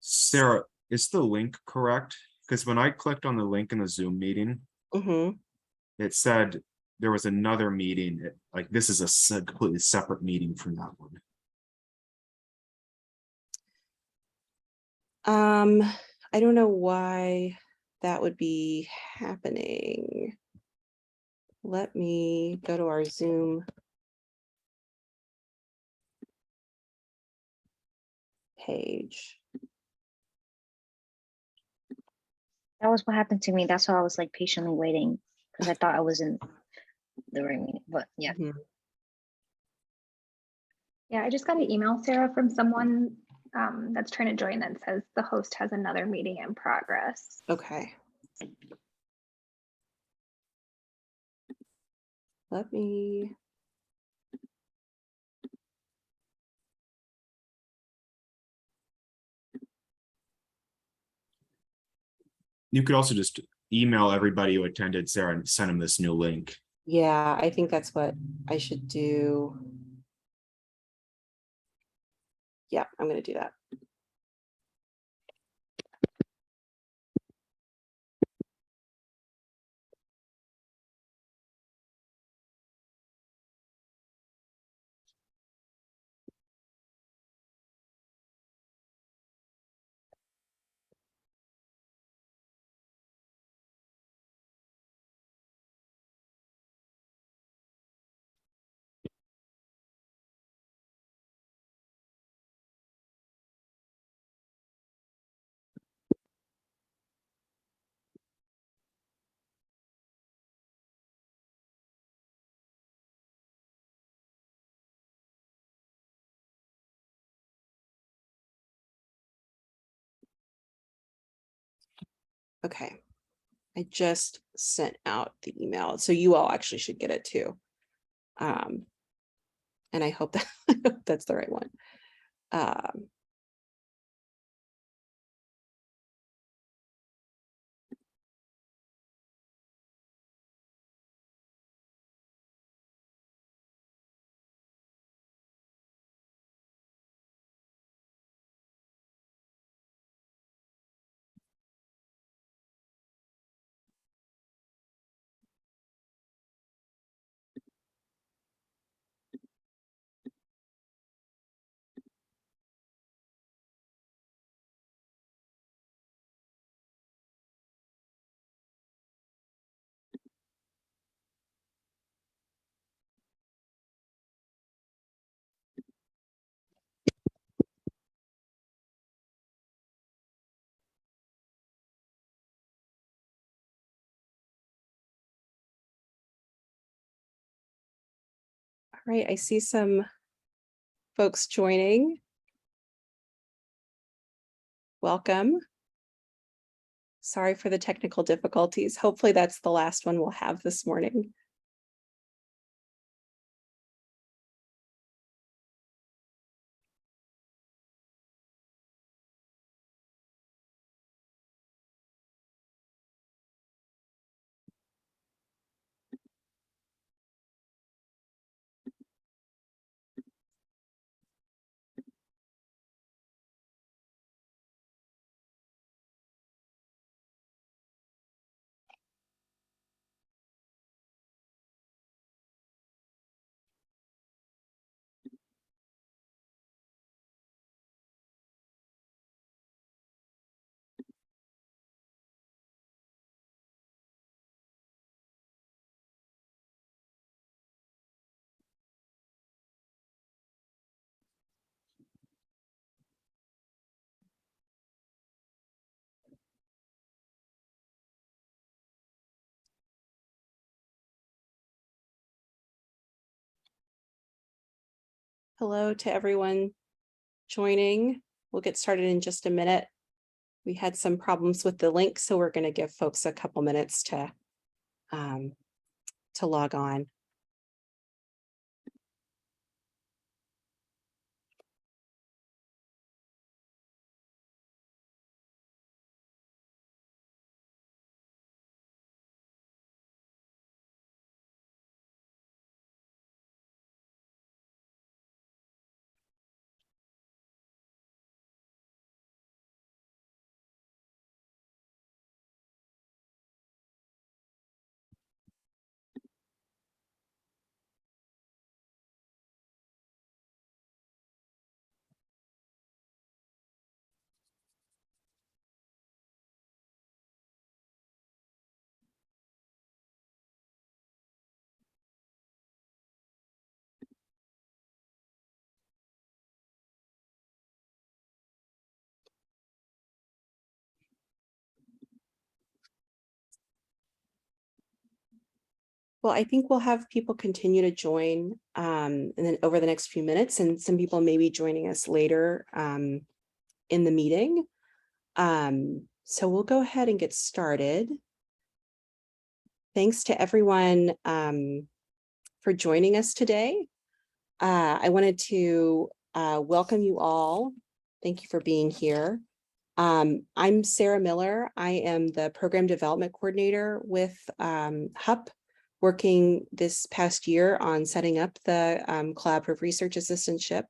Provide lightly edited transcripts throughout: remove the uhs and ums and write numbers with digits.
Sarah, is the link correct? Because when I clicked on the link in the Zoom meeting, Mm-hmm. it said there was another meeting. Like this is a completely separate meeting from that one. I don't know why that would be happening. Let me go to our Zoom page. That was what happened to me. That's why I was like patiently waiting because I thought I was in the right meeting. But yeah. Mhm. Yeah, I just got an email, Sarah, from someone that's trying to join that says the host has another meeting in progress. Okay. Let me. You could also just email everybody who attended, Sarah, and send them this new link. Yeah, I think that's what I should do. Yeah, I'm going to do that. Okay. I just sent out the email. So you all actually should get it too. And I hope that that's the right one. All right, I see some folks joining. Welcome. Sorry for the technical difficulties. Hopefully that's the last one we'll have this morning. Hello to everyone joining. We'll get started in just a minute. We had some problems with the link, so we're going to give folks a couple minutes to log on. Well, I think we'll have people continue to join and then over the next few minutes, and some people may be joining us later in the meeting. So we'll go ahead and get started. Thanks to everyone for joining us today. I wanted to welcome you all. Thank you for being here. I'm Sarah Miller. I am the Program Development Coordinator with HUP, working this past year on setting up the Collaborative Research Assistantship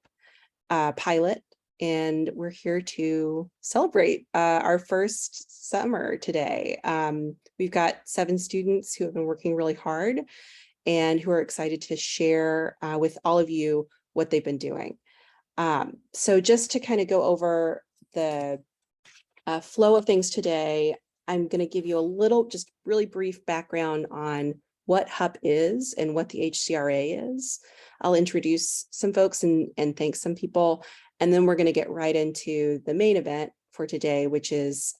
pilot. And we're here to celebrate our first summer today. We've got 7 students who have been working really hard and who are excited to share with all of you what they've been doing. So just to kind of go over the flow of things today, I'm going to give you a little, just really brief background on what HUP is and what the HCRA is. I'll introduce some folks and thank some people, and then we're going to get right into the main event for today, which is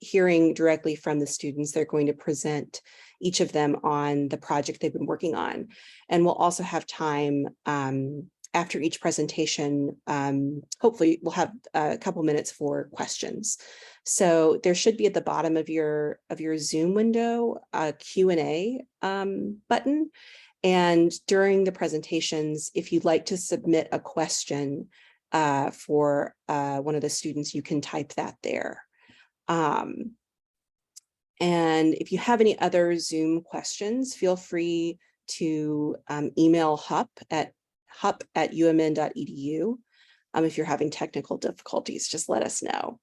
hearing directly from the students. They're going to present, each of them, on the project they've been working on. And we'll also have time after each presentation. Hopefully we'll have a couple minutes for questions. So there should be at the bottom of your Zoom window a Q&A button. And during the presentations, if you'd like to submit a question for one of the students, you can type that there. And if you have any other Zoom questions, feel free to email HUP at hup@umn.edu. If you're having technical difficulties, just let us know.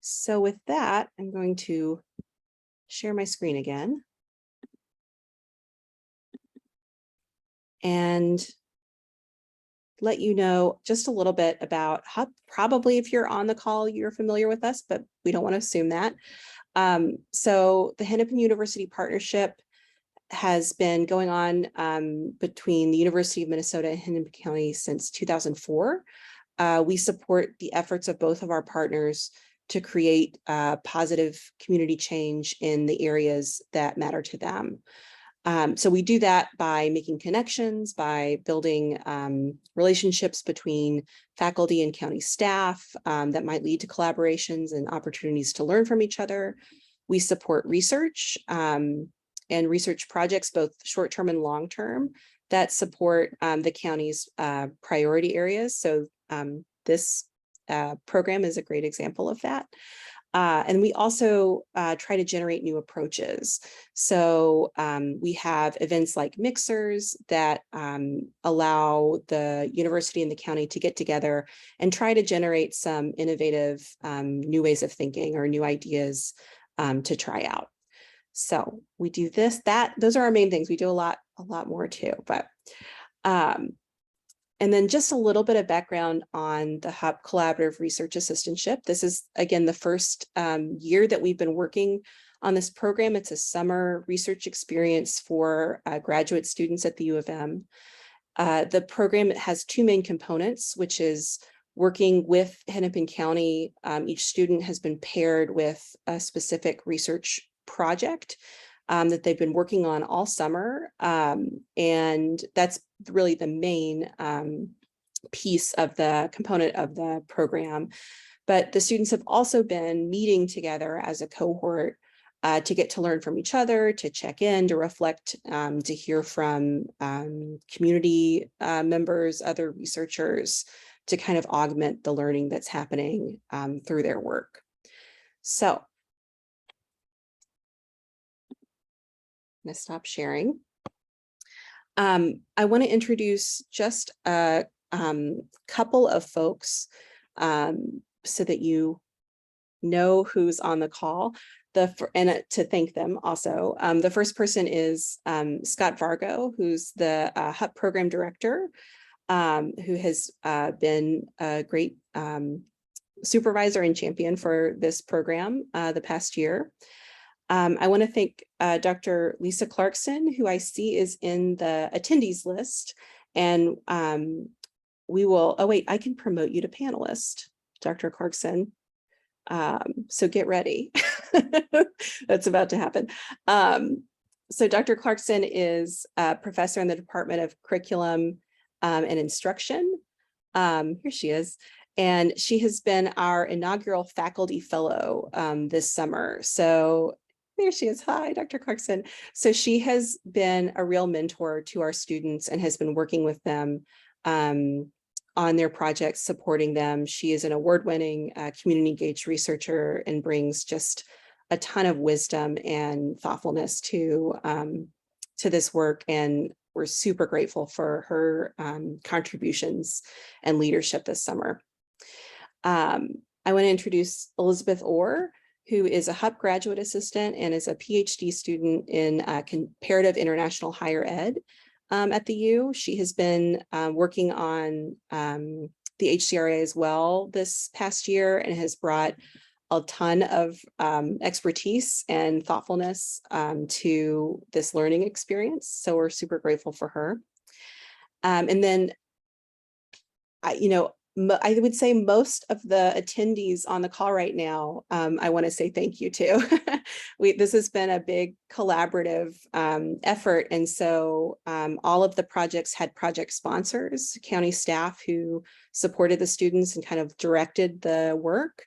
So with that, I'm going to share my screen again. And let you know just a little bit about HUP. Probably if you're on the call, you're familiar with us, but we don't want to assume that. So the Hennepin-University partnership has been going on between the University of Minnesota and Hennepin County since 2004. We support the efforts of both of our partners to create positive community change in the areas that matter to them. So we do that by making connections, by building relationships between faculty and county staff that might lead to collaborations and opportunities to learn from each other. We support research and research projects, both short-term and long-term, that support the county's priority areas. So this program is a great example of that. And we also try to generate new approaches. So we have events like mixers that allow the university and the county to get together and try to generate some innovative new ways of thinking or new ideas to try out. So we do this, those are our main things. We do a lot more too, but and then just a little bit of background on the HUP Collaborative Research Assistantship. This is, again, the first year that we've been working on this program. It's a summer research experience for graduate students at the U of M. The program has 2 main components, which is working with Hennepin County. Each student has been paired with a specific research project that they've been working on all summer. And that's really the main piece of the component of the program. But the students have also been meeting together as a cohort to get to learn from each other, to check in, to reflect, to hear from community members, other researchers, to kind of augment the learning that's happening through their work. So I'm going to stop sharing. I want to introduce just a couple of folks so that you know who's on the call. And to thank them also. The first person is Scott Vargo, who's the HUP program director, who has been a great supervisor and champion for this program the past year. I want to thank Dr. Lisa Clarkson, who I see is in the attendees list, and we will, oh wait, I can promote you to panelist, Dr. Clarkson. So get ready. That's about to happen. So Dr. Clarkson is a professor in the Department of Curriculum and Instruction. Here she is. And she has been our inaugural faculty fellow this summer. So there she is. Hi, Dr. Clarkson. So she has been a real mentor to our students and has been working with them on their projects, supporting them. She is an award-winning community engaged researcher and brings just a ton of wisdom and thoughtfulness to this work. And we're super grateful for her contributions and leadership this summer. I want to introduce Elizabeth Orr, who is a HUP graduate assistant and is a PhD student in comparative international higher ed at the U. She has been working on the HCRA as well this past year and has brought a ton of expertise and thoughtfulness to this learning experience. So we're super grateful for her. And then, I would say most of the attendees on the call right now, I want to say thank you to. This has been a big collaborative effort. And so all of the projects had project sponsors, county staff who supported the students and kind of directed the work.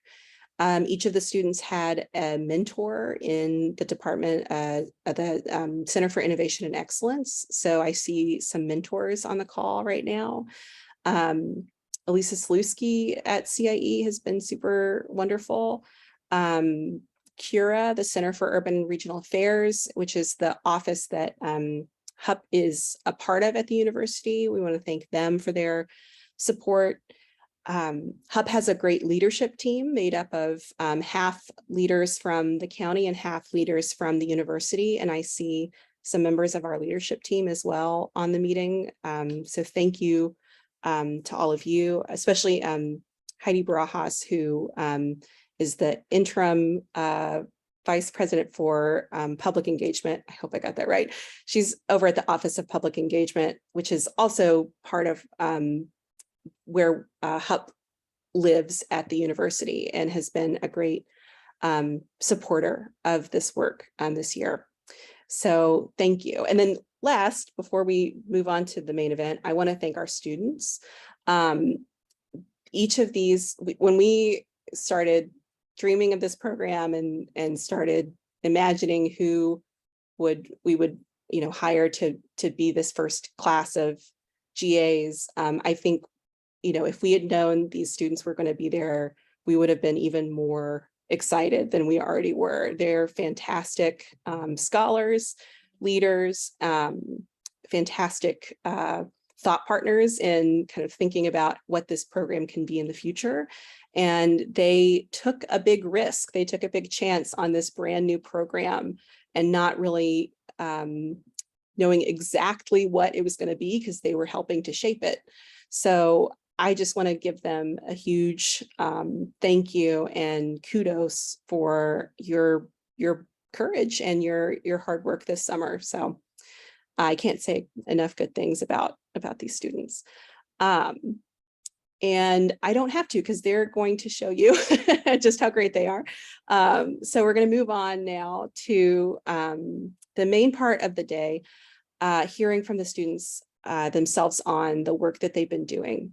Each of the students had a mentor in the department, the Center for Innovation and Excellence. So I see some mentors on the call right now. Elisa Slutsky at CIE has been super wonderful. CURA, the Center for Urban and Regional Affairs, which is the office that HUP is a part of at the university. We want to thank them for their support. HUP has a great leadership team made up of half leaders from the county and half leaders from the university. And I see some members of our leadership team as well on the meeting. So thank you to all of you, especially Heidi Barajas, who is the interim vice president for public engagement. I hope I got that right. She's over at the Office of Public Engagement, which is also part of where HUP lives at the university and has been a great supporter of this work this year. So thank you. And then last, before we move on to the main event, I want to thank our students. Each of these, when we started dreaming of this program and started imagining who we would hire to be this first class of GAs, I think if we had known these students were going to be there, we would have been even more excited than we already were. They're fantastic scholars, leaders, fantastic thought partners in kind of thinking about what this program can be in the future. And they took a big risk. They took a big chance on this brand new program and not really knowing exactly what it was going to be because they were helping to shape it. So I just want to give them a huge thank you and kudos for your courage and your hard work this summer. So I can't say enough good things about these students. And I don't have to because they're going to show you just how great they are. So we're going to move on now to the main part of the day, hearing from the students themselves on the work that they've been doing.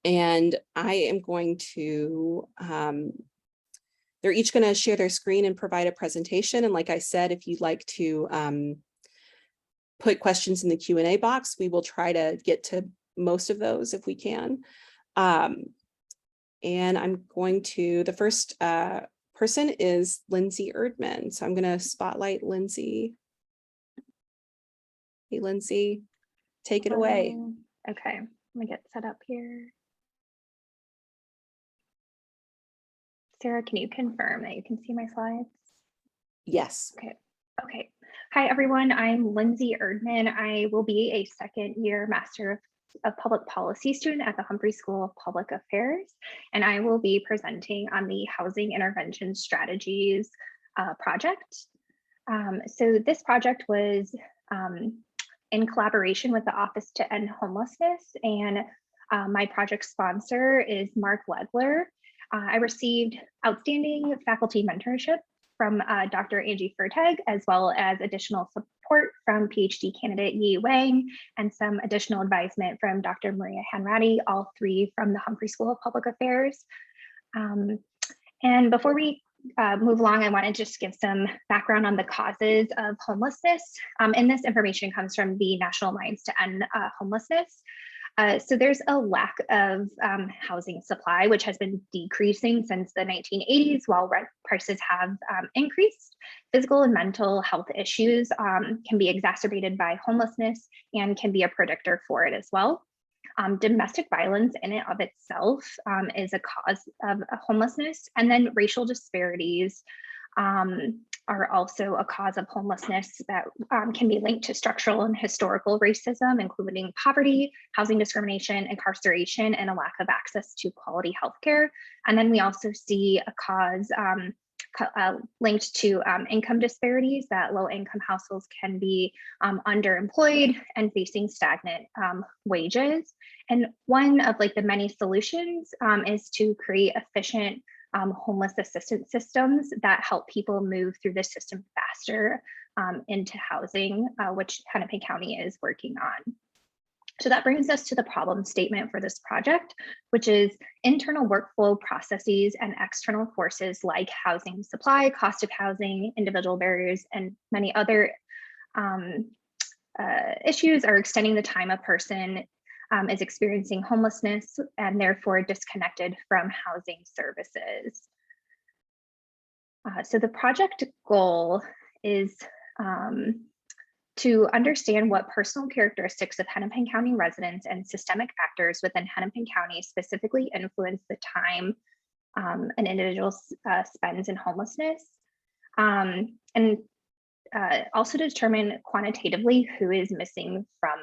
And I am going to, they're each going to share their screen and provide a presentation. And like I said, if you'd like to put questions in the Q&A box, we will try to get to most of those if we can. And I'm going to, the first person is Lindsay Erdman. So I'm going to spotlight Lindsay. Hey, Lindsay, take it away. Okay, let me get set up here. Sarah, can you confirm that you can see my slides? Yes. Okay. Hi, everyone. I'm Lindsay Erdman. I will be a second-year Master of Public Policy student at the Humphrey School of Public Affairs, and I will be presenting on the Housing Intervention Strategies project. So this project was in collaboration with the Office to End Homelessness, and my project sponsor is Mark Legler. I received outstanding faculty mentorship from Dr. Angie Ferteg, as well as additional support from PhD candidate Yi Wang, and some additional advisement from Dr. Maria Hanratty, all three from the Humphrey School of Public Affairs. And before we move along, I want to just give some background on the causes of homelessness. And this information comes from the National Alliance to End Homelessness. So there's a lack of housing supply, which has been decreasing since the 1980s, while rent prices have increased. Physical and mental health issues can be exacerbated by homelessness and can be a predictor for it as well. Domestic violence in and of itself is a cause of homelessness, and then racial disparities are also a cause of homelessness that can be linked to structural and historical racism, including poverty, housing discrimination, incarceration, and a lack of access to quality healthcare. And then we also see a cause linked to income disparities, that low-income households can be underemployed and facing stagnant wages. And one of the many solutions is to create efficient homeless assistance systems that help people move through the system faster into housing, which Hennepin County is working on. So that brings us to the problem statement for this project, which is internal workflow processes and external forces like housing supply, cost of housing, individual barriers, and many other issues are extending the time a person is experiencing homelessness and therefore disconnected from housing services. So the project goal is to understand what personal characteristics of Hennepin County residents and systemic factors within Hennepin County specifically influence the time an individual spends in homelessness, and also to determine quantitatively who is missing from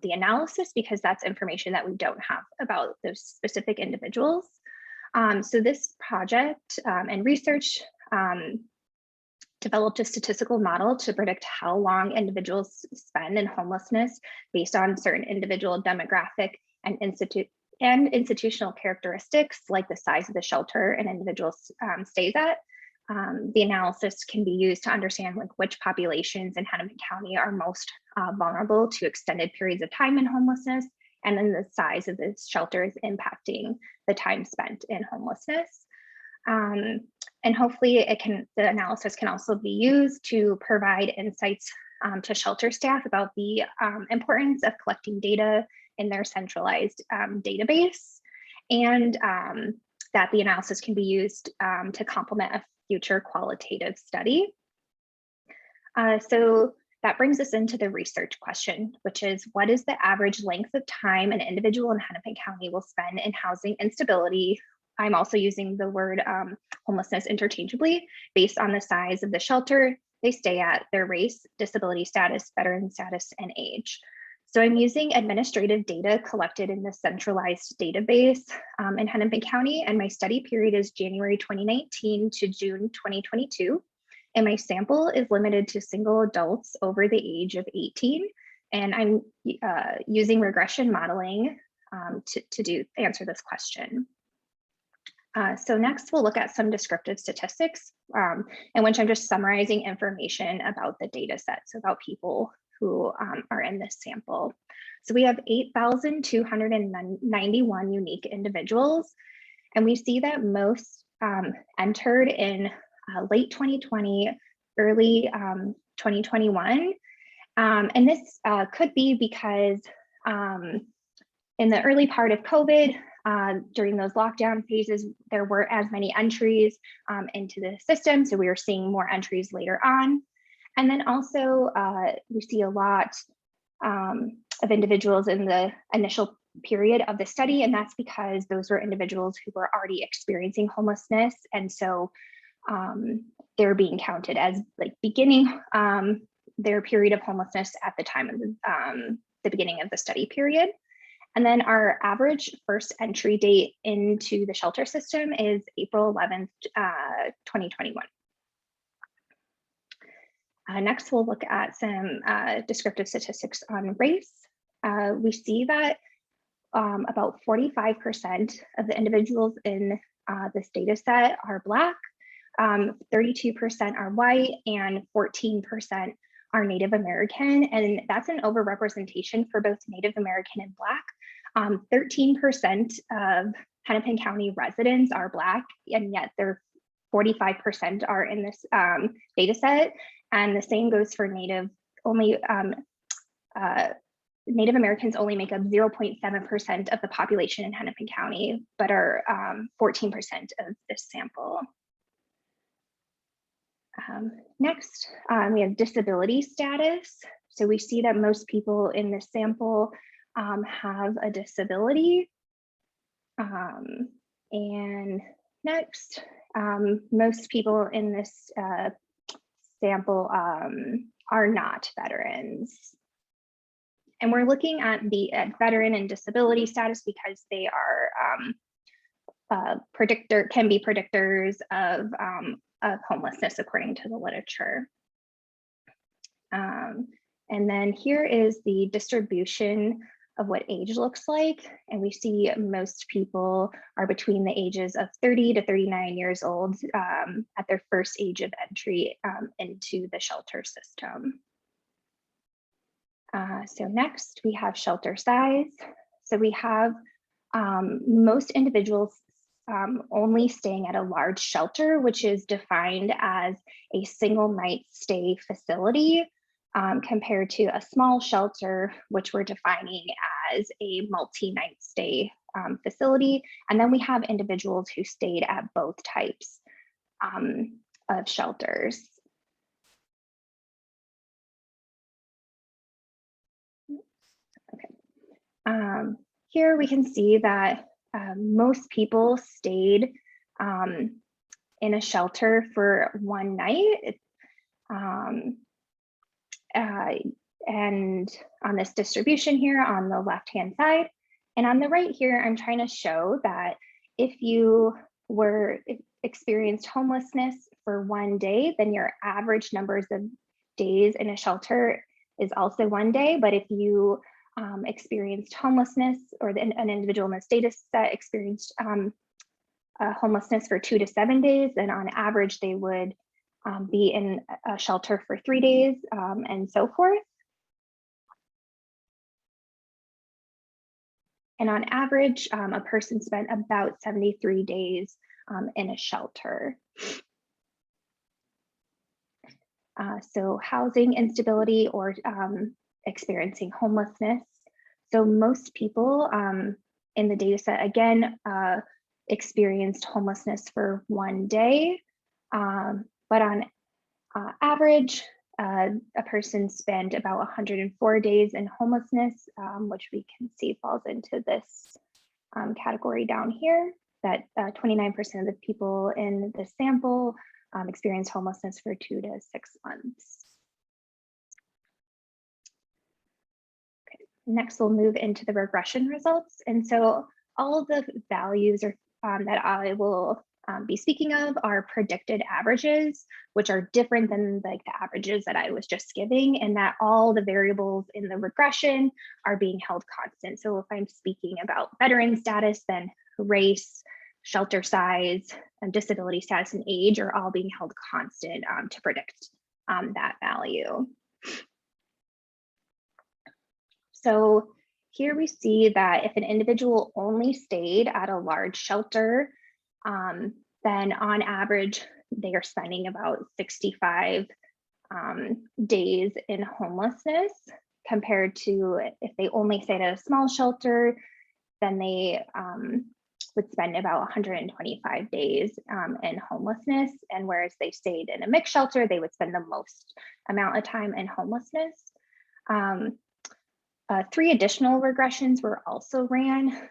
the analysis, because that's information that we don't have about those specific individuals. So this project and research developed a statistical model to predict how long individuals spend in homelessness based on certain individual demographic and institutional characteristics, like the size of the shelter an individual stays at. The analysis can be used to understand which populations in Hennepin County are most vulnerable to extended periods of time in homelessness, and then the size of the shelter is impacting the time spent in homelessness. And hopefully the analysis can also be used to provide insights to shelter staff about the importance of collecting data in their centralized database, and that the analysis can be used to complement a future qualitative study. So that brings us into the research question, which is, what is the average length of time an individual in Hennepin County will spend in housing instability? I'm also using the word homelessness interchangeably based on the size of the shelter they stay at, their race, disability status, veteran status, and age. So I'm using administrative data collected in the centralized database in Hennepin County, and my study period is January 2019 to June 2022. And my sample is limited to single adults over the age of 18. And I'm using regression modeling to answer this question. So next we'll look at some descriptive statistics in which I'm just summarizing information about the data set, so about people who are in this sample. So we have 8,291 unique individuals, and we see that most entered in late 2020, early 2021. And this could be because in the early part of COVID, during those lockdown phases, there weren't as many entries into the system, so we were seeing more entries later on. And then also we see a lot of individuals in the initial period of the study, and that's because those were individuals who were already experiencing homelessness, and so they're being counted as beginning their period of homelessness at the time of the beginning of the study period. And then our average first entry date into the shelter system is April 11th, 2021. Next, we'll look at some descriptive statistics on race. We see that about 45% of the individuals in this data set are Black, 32% are white, and 14% are Native American. And that's an overrepresentation for both Native American and Black. 13% of Hennepin County residents are Black, and yet they're 45% are in this data set. And the same goes for Native Americans only make up 0.7% of the population in Hennepin County, but are 14% of this sample. Next, we have disability status. So we see that most people in this sample have a disability. And next, most people in this sample are not veterans. And we're looking at veteran and disability status because they are can be predictors of homelessness according to the literature. And then here is the distribution of what age looks like. And we see most people are between the ages of 30 to 39 years old at their first age of entry into the shelter system. So next we have shelter size. So we have most individuals only staying at a large shelter, which is defined as a single night stay facility, compared to a small shelter, which we're defining as a multi-night stay facility. And then we have individuals who stayed at both types of shelters. Okay. Here we can see that most people stayed in a shelter for one night. And on this distribution here on the left-hand side, and on the right here, I'm trying to show that if you experienced homelessness for one day, then your average numbers of days in a shelter is also one day. But if you experienced homelessness, or an individual in this data set experienced homelessness for 2 to 7 days, then on average they would be in a shelter for 3 days, and so forth. And on average, a person spent about 73 days in a shelter. So housing instability or experiencing homelessness. So most people in the data set, again, experienced homelessness for one day. But on average, a person spent about 104 days in homelessness, which we can see falls into this category down here, that 29% of the people in the sample experienced homelessness for 2 to 6 months. Okay. Next, we'll move into the regression results. And so all of the values that I will be speaking of are predicted averages, which are different than like the averages that I was just giving, and that all the variables in the regression are being held constant. So if I'm speaking about veteran status, then race, shelter size, and disability status and age are all being held constant to predict that value. So here we see that if an individual only stayed at a large shelter, then on average, they are spending about 65 days in homelessness, compared to if they only stayed at a small shelter, then they would spend about 125 days in homelessness. And whereas they stayed in a mixed shelter, they would spend the most amount of time in homelessness. 3 additional regressions were also ran,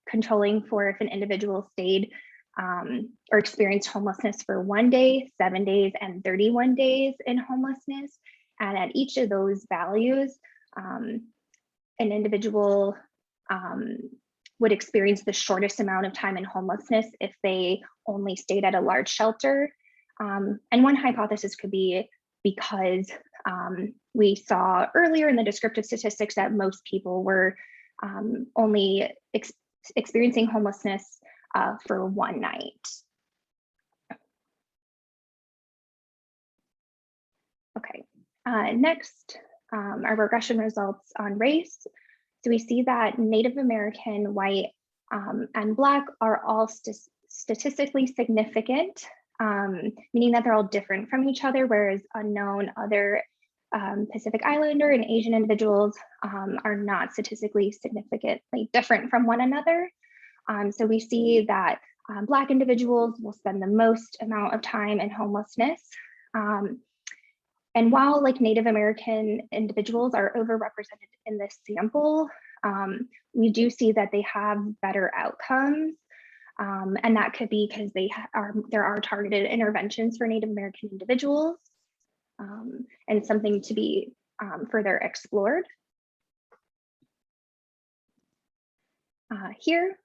controlling for if an individual stayed or experienced homelessness for 1 day, 7 days, and 31 days in homelessness. And at each of those values, an individual would experience the shortest amount of time in homelessness if they only stayed at a large shelter. And one hypothesis could be because we saw earlier in the descriptive statistics that most people were only experiencing homelessness for one night. Okay, next, our regression results on race. So we see that Native American, white, and Black are all statistically significant, meaning that they're all different from each other, whereas unknown other Pacific Islander and Asian individuals are not statistically significantly different from one another. So we see that Black individuals will spend the most amount of time in homelessness. And while like Native American individuals are overrepresented in this sample, we do see that they have better outcomes. And that could be because there are targeted interventions for Native American individuals, and something to be further explored. Here,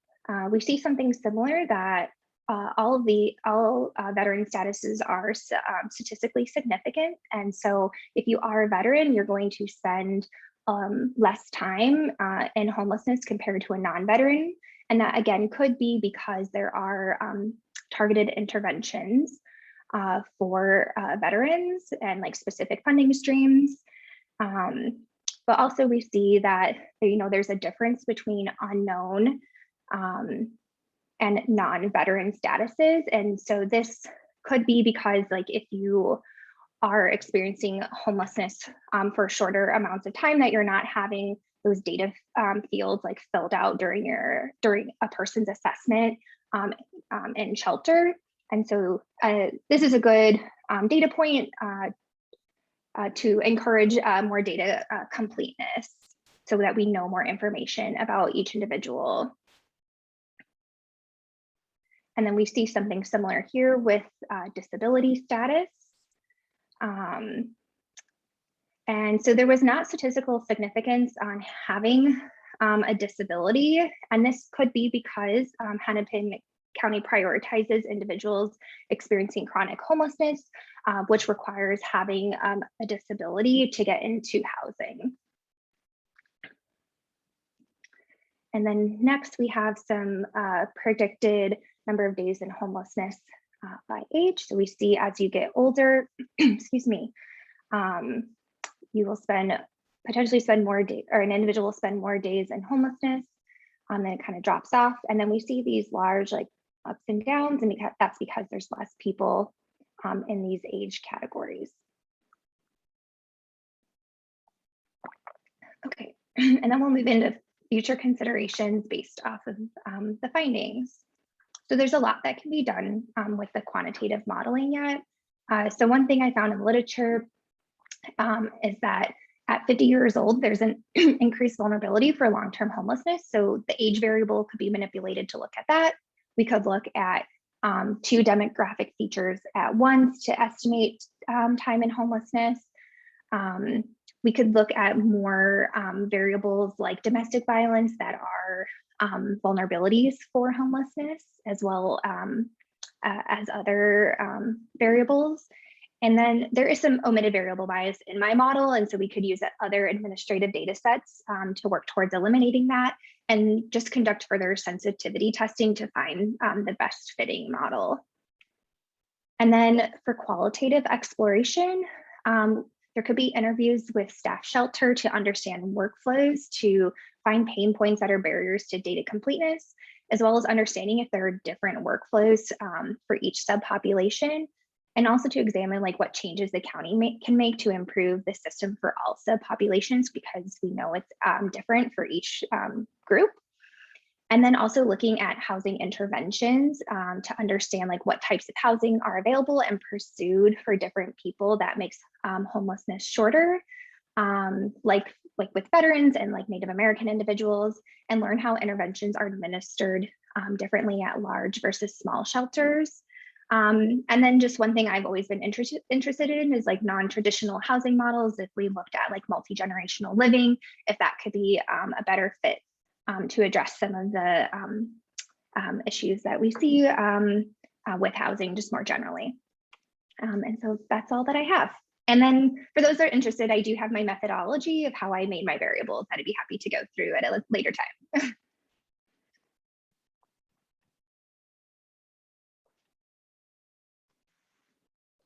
we see something similar, that all veteran statuses are statistically significant. And so if you are a veteran, you're going to spend less time in homelessness compared to a non-veteran. And that again could be because there are targeted interventions for veterans and like specific funding streams. But also we see that, you know, there's a difference between unknown and non-veteran statuses. And so this could be because like if you are experiencing homelessness for shorter amounts of time, that you're not having those data fields like filled out during a person's assessment in shelter. And so this is a good data point to encourage more data completeness so that we know more information about each individual. And then we see something similar here with disability status. And so there was not statistical significance on having a disability. And this could be because Hennepin County prioritizes individuals experiencing chronic homelessness, which requires having a disability to get into housing. And then next we have some predicted number of days in homelessness by age. So we see as you get older, excuse me, you will potentially spend more days, or an individual will spend more days in homelessness, then it kind of drops off. And then we see these large like ups and downs, and that's because there's less people in these age categories. Okay, and then we'll move into future considerations based off of the findings. So there's a lot that can be done with the quantitative modeling yet. So one thing I found in the literature is that at 50 years old, there's an increased vulnerability for long-term homelessness. So the age variable could be manipulated to look at that. We could look at two demographic features at once to estimate time in homelessness. We could look at more variables like domestic violence that are vulnerabilities for homelessness, as well as other variables. And then there is some omitted variable bias in my model. And so we could use other administrative data sets to work towards eliminating that and just conduct further sensitivity testing to find the best fitting model. And then for qualitative exploration, there could be interviews with staff shelter to understand workflows, to find pain points that are barriers to data completeness, as well as understanding if there are different workflows for each subpopulation, and also to examine like what changes the county can make to improve the system for all subpopulations, because we know it's different for each group. And then also looking at housing interventions to understand like what types of housing are available and pursued for different people that makes homelessness shorter, like with veterans and like Native American individuals, and learn how interventions are administered differently at large versus small shelters. And then just one thing I've always been interested in is like non-traditional housing models. If we looked at like multi-generational living, if that could be a better fit to address some of the issues that we see with housing just more generally. And so that's all that I have. And then for those that are interested, I do have my methodology of how I made my variables that I'd be happy to go through at a later time.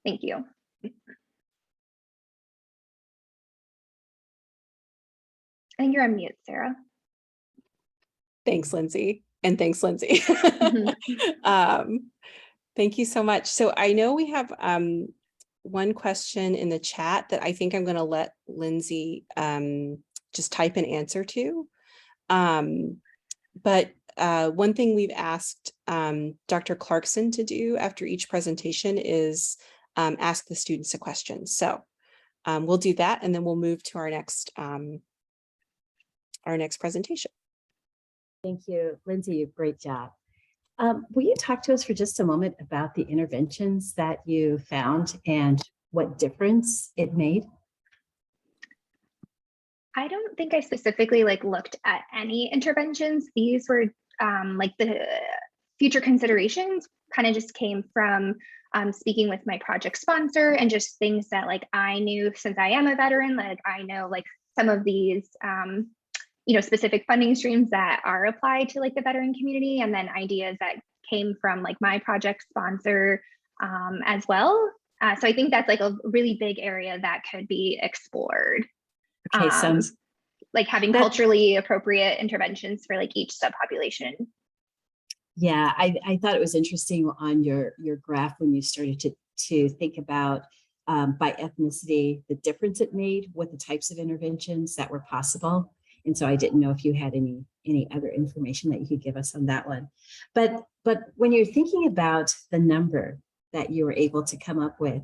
Thank you. I think you're on mute, Sarah. Thanks, Lindsay. And thanks, Lindsay. Thank you so much. So I know we have one question in the chat that I think I'm going to let Lindsay just type an answer to. But one thing we've asked Dr. Clarkson to do after each presentation is ask the students a question. So we'll do that, and then we'll move to our next presentation. Thank you, Lindsay. Great job. Will you talk to us for just a moment about the interventions that you found and what difference it made? I don't think I specifically looked at any interventions. These were like the future considerations kind of just came from speaking with my project sponsor and just things that I knew since I am a veteran, I know some of these specific funding streams that are applied to the veteran community, and then ideas that came from my project sponsor as well. So I think that's a really big area that could be explored. Okay, sounds having culturally appropriate interventions for each subpopulation. Yeah, I thought it was interesting on your graph when you started to think about by ethnicity, the difference it made, what the types of interventions that were possible. And so I didn't know if you had any other information that you could give us on that one. But when you're thinking about the number that you were able to come up with,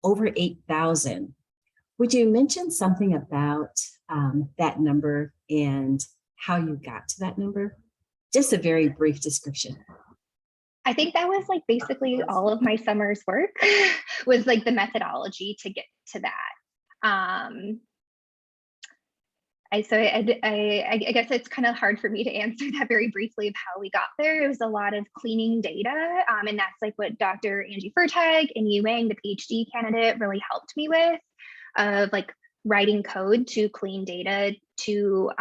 over 8,000, would you mention something about that number and how you got to that number? Just a very brief description. I think that was basically all of my summer's work was the methodology to get to that. I guess it's kind of hard for me to answer that very briefly of how we got there. It was a lot of cleaning data, and that's what Dr. Angie Furtag and Yu Wang, the PhD candidate, really helped me with, of writing code to clean data to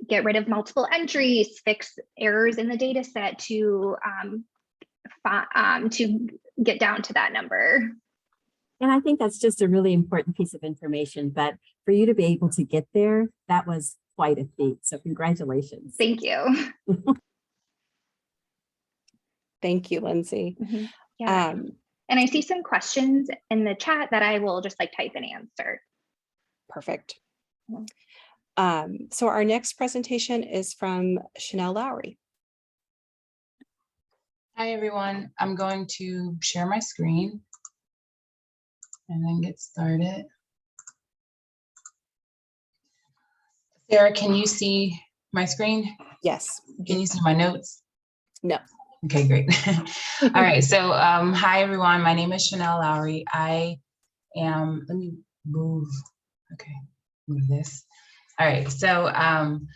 get rid of multiple entries, fix errors in the data set to get down to that number. And I think that's just a really important piece of information, but for you to be able to get there, that was quite a feat. So congratulations. Thank you. Thank you, Lindsay. Yeah. And I see some questions in the chat that I will just type and answer. Perfect. So our next presentation is from Chanel Lowry. Hi, everyone. I'm going to share my screen and then get started. Sarah, can you see my screen? Yes. Can you see my notes? No. Okay, great. All right. So hi, everyone. My name is Chanel Lowry. I am, let me move. Okay, move this. All right. So I'm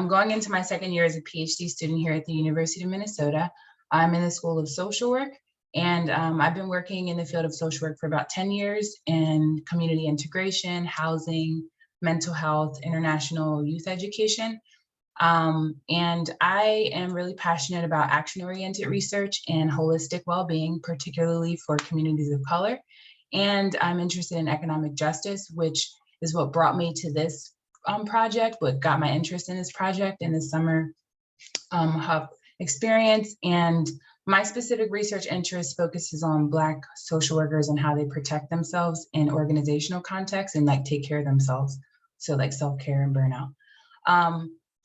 going into my second year as a PhD student here at the University of Minnesota. I'm in the School of Social Work, and I've been working in the field of social work for about 10 years in community integration, housing, mental health, international youth education. And I am really passionate about action-oriented research and holistic well-being, particularly for communities of color. And I'm interested in economic justice, which is what brought me to this project, what got my interest in this project in the summer HUP experience. And my specific research interest focuses on Black social workers and how they protect themselves in organizational contexts and take care of themselves. So self-care and burnout.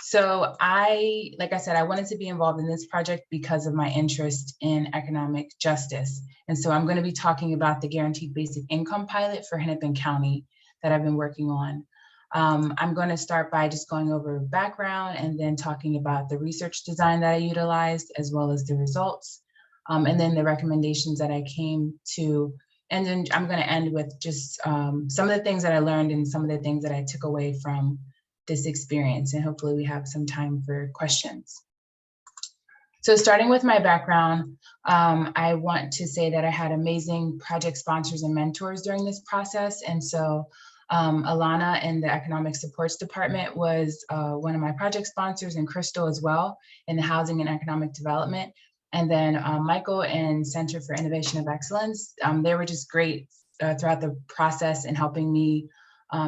So like I said, I wanted to be involved in this project because of my interest in economic justice. And so I'm going to be talking about the Guaranteed Basic Income pilot for Hennepin County that I've been working on. I'm going to start by just going over background and then talking about the research design that I utilized, as well as the results, and then the recommendations that I came to. And then I'm going to end with just some of the things that I learned and some of the things that I took away from this experience. And hopefully we have some time for questions. So starting with my background, I want to say that I had amazing project sponsors and mentors during this process. And so Alana in the Economic Supports Department was one of my project sponsors, and Crystal as well in the Housing and Economic Development. And then Michael and Center for Innovation of Excellence, they were just great throughout the process in helping me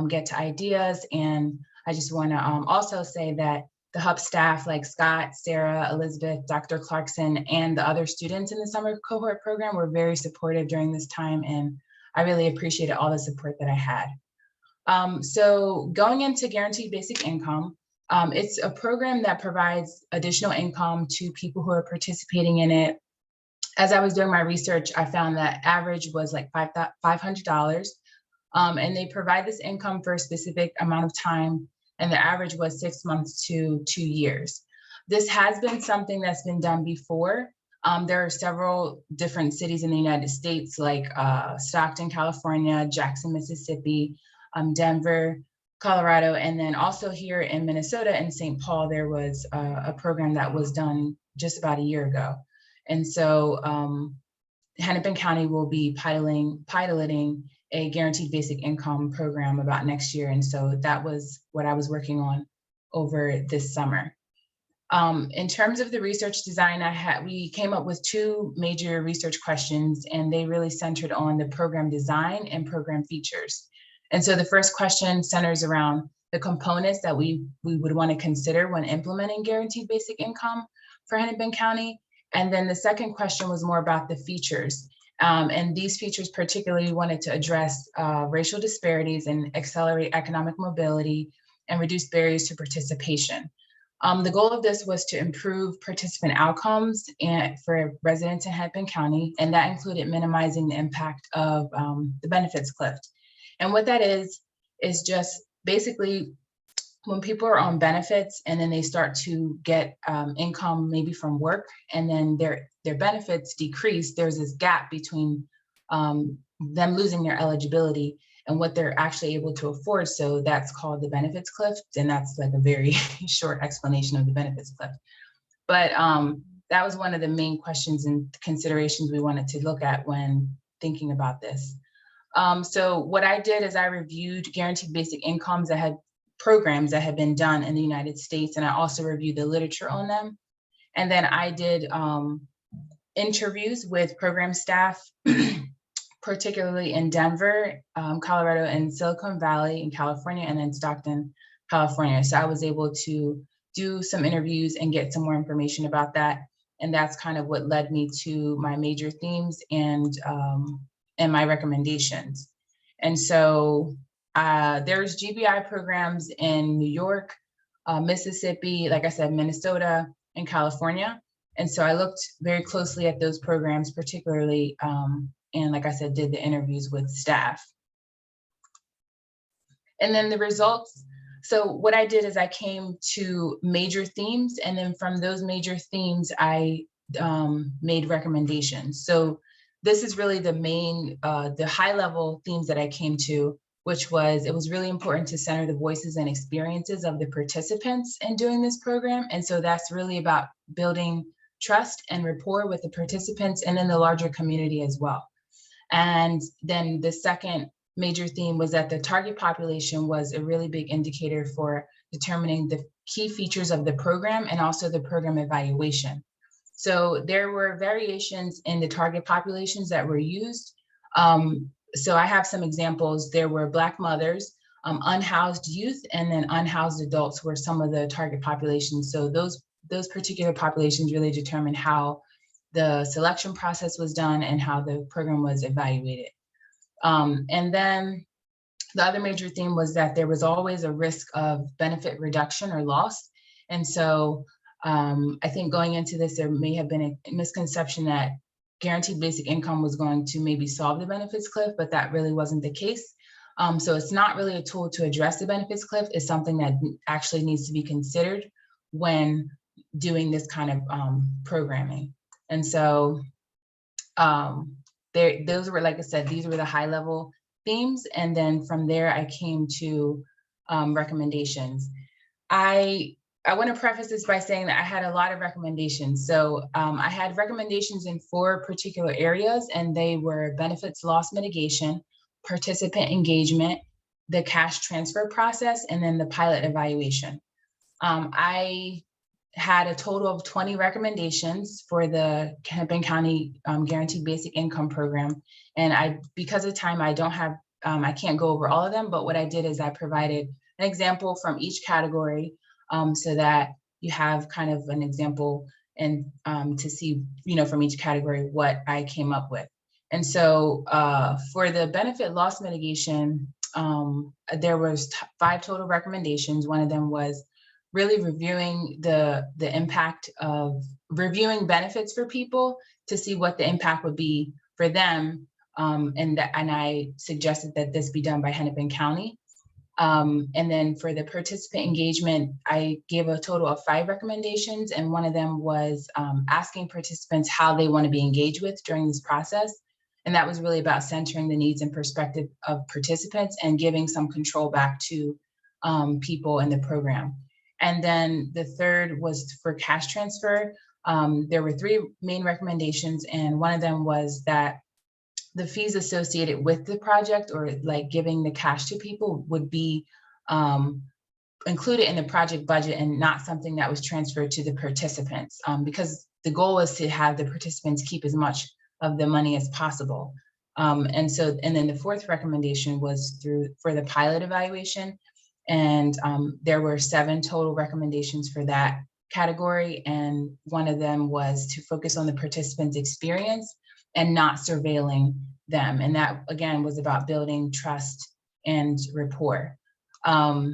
get to ideas. And I just want to also say that the HUP staff like Scott, Sarah, Elizabeth, Dr. Clarkson, and the other students in the summer cohort program were very supportive during this time. And I really appreciated all the support that I had. So going into Guaranteed Basic Income, it's a program that provides additional income to people who are participating in it. As I was doing my research, I found that average was like $500. And they provide this income for a specific amount of time. And the average was 6 months to 2 years. This has been something that's been done before. There are several different cities in the United States, like Stockton, California, Jackson, Mississippi, Denver, Colorado, and then also here in Minnesota and St. Paul, there was a program that was done just about a year ago. And so Hennepin County will be piloting a guaranteed basic income program about next year. And so that was what I was working on over this summer. In terms of the research design, we came up with 2 major research questions, and they really centered on the program design and program features. And so the first question centers around the components that we would want to consider when implementing guaranteed basic income for Hennepin County. And then the second question was more about the features. And these features particularly wanted to address racial disparities and accelerate economic mobility and reduce barriers to participation. The goal of this was to improve participant outcomes for residents in Hennepin County, and that included minimizing the impact of the benefits cliff. And what that is just basically when people are on benefits and then they start to get income maybe from work, and then their benefits decrease, there's this gap between them losing their eligibility and what they're actually able to afford. So that's called the benefits cliff. And that's like a very short explanation of the benefits cliff. But that was one of the main questions and considerations we wanted to look at when thinking about this. So what I did is I reviewed guaranteed basic incomes that had programs that had been done in the United States, and I also reviewed the literature on them. And then I did interviews with program staff, particularly in Denver, Colorado, and Silicon Valley in California, and then Stockton, California. So I was able to do some interviews and get some more information about that. And that's kind of what led me to my major themes and my recommendations. And so there's GBI programs in New York, Mississippi, like I said, Minnesota, and California. And so I looked very closely at those programs, particularly, and like I said, did the interviews with staff. And then the results. So what I did is I came to major themes, and then from those major themes, I made recommendations. So this is really the main, the high level themes that I came to, which was, it was really important to center the voices and experiences of the participants in doing this program. And so that's really about building trust and rapport with the participants and then the larger community as well. And then the second major theme was that the target population was a really big indicator for determining the key features of the program and also the program evaluation. So there were variations in the target populations that were used. So I have some examples. There were Black mothers, unhoused youth, and then unhoused adults were some of the target populations. So those particular populations really determined how the selection process was done and how the program was evaluated. And then the other major theme was that there was always a risk of benefit reduction or loss. And so I think going into this, there may have been a misconception that guaranteed basic income was going to maybe solve the benefits cliff, but that really wasn't the case. So it's not really a tool to address the benefits cliff. It's something that actually needs to be considered when doing this kind of programming. And so those were, like I said, these were the high level themes. And then from there, I came to recommendations. I want to preface this by saying that I had a lot of recommendations. So I had recommendations in 4 particular areas, and they were benefits loss mitigation, participant engagement, the cash transfer process, and then the pilot evaluation. I had a total of 20 recommendations for the Hennepin County Guaranteed Basic Income Program. And because of time, I can't go over all of them, but what I did is I provided an example from each category so that you have kind of an example and to see, from each category what I came up with. And so for the benefit loss mitigation, there was 5 total recommendations. One of them was really reviewing the impact of reviewing benefits for people to see what the impact would be for them. And I suggested that this be done by Hennepin County. And then for the participant engagement, I gave a total of 5 recommendations. And one of them was asking participants how they want to be engaged with during this process. And that was really about centering the needs and perspective of participants and giving some control back to people in the program. And then the third was for cash transfer. There were 3 main recommendations, and one of them was that the fees associated with the project, or like giving the cash to people, would be included in the project budget and not something that was transferred to the participants, because the goal was to have the participants keep as much of the money as possible. And then the 4th recommendation was for the pilot evaluation. And there were 7 total recommendations for that category. And one of them was to focus on the participants' experience and not surveilling them. And that, again, was about building trust and rapport. I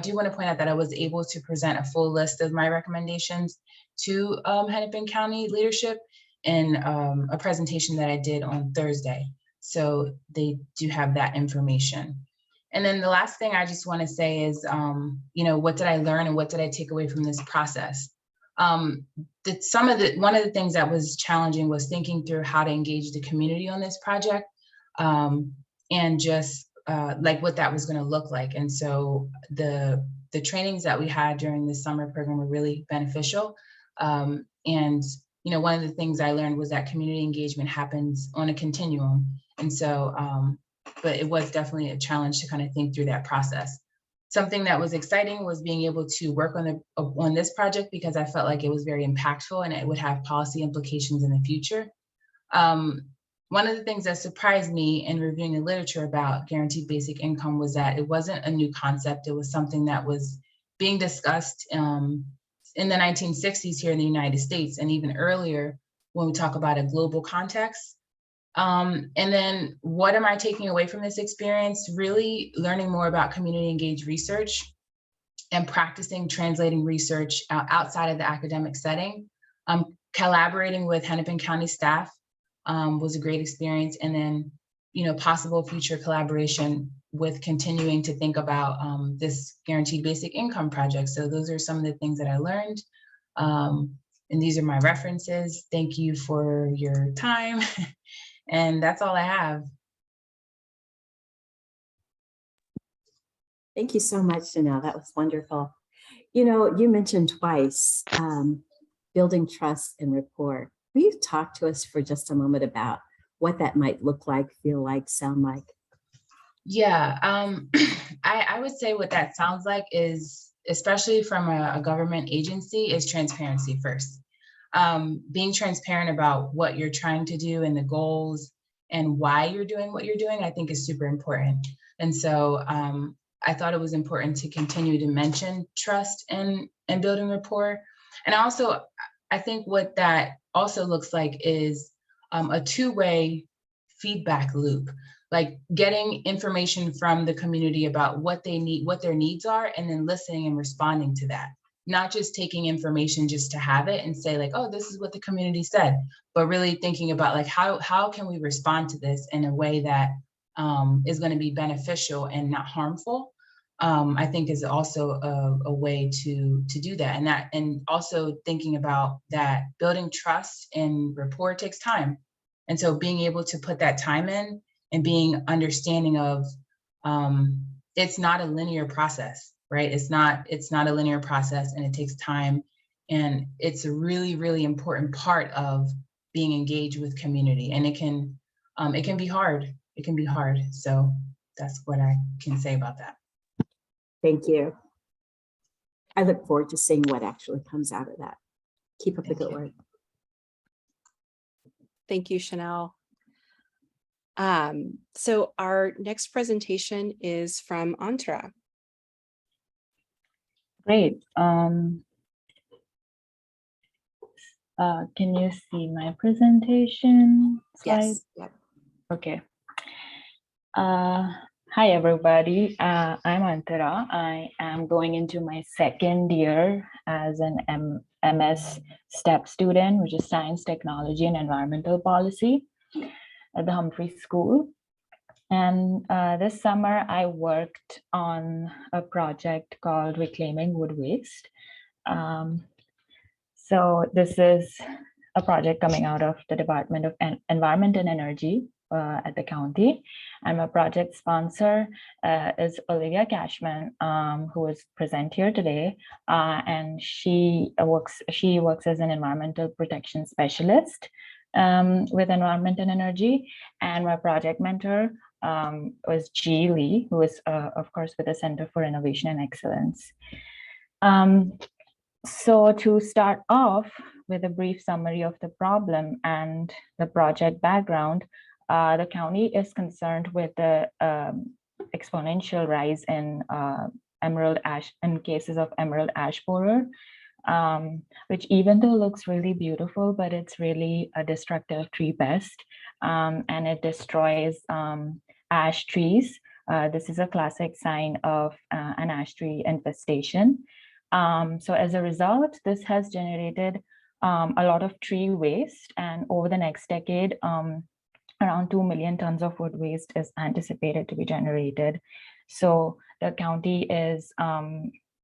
do want to point out that I was able to present a full list of my recommendations to Hennepin County leadership in a presentation that I did on Thursday. So they do have that information. And then the last thing I just want to say is, what did I learn and what did I take away from this process? One of the things that was challenging was thinking through how to engage the community on this project, and just like what that was going to look like. And so the trainings that we had during the summer program were really beneficial. And one of the things I learned was that community engagement happens on a continuum. And so, but it was definitely a challenge to kind of think through that process. Something that was exciting was being able to work on this project, because I felt like it was very impactful and it would have policy implications in the future. One of the things that surprised me in reviewing the literature about guaranteed basic income was that it wasn't a new concept. It was something that was being discussed in the 1960s here in the United States, and even earlier when we talk about a global context. And then what am I taking away from this experience? Really learning more about community engaged research and practicing translating research outside of the academic setting. Collaborating with Hennepin County staff was a great experience. And then, possible future collaboration with continuing to think about this guaranteed basic income project. So those are some of the things that I learned. And these are my references. Thank you for your time. And that's all I have. Thank you so much, Janelle. That was wonderful. You mentioned twice building trust and rapport. Will you talk to us for just a moment about what that might look like, feel like, sound like? Yeah, I would say what that sounds like is, especially from a government agency, is transparency first. Being transparent about what you're trying to do and the goals and why you're doing what you're doing, I think is super important. And so I thought it was important to continue to mention trust and building rapport. And also, I think what that also looks like is a two-way feedback loop, like getting information from the community about what they need, what their needs are, and then listening and responding to that. Not just taking information just to have it and say like, oh, this is what the community said, but really thinking about like, how can we respond to this in a way that is going to be beneficial and not harmful. I think is also a way to do that. And also thinking about that building trust and rapport takes time. And so being able to put that time in and being understanding of it's not a linear process, right? It's not a linear process, and it takes time. And it's a really, really important part of being engaged with community. And it can be hard. It can be hard. So that's what I can say about that. Thank you. I look forward to seeing what actually comes out of that. Keep up the good work. Thank you, Chanel. So our next presentation is from Antra. Great. Can you see my presentation slide? Yes. Yep. Okay. Hi, everybody. I'm Antara. I am going into my second year as an MS STEP student, which is Science, Technology, and Environmental Policy at the Humphrey School. And this summer, I worked on a project called Reclaiming Wood Waste. So this is a project coming out of the Department of Environment and Energy at the county. I'm a project sponsor is Olivia Cashman, who is present here today, and she works as an environmental protection specialist with Environment and Energy. And my project mentor was G. Lee, who is of course with the Center for Innovation and Excellence. So to start off with a brief summary of the problem and the project background, the county is concerned with the exponential rise in emerald ash, in cases of emerald ash borer, which even though looks really beautiful, but it's really a destructive tree pest, and it destroys ash trees. This is a classic sign of an ash tree infestation. So as a result, this has generated a lot of tree waste, and over the next decade, around 2 million tons of wood waste is anticipated to be generated. So the county is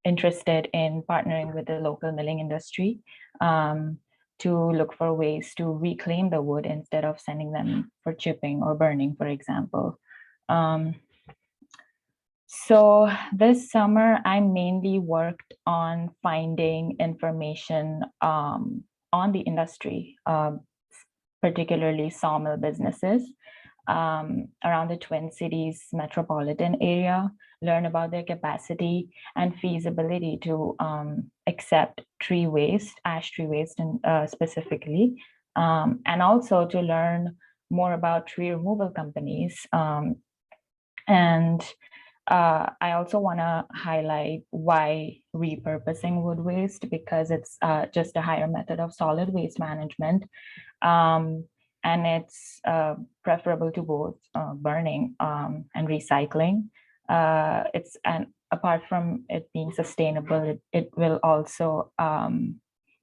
interested in partnering with the local milling industry to look for ways to reclaim the wood instead of sending them for chipping or burning, for example. So this summer, I mainly worked on finding information on the industry, particularly sawmill businesses around the Twin Cities metropolitan area, learn about their capacity and feasibility to accept tree waste, ash tree waste specifically, and also to learn more about tree removal companies. I also want to highlight why repurposing wood waste, because it's just a higher method of solid waste management. And it's preferable to both burning and recycling. And apart from it being sustainable, it will also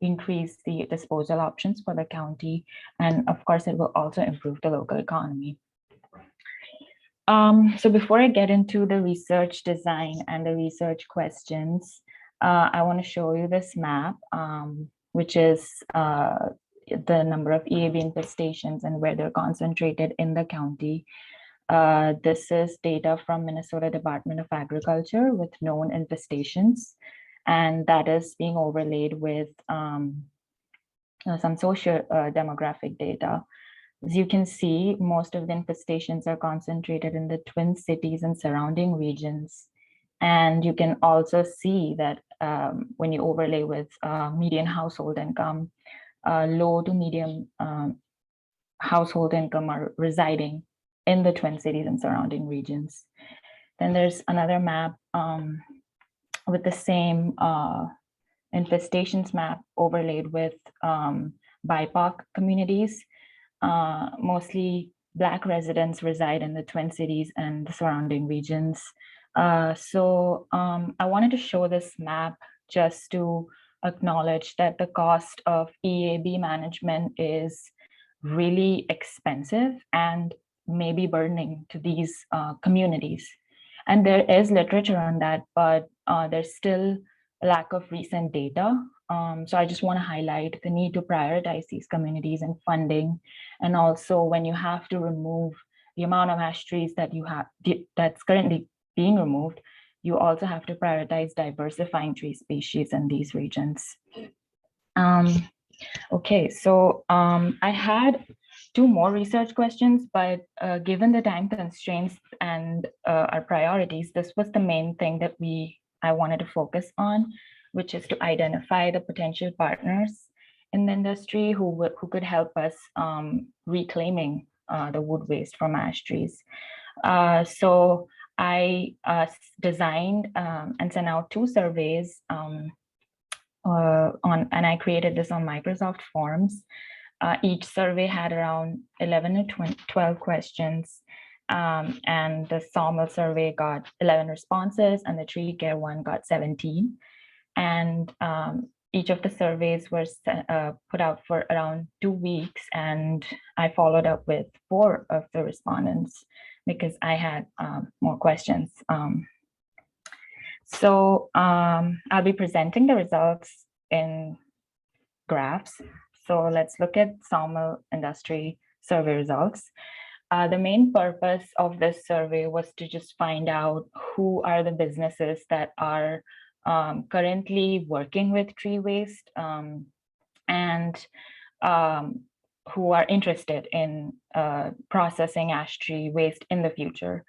increase the disposal options for the county. And of course, it will also improve the local economy. So before I get into the research design and the research questions, I want to show you this map, which is the number of EAB infestations and where they're concentrated in the county. This is data from Minnesota Department of Agriculture with known infestations, and that is being overlaid with some social demographic data. As you can see, most of the infestations are concentrated in the Twin Cities and surrounding regions. And you can also see that when you overlay with median household income, low to medium household income are residing in the Twin Cities and surrounding regions. Then there's another map with the same infestations map overlaid with BIPOC communities. Mostly Black residents reside in the Twin Cities and the surrounding regions. So I wanted to show this map just to acknowledge that the cost of EAB management is really expensive and maybe burdening to these communities. And there is literature on that, but there's still a lack of recent data. So I just want to highlight the need to prioritize these communities and funding. And also when you have to remove the amount of ash trees that you have that's currently being removed, you also have to prioritize diversifying tree species in these regions. Okay, so I had 2 more research questions, but given the time constraints and our priorities, this was the main thing that I wanted to focus on. which is to identify the potential partners in the industry who could help us reclaiming the wood waste from ash trees. So I designed and sent out 2 surveys and I created this on Microsoft Forms. Each survey had around 11 to 12 questions. And the sawmill survey got 11 responses and the tree care one got 17. And each of the surveys were put out for around 2 weeks, and I followed up with 4 of the respondents because I had more questions. So I'll be presenting the results in graphs. So let's look at sawmill industry survey results. The main purpose of this survey was to just find out who are the businesses that are currently working with tree waste and who are interested in processing ash tree waste in the future.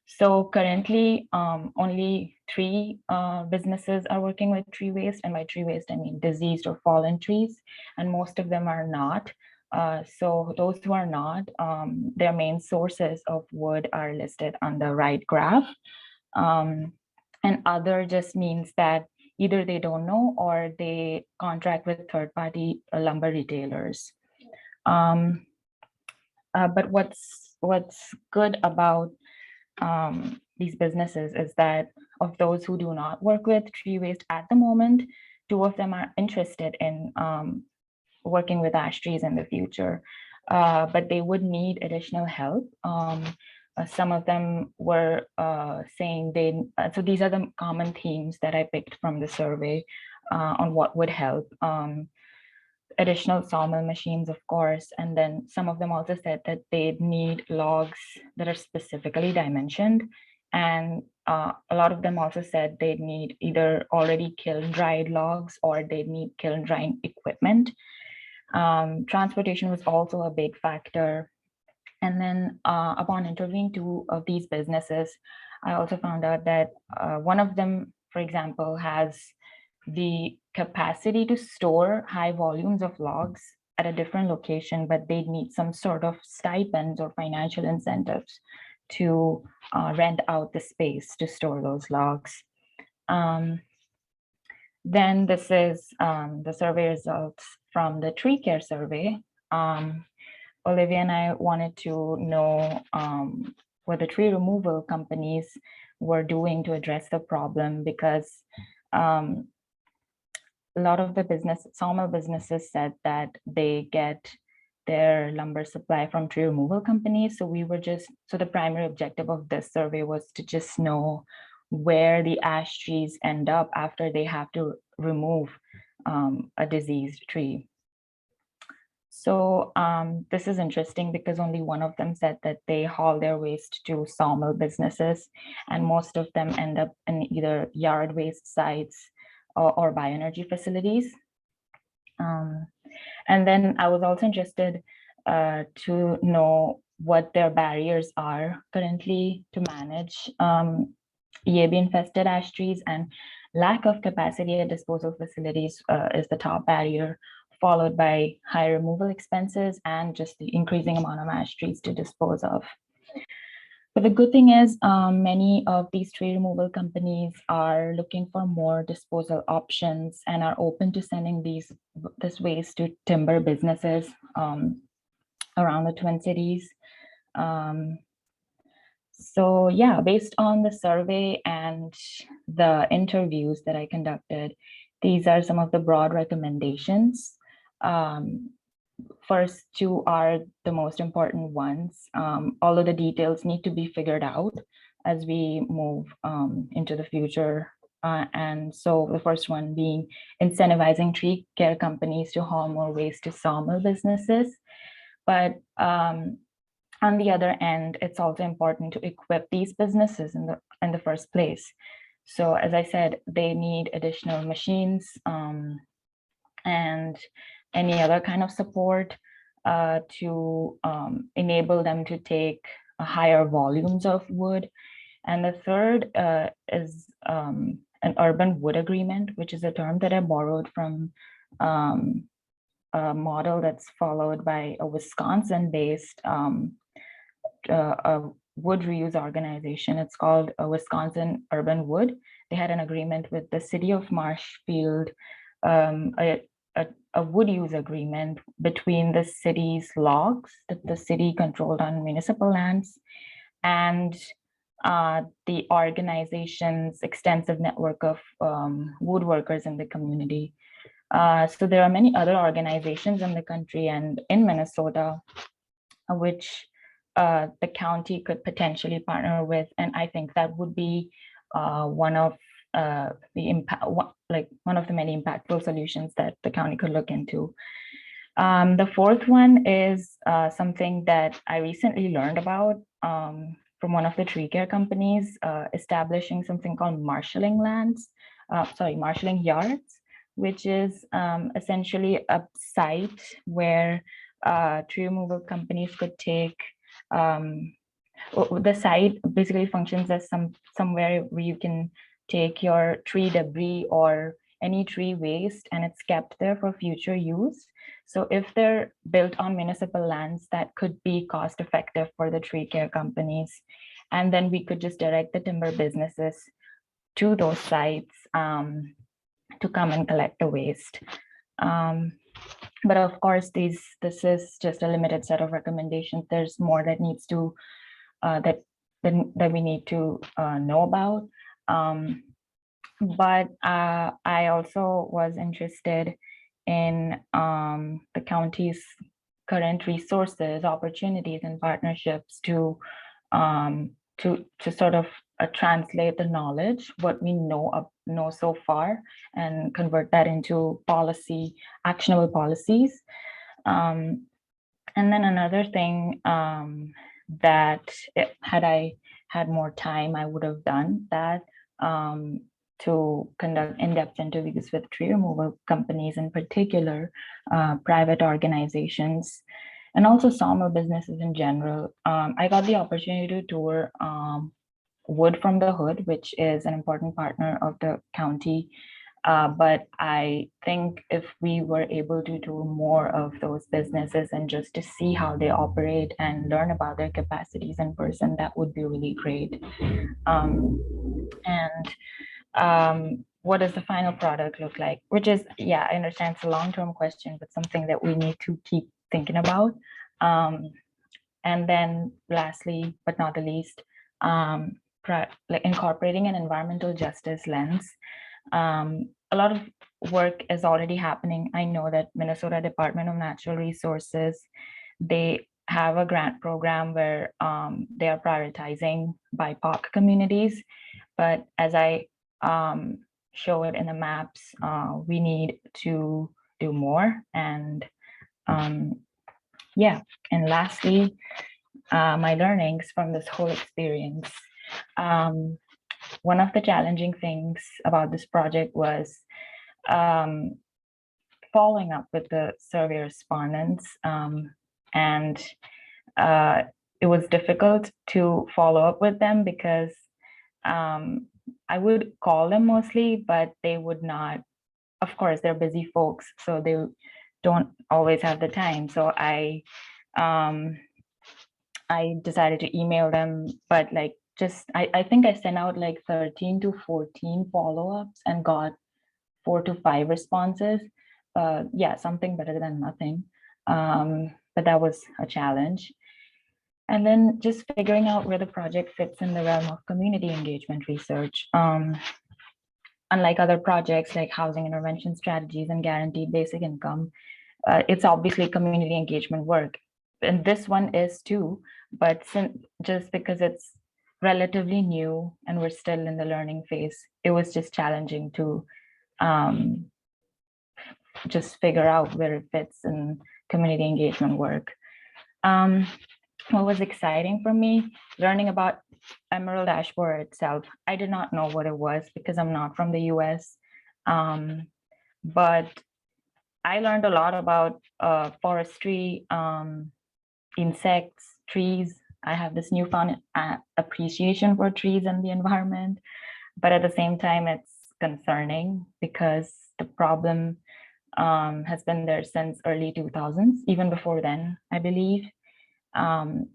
So currently, only 3 businesses are working with tree waste, and by tree waste, I mean diseased or fallen trees, and most of them are not. So those who are not, their main sources of wood are listed on the right graph. And other just means that either they don't know or they contract with third-party lumber retailers. But what's good about these businesses is that of those who do not work with tree waste at the moment, 2 of them are interested in working with ash trees in the future, but they would need additional help. Some of them were saying so these are the common themes that I picked from the survey on what would help. Additional sawmill machines, of course, and then some of them also said that they need logs that are specifically dimensioned, and a lot of them also said they need either already kiln dried logs or they need kiln drying equipment. Transportation was also a big factor. And then upon interviewing 2 of these businesses, I also found out that one of them, for example, has the capacity to store high volumes of logs at a different location, but they need some sort of stipends or financial incentives to rent out the space to store those logs. Then this is the survey results from the tree care survey. Olivia and I wanted to know what the tree removal companies were doing to address the problem, because a lot of the sawmill businesses said that they get their lumber supply from tree removal companies. So the primary objective of this survey was to just know where the ash trees end up after they have to remove a diseased tree. So this is interesting because only one of them said that they haul their waste to sawmill businesses, and most of them end up in either yard waste sites or bioenergy facilities. And then I was also interested to know what their barriers are currently to manage EAB-infested ash trees, and lack of capacity at disposal facilities is the top barrier, followed by high removal expenses and just the increasing amount of ash trees to dispose of. But the good thing is many of these tree removal companies are looking for more disposal options and are open to sending this waste to timber businesses around the Twin Cities. So yeah, based on the survey and the interviews that I conducted, these are some of the broad recommendations. First 2 are the most important ones, although the details need to be figured out as we move into the future. And so the first one being incentivizing tree care companies to haul more waste to sawmill businesses. But on the other end, it's also important to equip these businesses in the first place. So as I said, they need additional machines and any other kind of support to enable them to take higher volumes of wood. And the third is an urban wood agreement, which is a term that I borrowed from a model that's followed by a Wisconsin-based a wood reuse organization. It's called Wisconsin Urban Wood. They had an agreement with the city of Marshfield, a wood use agreement between the city's logs that the city controlled on municipal lands and the organization's extensive network of woodworkers in the community. So there are many other organizations in the country and in Minnesota, which the county could potentially partner with. And I think that would be one of one of the many impactful solutions that the county could look into. The fourth one is something that I recently learned about from one of the tree care companies, establishing something called marshalling marshalling yards, which is essentially a site where tree removal companies could take, the site basically functions as somewhere where you can take your tree debris or any tree waste, and it's kept there for future use. So if they're built on municipal lands, that could be cost effective for the tree care companies. And then we could just direct the timber businesses to those sites to come and collect the waste. But of course, this is just a limited set of recommendations. There's more that needs to that we need to know about. But I also was interested in the county's current resources, opportunities, and partnerships to sort of translate the knowledge, what we know so far, and convert that into actionable policies. And then another thing that had I had more time, I would have done that to conduct in-depth interviews with tree removal companies, in particular, private organizations, and also sawmill businesses in general. I got the opportunity to tour Wood from the Hood, which is an important partner of the county. But I think if we were able to do more of those businesses and just to see how they operate and learn about their capacities in person, that would be really great. What does the final product look like? Which is, yeah, I understand it's a long-term question, but something that we need to keep thinking about. And then lastly, but not the least, incorporating an environmental justice lens. A lot of work is already happening. I know that Minnesota Department of Natural Resources, they have a grant program where they are prioritizing BIPOC communities. But as I show it in the maps, we need to do more. And yeah, and lastly, my learnings from this whole experience. One of the challenging things about this project was following up with the survey respondents, and it was difficult to follow up with them because I would call them mostly, but they would not. Of course, they're busy folks, so they don't always have the time. So I decided to email them, but I think I sent out like 13 to 14 follow-ups and got 4 to 5 responses. Yeah, something better than nothing. But that was a challenge. And then just figuring out where the project fits in the realm of community engagement research. Unlike other projects like housing intervention strategies and guaranteed basic income, it's obviously community engagement work. And this one is too, but just because it's relatively new and we're still in the learning phase, it was just challenging to just figure out where it fits in community engagement work. What was exciting for me, learning about emerald ash borer itself. I did not know what it was because I'm not from the US, but I learned a lot about forestry, insects, trees. I have this newfound appreciation for trees and the environment, but at the same time, it's concerning because the problem has been there since early 2000s, even before then, I believe. And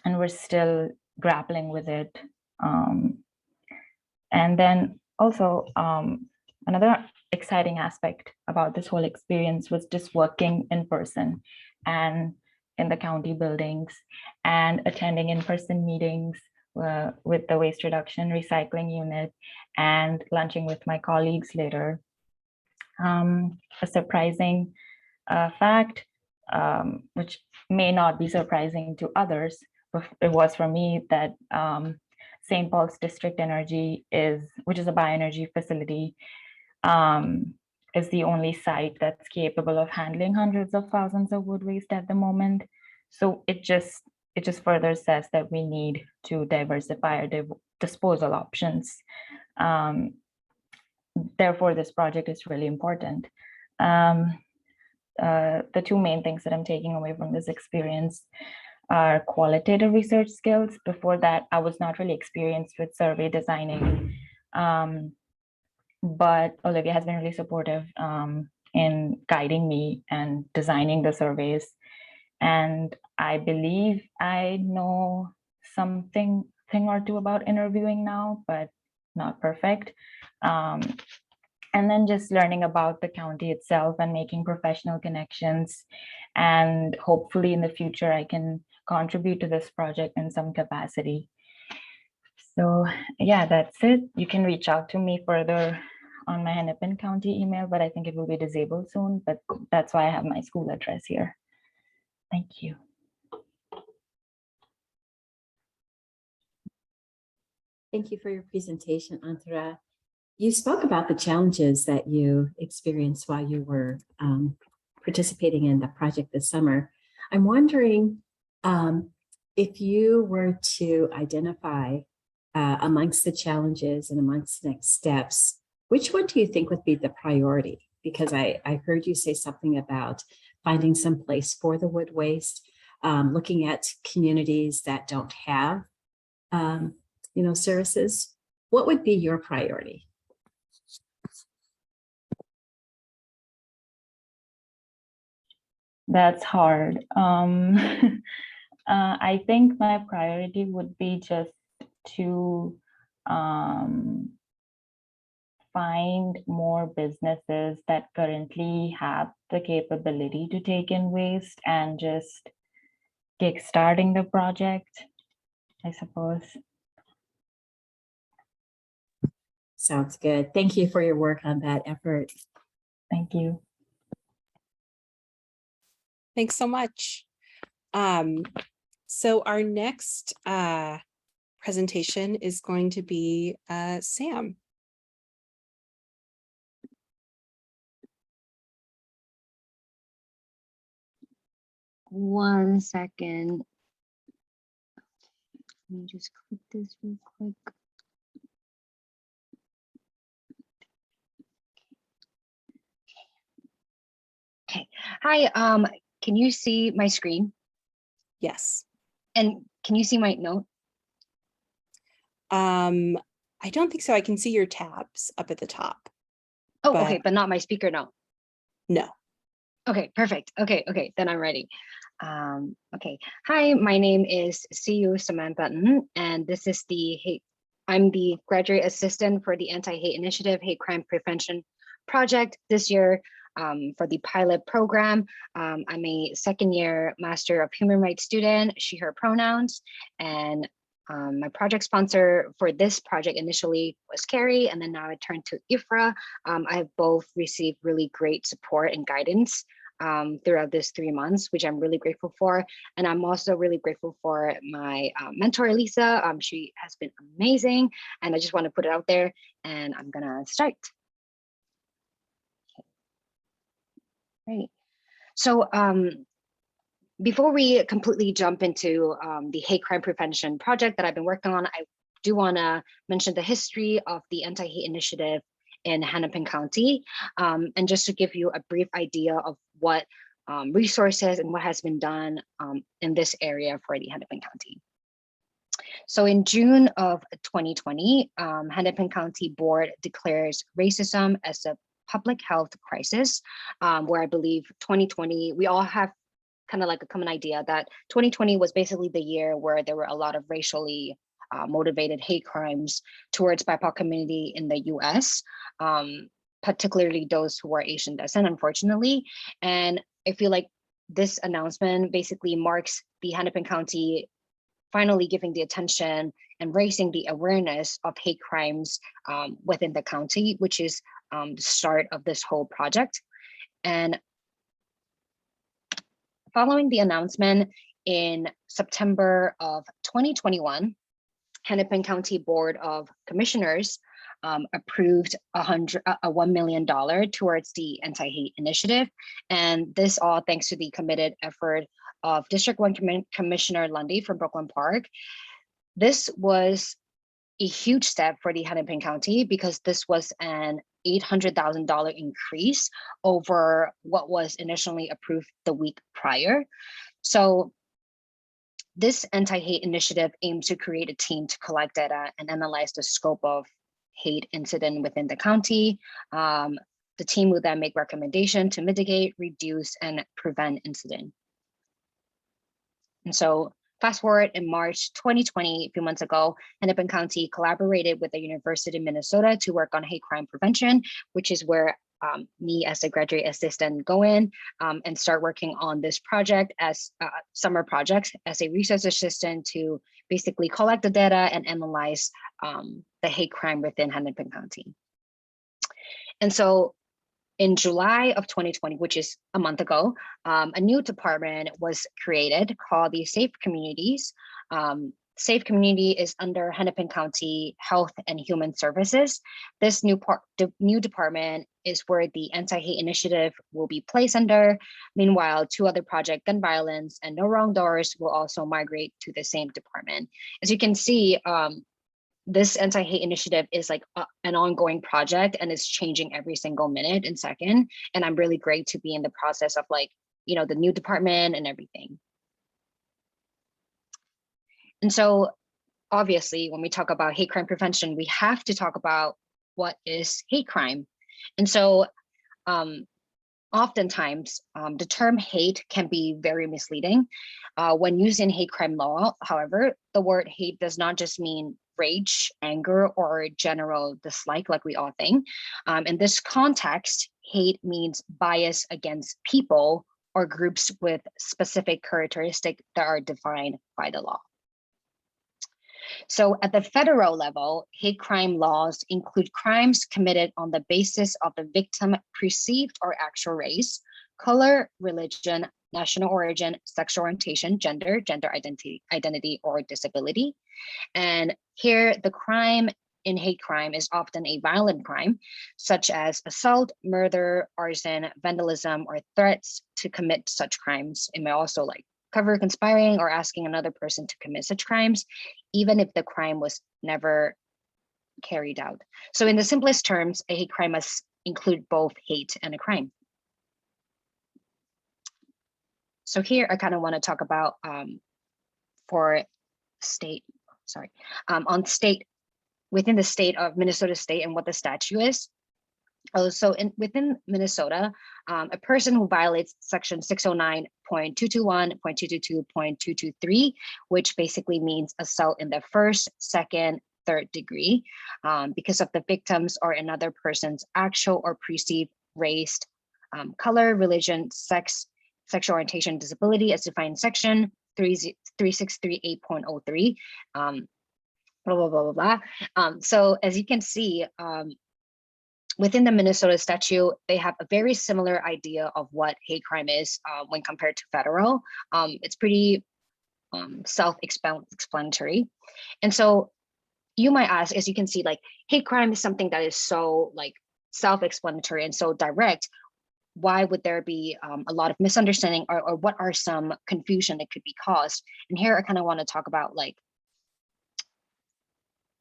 we're still grappling with it. And then also another exciting aspect about this whole experience was just working in person and in the county buildings and attending in-person meetings with the waste reduction recycling unit and lunching with my colleagues later. A surprising fact, which may not be surprising to others, but it was for me, that St. Paul's District Energy which is a bioenergy facility, is the only site that's capable of handling hundreds of thousands of wood waste at the moment. So it just further says that we need to diversify our disposal options. Therefore, this project is really important. The two main things that I'm taking away from this experience are qualitative research skills. Before that, I was not really experienced with survey designing, but Olivia has been really supportive in guiding me and designing the surveys. And I believe I know thing or two about interviewing now, but not perfect. And then just learning about the county itself and making professional connections. And hopefully in the future, I can contribute to this project in some capacity. So yeah, that's it. You can reach out to me further on my Hennepin County email, but I think it will be disabled soon, but that's why I have my school address here. Thank you. Thank you for your presentation, Antara. You spoke about the challenges that you experienced while you were participating in the project this summer. I'm wondering if you were to identify amongst the challenges and amongst the next steps, which one do you think would be the priority? Because I heard you say something about finding some place for the wood waste, looking at communities that don't have services. What would be your priority? That's hard. I think my priority would be just to find more businesses that currently have the capability to take in waste and just kickstarting the project, I suppose. Sounds good. Thank you for your work on that effort. Thank you. Thanks so much. So our next presentation is going to be Sam. One second. Let me just click this real quick. Okay. Hi, can you see my screen? Yes. And can you see my note? I don't think so. I can see your tabs up at the top. Oh, okay, but not my speaker note. No. Okay, perfect. Okay, then I'm ready. Okay. Hi, my name is CU Samantha, and this is I'm the graduate assistant for the Anti-Hate Initiative Hate Crime Prevention Project this year. For the pilot program, I'm a second-year Master of Human Rights student, she, her pronouns, and my project sponsor for this project initially was Carrie, and then now I turned to Ifra. I've both received really great support and guidance throughout this 3 months, which I'm really grateful for. And I'm also really grateful for my mentor, Lisa. She has been amazing, and I just want to put it out there, and I'm gonna start. Great. So before we completely jump into the hate crime prevention project that I've been working on, I do want to mention the history of the Anti-Hate Initiative in Hennepin County, and just to give you a brief idea of what resources and what has been done in this area for the Hennepin County. So in June of 2020, Hennepin County Board declares racism as a public health crisis, where I believe 2020, we all have kind of like a common idea that 2020 was basically the year where there were a lot of racially motivated hate crimes towards BIPOC community in the US, particularly those who are Asian descent, unfortunately. And I feel like this announcement basically marks the Hennepin County finally giving the attention and raising the awareness of hate crimes within the county, which is the start of this whole project. And following the announcement in September of 2021, Hennepin County Board of Commissioners approved $1 million towards the anti-hate initiative. And this all thanks to the committed effort of District 1 Commissioner Lundy from Brooklyn Park. This was a huge step for the Hennepin County because this was an $800,000 increase over what was initially approved the week prior. So this anti-hate initiative aims to create a team to collect data and analyze the scope of hate incident within the county. The team will then make recommendations to mitigate, reduce, and prevent incident. And so fast forward in March 2020, a few months ago, Hennepin County collaborated with the University of Minnesota to work on hate crime prevention, which is where me as a graduate assistant go in and start working on this project as summer project as a research assistant to basically collect the data and analyze the hate crime within Hennepin County. And so in July of 2020, which is a month ago, a new department was created called the Safe Communities. Safe Community is under Hennepin County Health and Human Services. This new department is where the anti-hate initiative will be placed under. Meanwhile, two other projects, gun violence and no wrong doors, will also migrate to the same department. As you can see, this anti-hate initiative is like an ongoing project and it's changing every single minute and second. And I'm really great to be in the process of like, you know, the new department and everything. And so obviously, when we talk about hate crime prevention, we have to talk about what is hate crime. And so oftentimes the term hate can be very misleading. When used in hate crime law, however, the word hate does not just mean rage, anger, or general dislike like we all think. In this context, hate means bias against people or groups with specific characteristics that are defined by the law. So at the federal level, hate crime laws include crimes committed on the basis of the victim perceived or actual race, color, religion, national origin, sexual orientation, gender identity, or disability. And here, the crime in hate crime is often a violent crime, such as assault, murder, arson, vandalism, or threats to commit such crimes. It may also like cover conspiring or asking another person to commit such crimes, even if the crime was never carried out. So in the simplest terms, a hate crime must include both hate and a crime. So here I kind of want to talk about for state, sorry, on state, within the state of Minnesota state and what the statute is. So within Minnesota, a person who violates section 609.221, .222, .223, which basically means assault in the first, second, third degree, because of the victim's or another person's actual or perceived race, color, religion, sex, sexual orientation, disability, as defined in section 3638.03, blah, blah, blah, blah, blah. So as you can see, within the Minnesota statute, they have a very similar idea of what hate crime is when compared to federal. It's pretty self-explanatory. And so you might ask, as you can see, like hate crime is something that is so like self-explanatory and so direct. Why would there be a lot of misunderstanding or what are some confusion that could be caused? And here I kind of want to talk about like,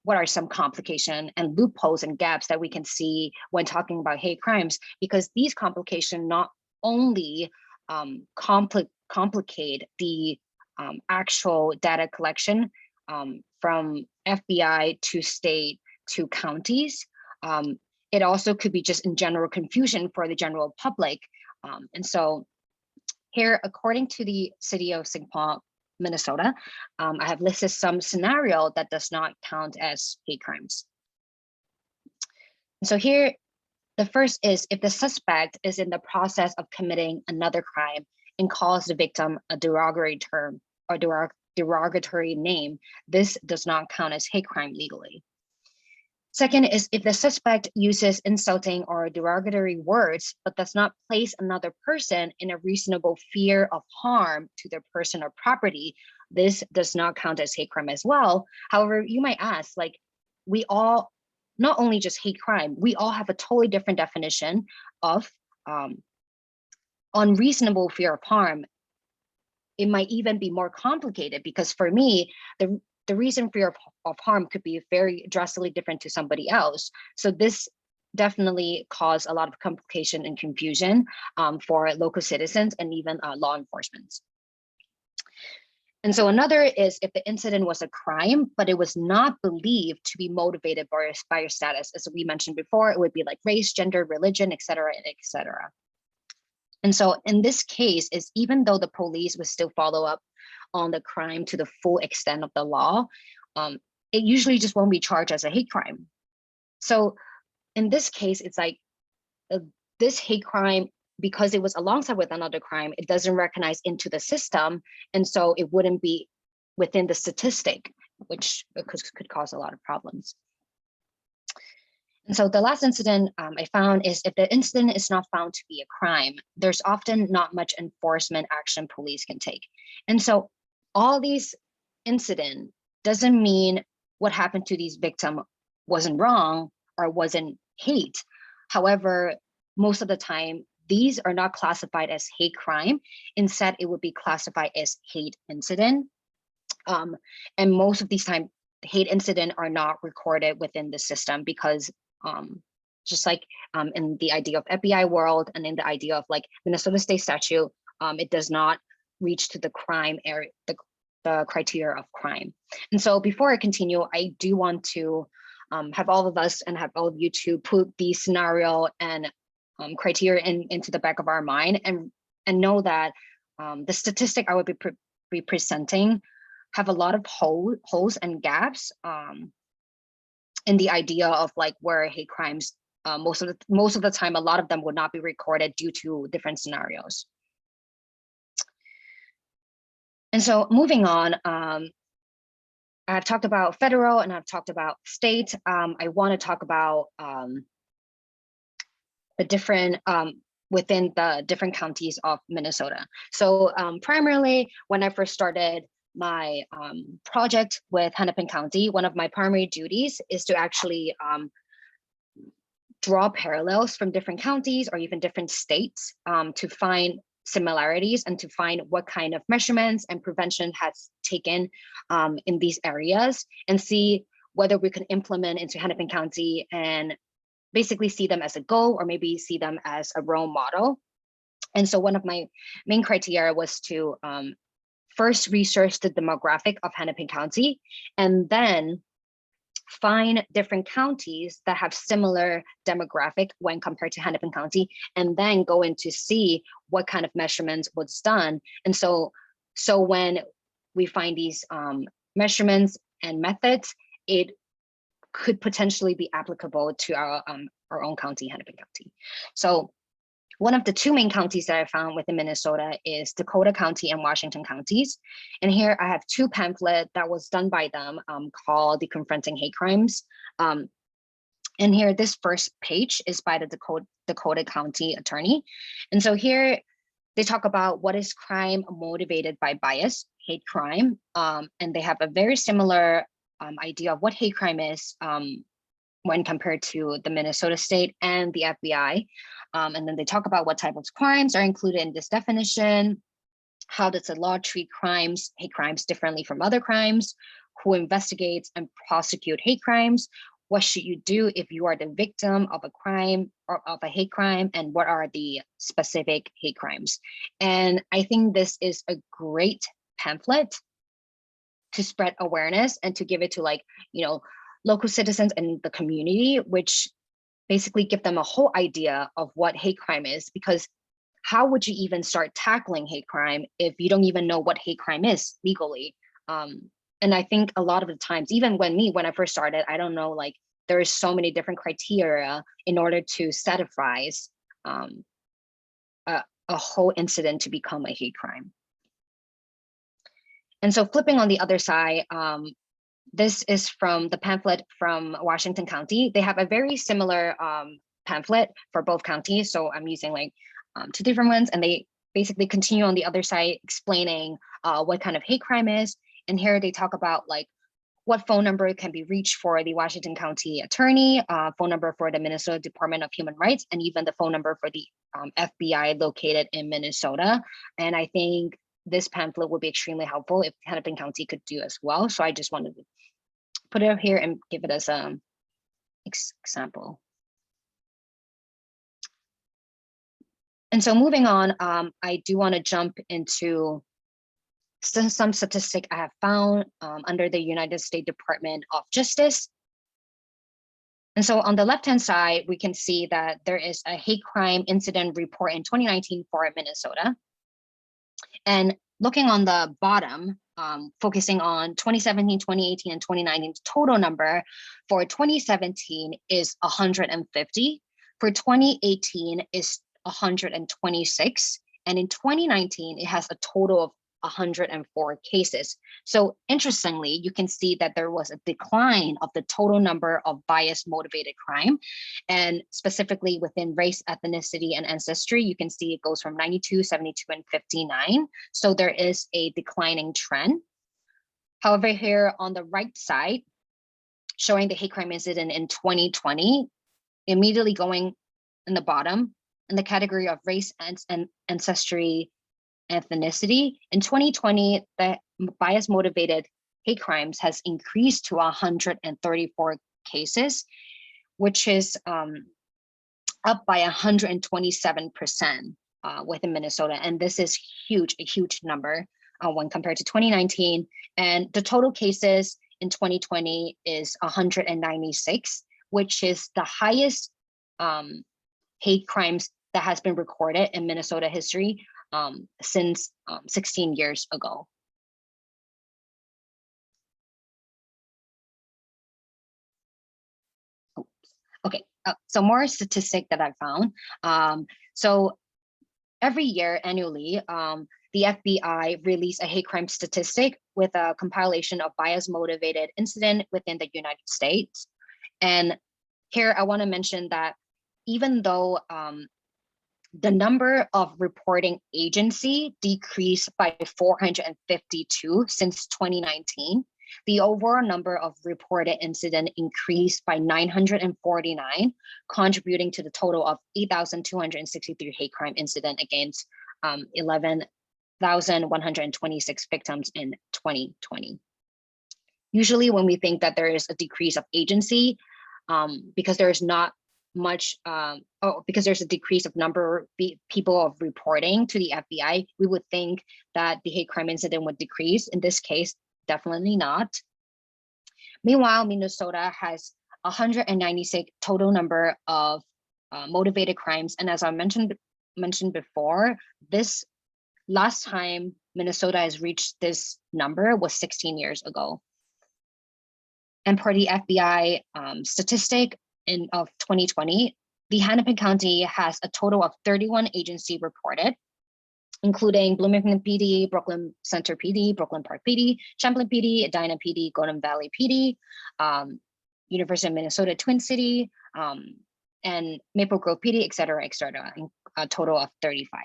what are some complications and loopholes and gaps that we can see when talking about hate crimes, because these complications not only complicate the actual data collection from FBI to state to counties. It also could be just in general confusion for the general public. And so here, according to the city of St. Paul, Minnesota, I have listed some scenario that does not count as hate crimes. So here, the first is if the suspect is in the process of committing another crime and calls the victim a derogatory term or derogatory name, this does not count as hate crime legally. Second is if the suspect uses insulting or derogatory words, but does not place another person in a reasonable fear of harm to their person or property, this does not count as hate crime as well. However, you might ask, like, we all, not only just hate crime, we all have a totally different definition of unreasonable fear of harm. It might even be more complicated because for me, the reason fear of harm could be very drastically different to somebody else. So this definitely caused a lot of complication and confusion for local citizens and even law enforcement. And so another is if the incident was a crime, but it was not believed to be motivated by your status. As we mentioned before, it would be like race, gender, religion, et cetera, et cetera. And so in this case, is even though the police would still follow up on the crime to the full extent of the law, it usually just won't be charged as a hate crime. So in this case, it's like this hate crime, because it was alongside with another crime, it doesn't recognize into the system. And so it wouldn't be within the statistic, which could cause a lot of problems. And so the last incident I found is if the incident is not found to be a crime, there's often not much enforcement action police can take. And so all these incidents doesn't mean what happened to these victims wasn't wrong or wasn't hate. However, most of the time, these are not classified as hate crime. Instead, it would be classified as hate incident. And most of these time, hate incident are not recorded within the system because just like in the idea of FBI world and in the idea of like Minnesota state statute, it does not reach to the crime area, the criteria of crime. And so before I continue, I do want to have all of us and have all of you to put the scenario and criteria into the back of our mind and know that the statistic I would be presenting have a lot of holes and gaps in the idea of like where hate crimes, most of the time, a lot of them would not be recorded due to different scenarios. And so moving on, I've talked about federal and I've talked about state. I want to talk about the different within the different counties of Minnesota. So primarily when I first started my project with Hennepin County, one of my primary duties is to actually draw parallels from different counties or even different states to find similarities and to find what kind of measurements and prevention has taken in these areas and see whether we can implement into Hennepin County and basically see them as a goal or maybe see them as a role model. And so one of my main criteria was to first research the demographic of Hennepin County and then find different counties that have similar demographic when compared to Hennepin County, and then go in to see what kind of measurements was done. And so when we find these measurements and methods, it could potentially be applicable to our own county, Hennepin County. So one of the two main counties that I found within Minnesota is Dakota County and Washington counties. And here I have two pamphlets that was done by them called the Confronting Hate Crimes. And here, this first page is by the Dakota County attorney. And so here they talk about what is crime motivated by bias, hate crime. And they have a very similar idea of what hate crime is when compared to the Minnesota state and the FBI. And then they talk about what type of crimes are included in this definition, how does the law treat crimes, hate crimes differently from other crimes, who investigates and prosecute hate crimes, what should you do if you are the victim of a crime or of a hate crime, and what are the specific hate crimes. And I think this is a great pamphlet to spread awareness and to give it to like, you know, local citizens and the community, which basically give them a whole idea of what hate crime is, because how would you even start tackling hate crime if you don't even know what hate crime is legally? And I think a lot of the times, even when I first started, I don't know, like there is so many different criteria in order to categorize a whole incident to become a hate crime. And so flipping on the other side, this is from the pamphlet from Washington County. They have a very similar pamphlet for both counties. So I'm using like two different ones, and they basically continue on the other side explaining what kind of hate crime is. And here they talk about like what phone number can be reached for the Washington County attorney, phone number for the Minnesota Department of Human Rights, and even the phone number for the FBI located in Minnesota. And I think this pamphlet would be extremely helpful if Hennepin County could do as well. So I just wanted to put it up here and give it as an example. And so moving on, I do want to jump into some statistic I have found under the United States Department of Justice. And so on the left-hand side, we can see that there is a hate crime incident report in 2019 for Minnesota. And looking on the bottom, focusing on 2017, 2018, and 2019, total number for 2017 is 150. For 2018 is 126. And in 2019, it has a total of 104 cases. So interestingly, you can see that there was a decline of the total number of bias motivated crime. And specifically within race, ethnicity, and ancestry, you can see it goes from 92, 72, and 59. So there is a declining trend. However, here on the right side, showing the hate crime incident in 2020, immediately going in the bottom in the category of race and ancestry, ethnicity. In 2020, the bias motivated hate crimes has increased to 134 cases, which is up by 127% within Minnesota. And this is huge, a huge number when compared to 2019. And the total cases in 2020 is 196, which is the highest hate crimes that has been recorded in Minnesota history since 16 years ago. Okay, so more statistic that I found. So every year, annually, the FBI release a hate crime statistic with a compilation of bias motivated incident within the United States. And here I want to mention that even though the number of reporting agency decreased by 452 since 2019, the overall number of reported incident increased by 949, contributing to the total of 8,263 hate crime incident against 11,126 victims in 2020. Usually when we think that there is a decrease of agency, because there is not much, because there's a decrease of number of people of reporting to the FBI, we would think that the hate crime incident would decrease. In this case, definitely not. Meanwhile, Minnesota has 196 total number of motivated crimes. And as I mentioned before, this last time Minnesota has reached this number was 16 years ago. And per the FBI statistic of 2020, the Hennepin County has a total of 31 agency reported, including Bloomington PD, Brooklyn Center PD, Brooklyn Park PD, Champlain PD, Edina PD, Golden Valley PD, University of Minnesota Twin City, and Maple Grove PD, et cetera, a total of 35.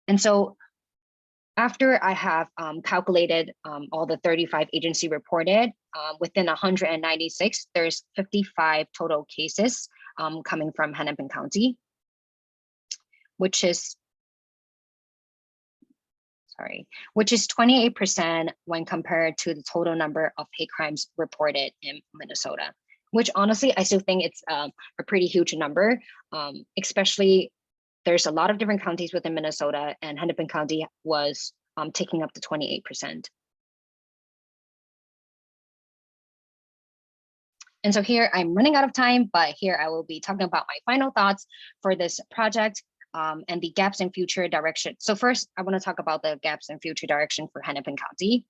And so after I have calculated all the 35 agency reported, within 196, there's 55 total cases coming from Hennepin County, which is 28% when compared to the total number of hate crimes reported in Minnesota, which honestly, I still think it's a pretty huge number, especially there's a lot of different counties within Minnesota, and Hennepin County was taking up the 28%. And so here I'm running out of time, but here I will be talking about my final thoughts for this project and the gaps in future direction. So first, I want to talk about the gaps in future direction for Hennepin County.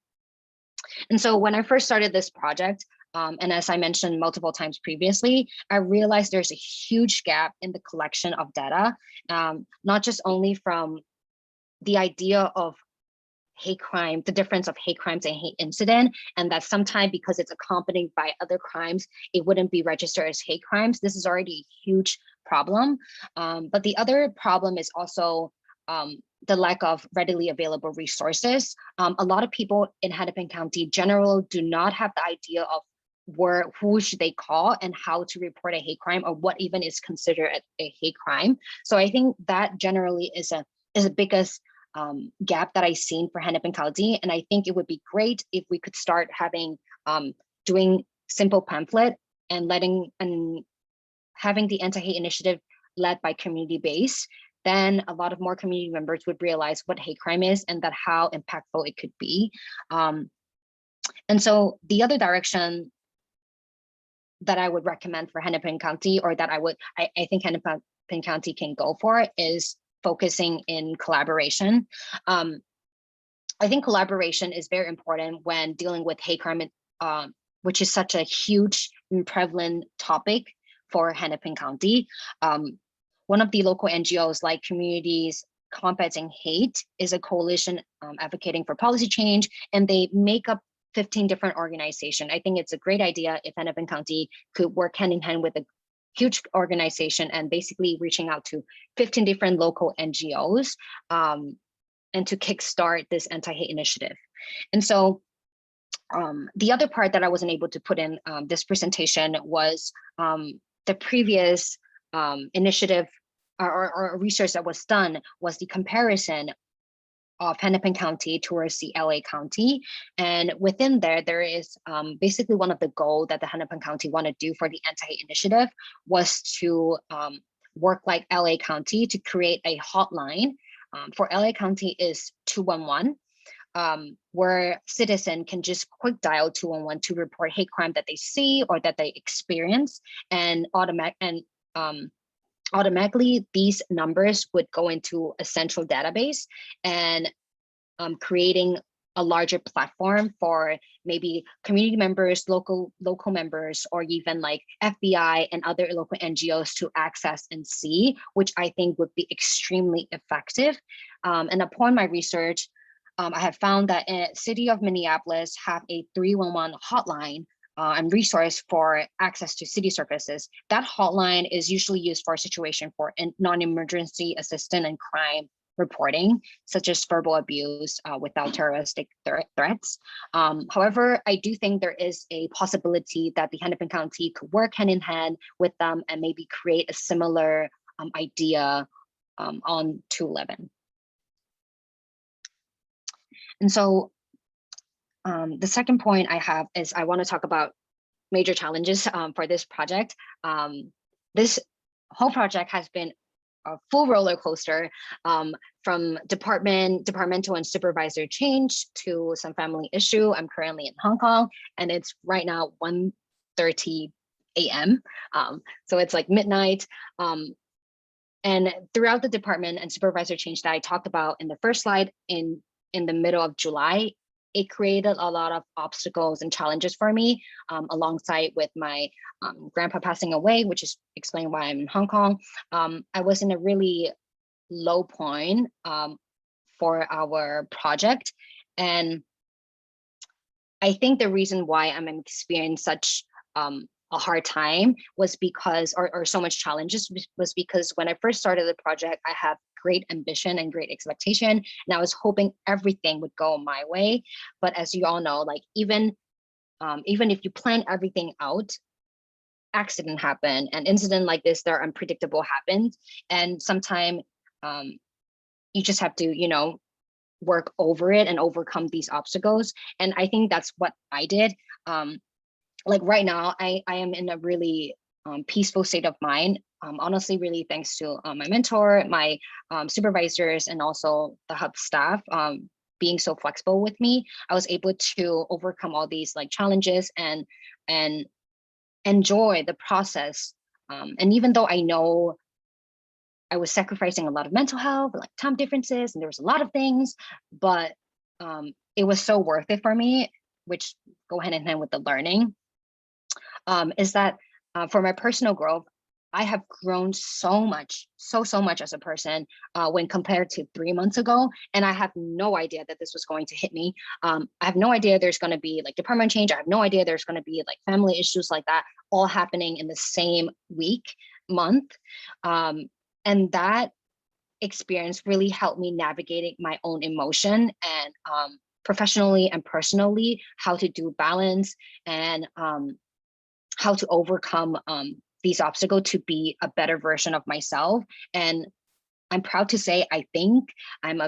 And so when I first started this project, and as I mentioned multiple times previously, I realized there's a huge gap in the collection of data, not just only from the idea of hate crime, the difference of hate crimes and hate incident, and that sometimes because it's accompanied by other crimes, it wouldn't be registered as hate crimes. This is already a huge problem. But the other problem is also the lack of readily available resources. A lot of people in Hennepin County generally do not have the idea of who should they call and how to report a hate crime, or what even is considered a hate crime. So I think that generally is a biggest gap that I've seen for Hennepin County. And I think it would be great if we could start having doing simple pamphlet and having the anti-hate initiative led by community base. Then a lot of more community members would realize what hate crime is and that how impactful it could be. And so the other direction that I would recommend for Hennepin County, or that I think Hennepin County can go for, is focusing in collaboration. I think collaboration is very important when dealing with hate crime, which is such a huge and prevalent topic for Hennepin County. One of the local NGOs, like Communities Combating Hate, is a coalition advocating for policy change, and they make up 15 different organizations. I think it's a great idea if Hennepin County could work hand in hand with a huge organization and basically reaching out to 15 different local NGOs and to kickstart this anti-hate initiative. And so the other part that I wasn't able to put in this presentation was the previous initiative or research that was done was the comparison of Hennepin County towards the LA County. And within there is basically one of the goals that the Hennepin County want to do for the anti-hate initiative was to work like LA County to create a hotline. For LA County is 211, where citizen can just quick dial 211 to report hate crime that they see or that they experience, and automatically these numbers would go into a central database, and creating a larger platform for maybe community members, local members, or even like FBI and other local NGOs to access and see, which I think would be extremely effective. And upon my research, I have found that city of Minneapolis have a 311 hotline and resource for access to city services. That hotline is usually used for a situation for non-emergency assistance and crime reporting, such as verbal abuse without terroristic threats. However, I do think there is a possibility that the Hennepin County could work hand in hand with them and maybe create a similar idea on 211. And so the second point I have is I want to talk about major challenges for this project. This whole project has been a full roller coaster from departmental and supervisor change to some family issue. I'm currently in Hong Kong, and it's right now 1:30 a.m. So it's like midnight. And throughout the department and supervisor change that I talked about in the first slide in the middle of July, it created a lot of obstacles and challenges for me, alongside with my grandpa passing away, which is explaining why I'm in Hong Kong. I was in a really low point for our project. And I think the reason why I'm experiencing such a hard time was because, or so much challenges, was because when I first started the project, I have great ambition and great expectation, and I was hoping everything would go my way. But as you all know, like even if you plan everything out, accident happen, and incident like this, they're unpredictable happens, and sometimes you just have to work over it and overcome these obstacles. And I think that's what I did. Like right now, I am in a really peaceful state of mind. Honestly, really thanks to my mentor, my supervisors, and also the HUP staff being so flexible with me. I was able to overcome all these like challenges and enjoy the process. And even though I know I was sacrificing a lot of mental health, like time differences, and there was a lot of things, but it was so worth it for me, which go hand in hand with the learning, is that for my personal growth, I have grown so much, so much as a person when compared to 3 months ago. And I have no idea that this was going to hit me. I have no idea there's going to be like department change. I have no idea there's going to be like family issues like that all happening in the same week, month. And that experience really helped me navigating my own emotion and professionally and personally, how to do balance and how to overcome these obstacles to be a better version of myself. And I'm proud to say, I think I'm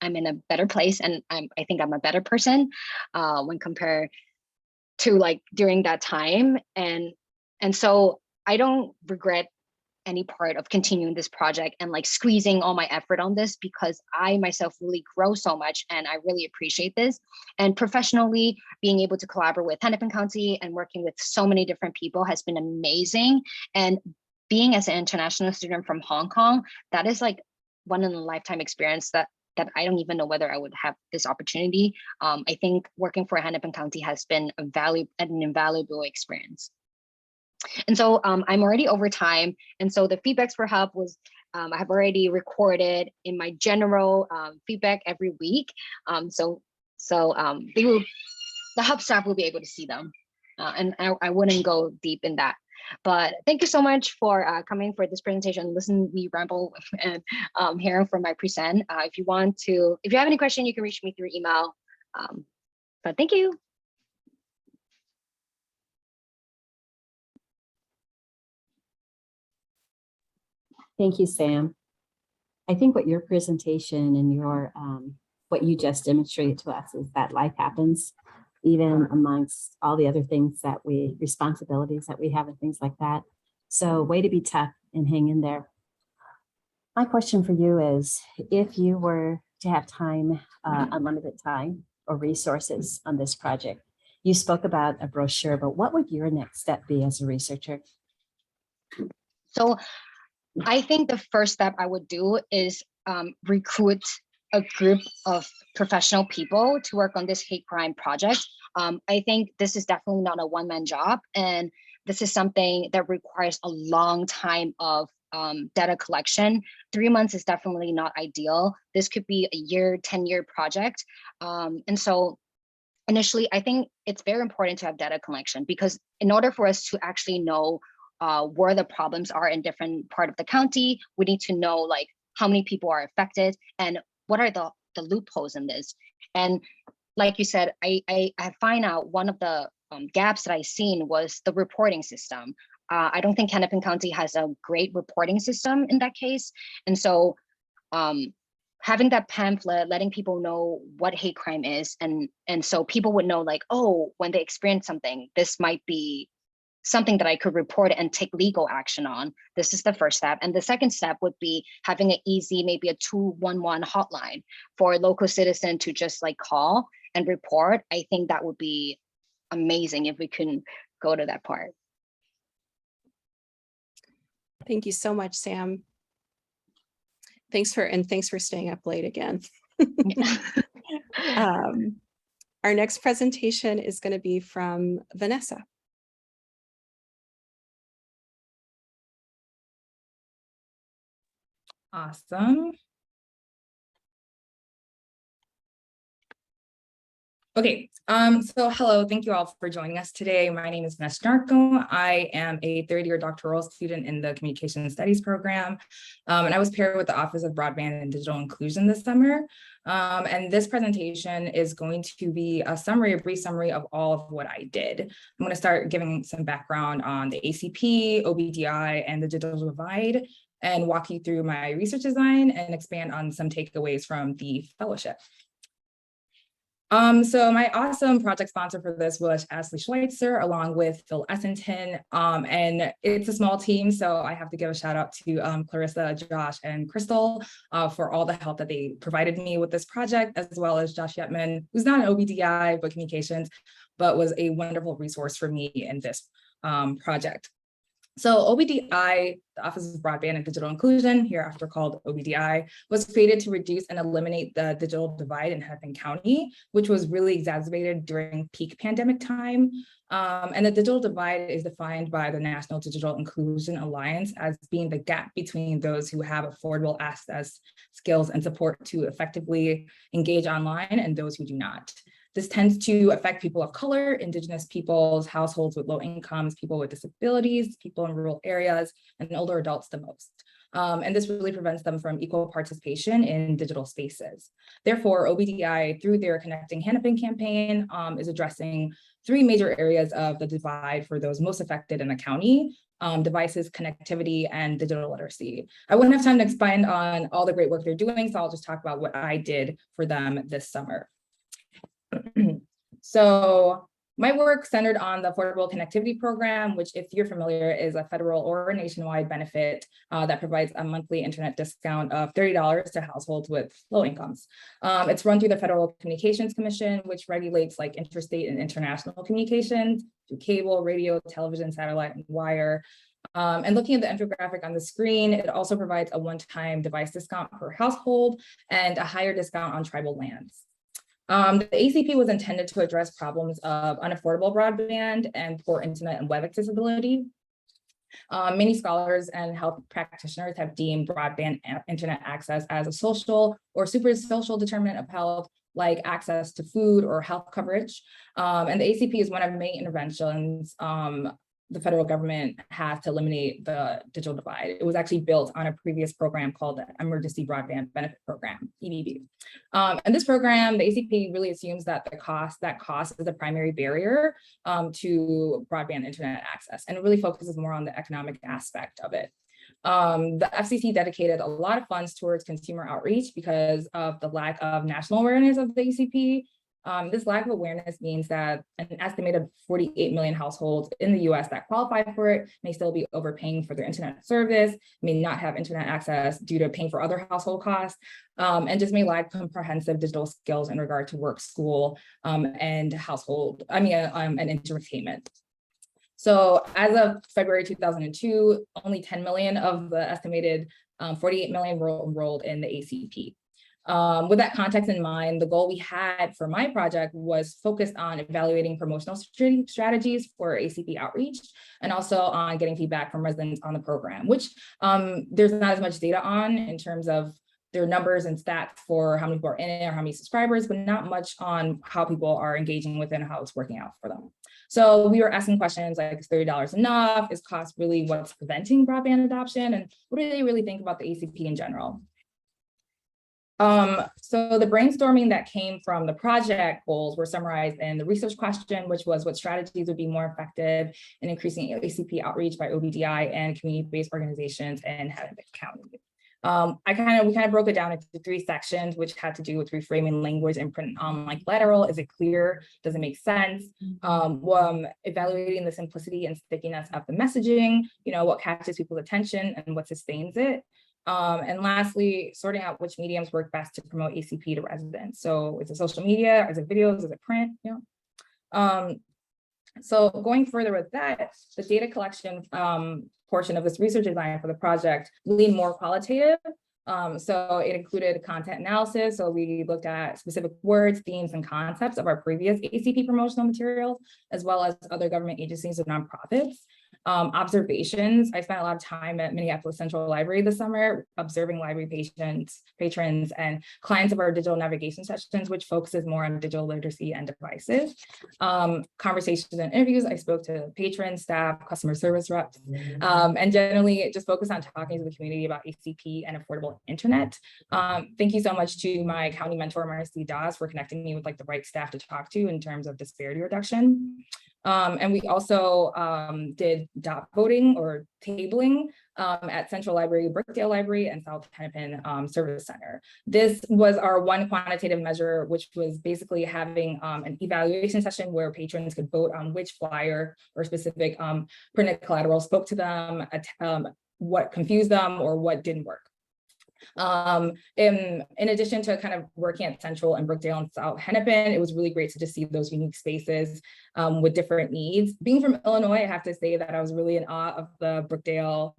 in a better place, and I think I'm a better person when compared to like during that time. And so I don't regret any part of continuing this project and like squeezing all my effort on this, because I myself really grow so much and I really appreciate this. And professionally, being able to collaborate with Hennepin County and working with so many different people has been amazing. And being as an international student from Hong Kong, that is like one in a lifetime experience that I don't even know whether I would have this opportunity. I think working for Hennepin County has been an invaluable experience. And so I'm already over time. And so the feedbacks for HUP was, I have already recorded in my general feedback every week. So the HUP staff will be able to see them. And I wouldn't go deep in that. But thank you so much for coming for this presentation, listen to me ramble and hearing from my present. If you have any question, you can reach me through email. But thank you. Thank you, Sam. I think what your presentation and your what you just demonstrated to us is that life happens even amongst all the other things that responsibilities that we have and things like that. So way to be tough and hang in there. My question for you is, if you were to have time, unlimited time or resources on this project, you spoke about a brochure, but what would your next step be as a researcher? So I think the first step I would do is recruit a group of professional people to work on this hate crime project. I think this is definitely not a one-man job, and this is something that requires a long time of data collection. 3 months is definitely not ideal. This could be a year, 10-year project. And so initially, I think it's very important to have data collection, because in order for us to actually know where the problems are in different part of the county, we need to know like how many people are affected and what are the loopholes in this. And like you said, I find out one of the gaps that I seen was the reporting system. I don't think Hennepin County has a great reporting system in that case. And so having that pamphlet, letting people know what hate crime is, and so people would know like, oh, when they experience something, this might be something that I could report and take legal action on. This is the first step. And the second step would be having an easy, maybe a 211 hotline for a local citizen to just like call and report. I think that would be amazing if we can go to that part. Thank you so much, Sam. Thanks for staying up late again. Our next presentation is going to be from Vanessa. Awesome. Okay, so hello, thank you all for joining us today. My name is Vanessa Narco. I am a third-year doctoral student in the Communication Studies program, and I was paired with the Office of Broadband and Digital Inclusion this summer. And this presentation is going to be a brief summary of all of what I did. I'm going to start giving some background on the ACP, OBDI, and the digital divide, and walk you through my research design and expand on some takeaways from the fellowship. So my awesome project sponsor for this was Ashley Schweitzer, along with Phil Essington, and it's a small team, so I have to give a shout out to Clarissa, Josh, and Crystal for all the help that they provided me with this project, as well as Josh Yetman, who's not an OBDI, but communications, but was a wonderful resource for me in this project. So OBDI, the Office of Broadband and Digital Inclusion, hereafter called OBDI, was created to reduce and eliminate the digital divide in Hennepin County, which was really exacerbated during peak pandemic time. And the digital divide is defined by the National Digital Inclusion Alliance as being the gap between those who have affordable access, skills, and support to effectively engage online and those who do not. This tends to affect people of color, Indigenous peoples, households with low incomes, people with disabilities, people in rural areas, and older adults the most. And this really prevents them from equal participation in digital spaces. Therefore, OBDI, through their Connecting Hennepin campaign, is addressing 3 major areas of the divide for those most affected in the county: devices, connectivity, and digital literacy. I wouldn't have time to expand on all the great work they're doing, so I'll just talk about what I did for them this summer. So my work centered on the Affordable Connectivity Program, which, if you're familiar, is a federal or nationwide benefit that provides a monthly internet discount of $30 to households with low incomes. It's run through the Federal Communications Commission, which regulates like interstate and international communications through cable, radio, television, satellite, and wire. And looking at the infographic on the screen, it also provides a one-time device discount per household and a higher discount on tribal lands. The ACP was intended to address problems of unaffordable broadband and poor internet and web accessibility. Many scholars and health practitioners have deemed broadband internet access as a social or super social determinant of health, like access to food or health coverage. And the ACP is one of many interventions the federal government has to eliminate the digital divide. It was actually built on a previous program called the Emergency Broadband Benefit Program, EBB. And this program, the ACP really assumes that cost is the primary barrier to broadband internet access, and it really focuses more on the economic aspect of it. The FCC dedicated a lot of funds towards consumer outreach because of the lack of national awareness of the ACP. This lack of awareness means that an estimated 48 million households in the US that qualify for it may still be overpaying for their internet service, may not have internet access due to paying for other household costs, and just may lack comprehensive digital skills in regard to work, school, and and entertainment. So as of February 2002, only 10 million of the estimated 48 million were enrolled in the ACP. With that context in mind, the goal we had for my project was focused on evaluating promotional strategies for ACP outreach, and also on getting feedback from residents on the program, which there's not as much data on in terms of their numbers and stats for how many people are in it or how many subscribers, but not much on how people are engaging with it and how it's working out for them. So we were asking questions like, is $30 enough? Is cost really what's preventing broadband adoption? And what do they really think about the ACP in general? So the brainstorming that came from the project goals were summarized in the research question, which was what strategies would be more effective in increasing ACP outreach by OBDI and community-based organizations in Hennepin County. We kind of broke it down into 3 sections, which had to do with reframing language and print and online collateral. Is it clear? Does it make sense? Evaluating the simplicity and stickiness of the messaging, what catches people's attention and what sustains it. And lastly, sorting out which mediums work best to promote ACP to residents. So is it social media? Is it videos? Is it print? So going further with that, the data collection portion of this research design for the project leaned more qualitative. So it included content analysis. So we looked at specific words, themes, and concepts of our previous ACP promotional materials, as well as other government agencies and nonprofits. Observations. I spent a lot of time at Minneapolis Central Library this summer, observing library patrons, and clients of our digital navigation sessions, which focuses more on digital literacy and devices. Conversations and interviews. I spoke to patrons, staff, customer service reps, and generally just focused on talking to the community about ACP and affordable internet. Thank you so much to my county mentor, Marcy Dawes, for connecting me with the right staff to talk to in terms of disparity reduction. And we also did dot voting or tabling at Central Library, Brookdale Library, and South Hennepin Service Center. This was our one quantitative measure, which was basically having an evaluation session where patrons could vote on which flyer or specific printed collateral spoke to them, what confused them, or what didn't work. In addition to kind of working at Central and Brookdale and South Hennepin, it was really great to just see those unique spaces with different needs. Being from Illinois, I have to say that I was really in awe of the Brookdale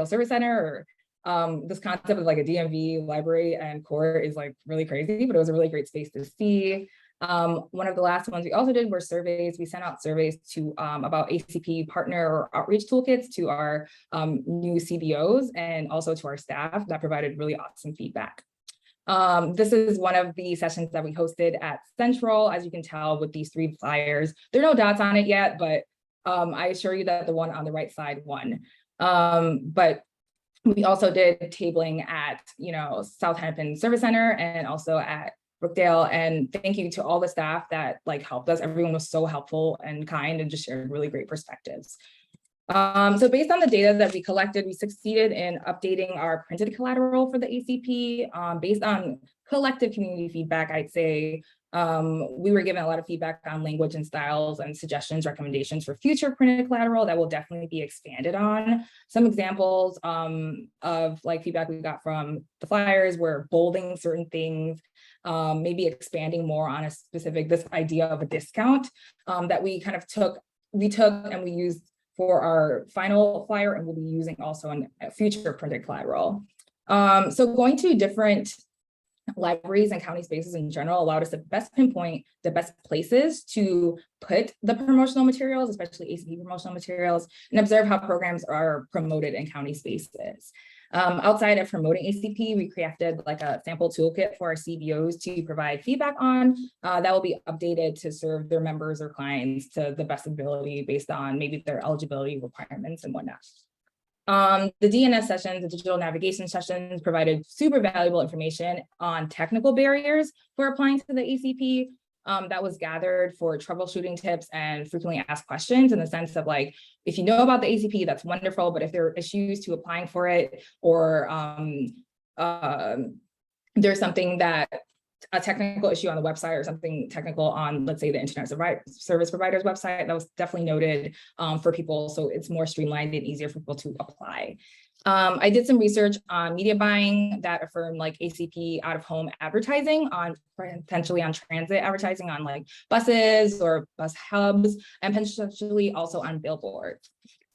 Service Center, or this concept of like a DMV library and court is like really crazy, but it was a really great space to see. One of the last ones we also did were surveys. We sent out surveys to about ACP partner or outreach toolkits to our new CBOs and also to our staff that provided really awesome feedback. This is one of the sessions that we hosted at Central. As you can tell with these 3 flyers, there are no dots on it yet, but I assure you that the one on the right side won. But we also did tabling at, South Hennepin Service Center and also at Brookdale, and thank you to all the staff that like helped us. Everyone was so helpful and kind and just shared really great perspectives. So based on the data that we collected, we succeeded in updating our printed collateral for the ACP. Based on collective community feedback, I'd say we were given a lot of feedback on language and styles and suggestions, recommendations for future printed collateral that will definitely be expanded on. Some examples of like feedback we got from the flyers were bolding certain things, maybe expanding more on a specific, this idea of a discount that we kind of took and we used for our final flyer and we'll be using also in future printed collateral. So going to different libraries and county spaces in general allowed us to best pinpoint the best places to put the promotional materials, especially ACP promotional materials, and observe how programs are promoted in county spaces. Outside of promoting ACP, we crafted like a sample toolkit for our CBOs to provide feedback on that will be updated to serve their members or clients to the best ability based on maybe their eligibility requirements and whatnot. The DNS sessions, the digital navigation sessions provided super valuable information on technical barriers for applying to the ACP. That was gathered for troubleshooting tips and frequently asked questions in the sense of like, if you know about the ACP, that's wonderful, but if there are issues to applying for it or there's something that a technical issue on the website or something technical on, let's say, the internet service provider's website, that was definitely noted for people. So it's more streamlined and easier for people to apply. I did some research on media buying that affirmed like ACP out of home advertising on potentially on transit advertising on like buses or bus hubs and potentially also on billboards.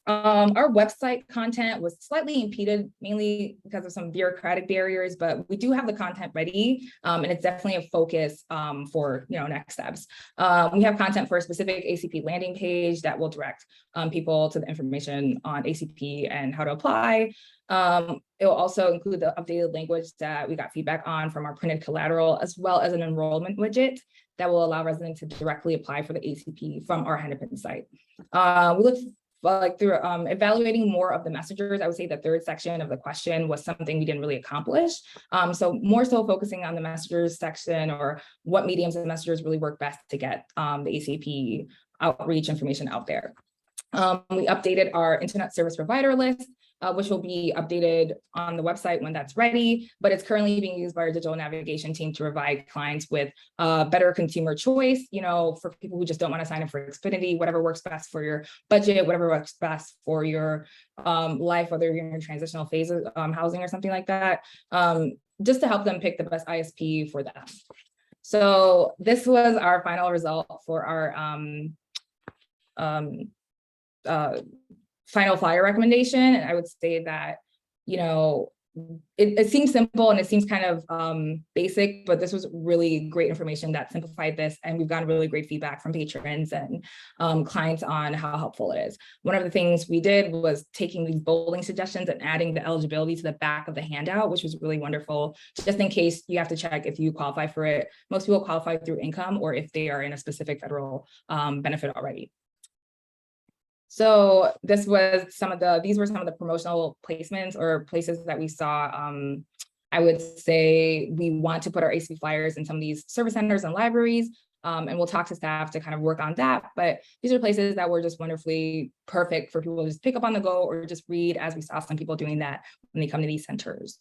Our website content was slightly impeded, mainly because of some bureaucratic barriers, but we do have the content ready, and it's definitely a focus for next steps. We have content for a specific ACP landing page that will direct people to the information on ACP and how to apply. It will also include the updated language that we got feedback on from our printed collateral, as well as an enrollment widget that will allow residents to directly apply for the ACP from our Hennepin site. We looked through evaluating more of the messengers. I would say the 3rd section of the question was something we didn't really accomplish. So more so focusing on the messengers section or what mediums and messengers really work best to get the ACP outreach information out there. We updated our internet service provider list, which will be updated on the website when that's ready, but it's currently being used by our digital navigation team to provide clients with better consumer choice, for people who just don't want to sign up for Xfinity, whatever works best for your budget, whatever works best for your life, whether you're in transitional phases, housing or something like that, just to help them pick the best ISP for them. So this was our final result for our final flyer recommendation. And I would say that, it seems simple and it seems kind of basic, but this was really great information that simplified this. And we've gotten really great feedback from patrons and clients on how helpful it is. One of the things we did was taking these bolding suggestions and adding the eligibility to the back of the handout, which was really wonderful, just in case you have to check if you qualify for it. Most people qualify through income or if they are in a specific federal benefit already. So these were some of the promotional placements or places that we saw. I would say we want to put our ACP flyers in some of these service centers and libraries, and we'll talk to staff to kind of work on that. But these are places that were just wonderfully perfect for people to just pick up on the go or just read, as we saw some people doing that when they come to these centers.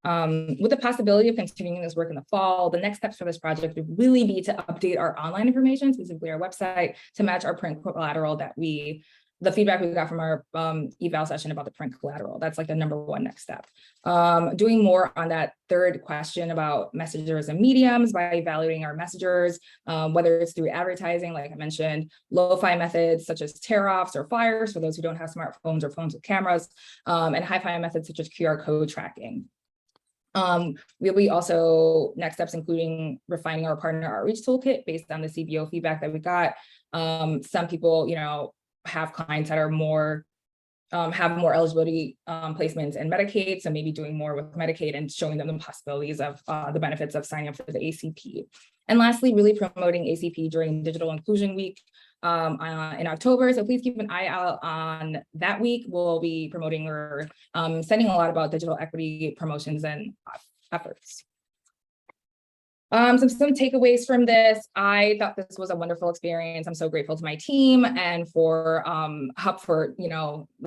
With the possibility of continuing this work in the fall, the next steps for this project would really be to update our online information, specifically our website, to match our print collateral that we the feedback we got from our eval session about the print collateral. That's like the #1 next step. Doing more on that third question about messengers and mediums by evaluating our messengers, whether it's through advertising, like I mentioned, lo-fi methods such as tear-offs or flyers for those who don't have smartphones or phones with cameras, and hi-fi methods such as QR code tracking. We'll be also next steps, including refining our partner outreach toolkit based on the CBO feedback that we got. Some people, have clients that are more, have more eligibility placements in Medicaid, so maybe doing more with Medicaid and showing them the possibilities of the benefits of signing up for the ACP. And lastly, really promoting ACP during Digital Inclusion Week in October. So please keep an eye out on that week. We'll be promoting or sending a lot about digital equity promotions and efforts. Some takeaways from this. I thought this was a wonderful experience. I'm so grateful to my team and for HUP for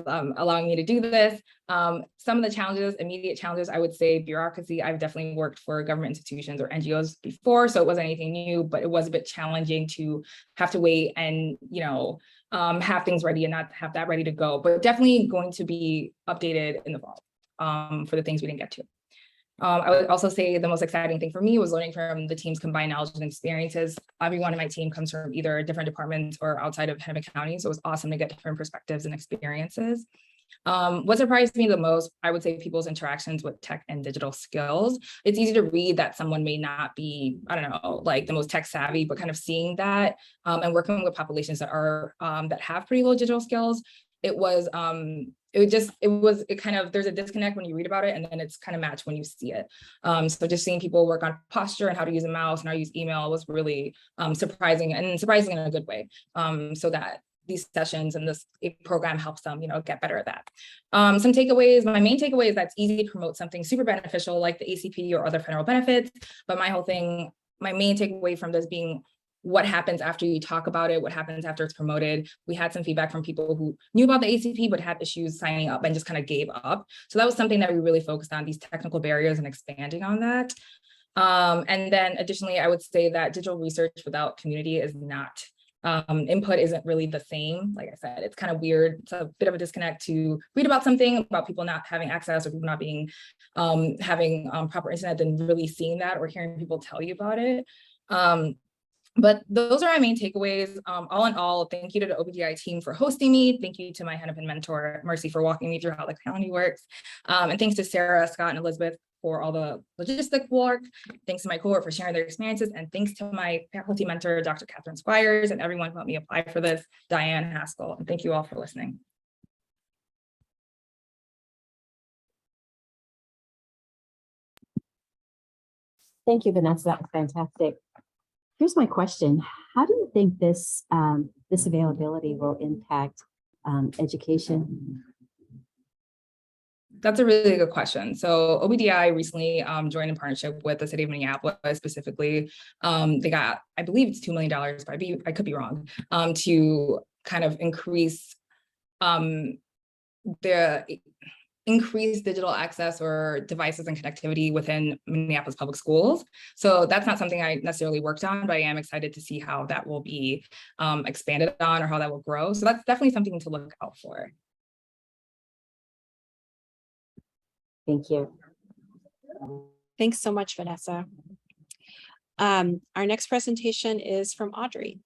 allowing me to do this. Some of the challenges, immediate challenges, I would say bureaucracy. I've definitely worked for government institutions or NGOs before, so it wasn't anything new, but it was a bit challenging to have to wait and have things ready and not have that ready to go. But definitely going to be updated in the fall for the things we didn't get to. I would also say the most exciting thing for me was learning from the team's combined knowledge and experiences. Everyone in my team comes from either different departments or outside of Hennepin County, so it was awesome to get different perspectives and experiences. What surprised me the most, I would say, people's interactions with tech and digital skills. It's easy to read that someone may not be, I don't know, like the most tech savvy, but kind of seeing that and working with populations that are that have pretty low digital skills, there's a disconnect when you read about it, and then it's kind of matched when you see it. So just seeing people work on posture and how to use a mouse and how to use email was really surprising in a good way. So that these sessions and this program helps them, get better at that. Some takeaways, my main takeaway is that it's easy to promote something super beneficial like the ACP or other federal benefits, but my main takeaway from this being what happens after you talk about it, what happens after it's promoted. We had some feedback from people who knew about the ACP, but had issues signing up and just kind of gave up. So that was something that we really focused on, these technical barriers and expanding on that. And then additionally, I would say that digital research without community is not, input isn't really the same. Like I said, it's kind of weird. It's a bit of a disconnect to read about something about people not having access or people not being, having proper internet than really seeing that or hearing people tell you about it. But those are my main takeaways. All in all, thank you to the OBGI team for hosting me. Thank you to my Hennepin mentor, Mercy, for walking me through how the county works. And thanks to Sarah, Scott, and Elizabeth for all the logistic work. Thanks to my cohort for sharing their experiences. And thanks to my faculty mentor, Dr. Catherine Squires, and everyone who helped me apply for this, Diane Haskell. And thank you all for listening. Thank you, Vanessa. That was fantastic. Here's my question. How do you think this availability will impact education? That's a really good question. So OBDI recently joined in partnership with the city of Minneapolis specifically. They got, I believe it's $2 million, but I could be wrong, to kind of increase increase digital access or devices and connectivity within Minneapolis public schools. So that's not something I necessarily worked on, but I am excited to see how that will be expanded on or how that will grow. So that's definitely something to look out for. Thank you. Thanks so much, Vanessa. Our next presentation is from Audrey.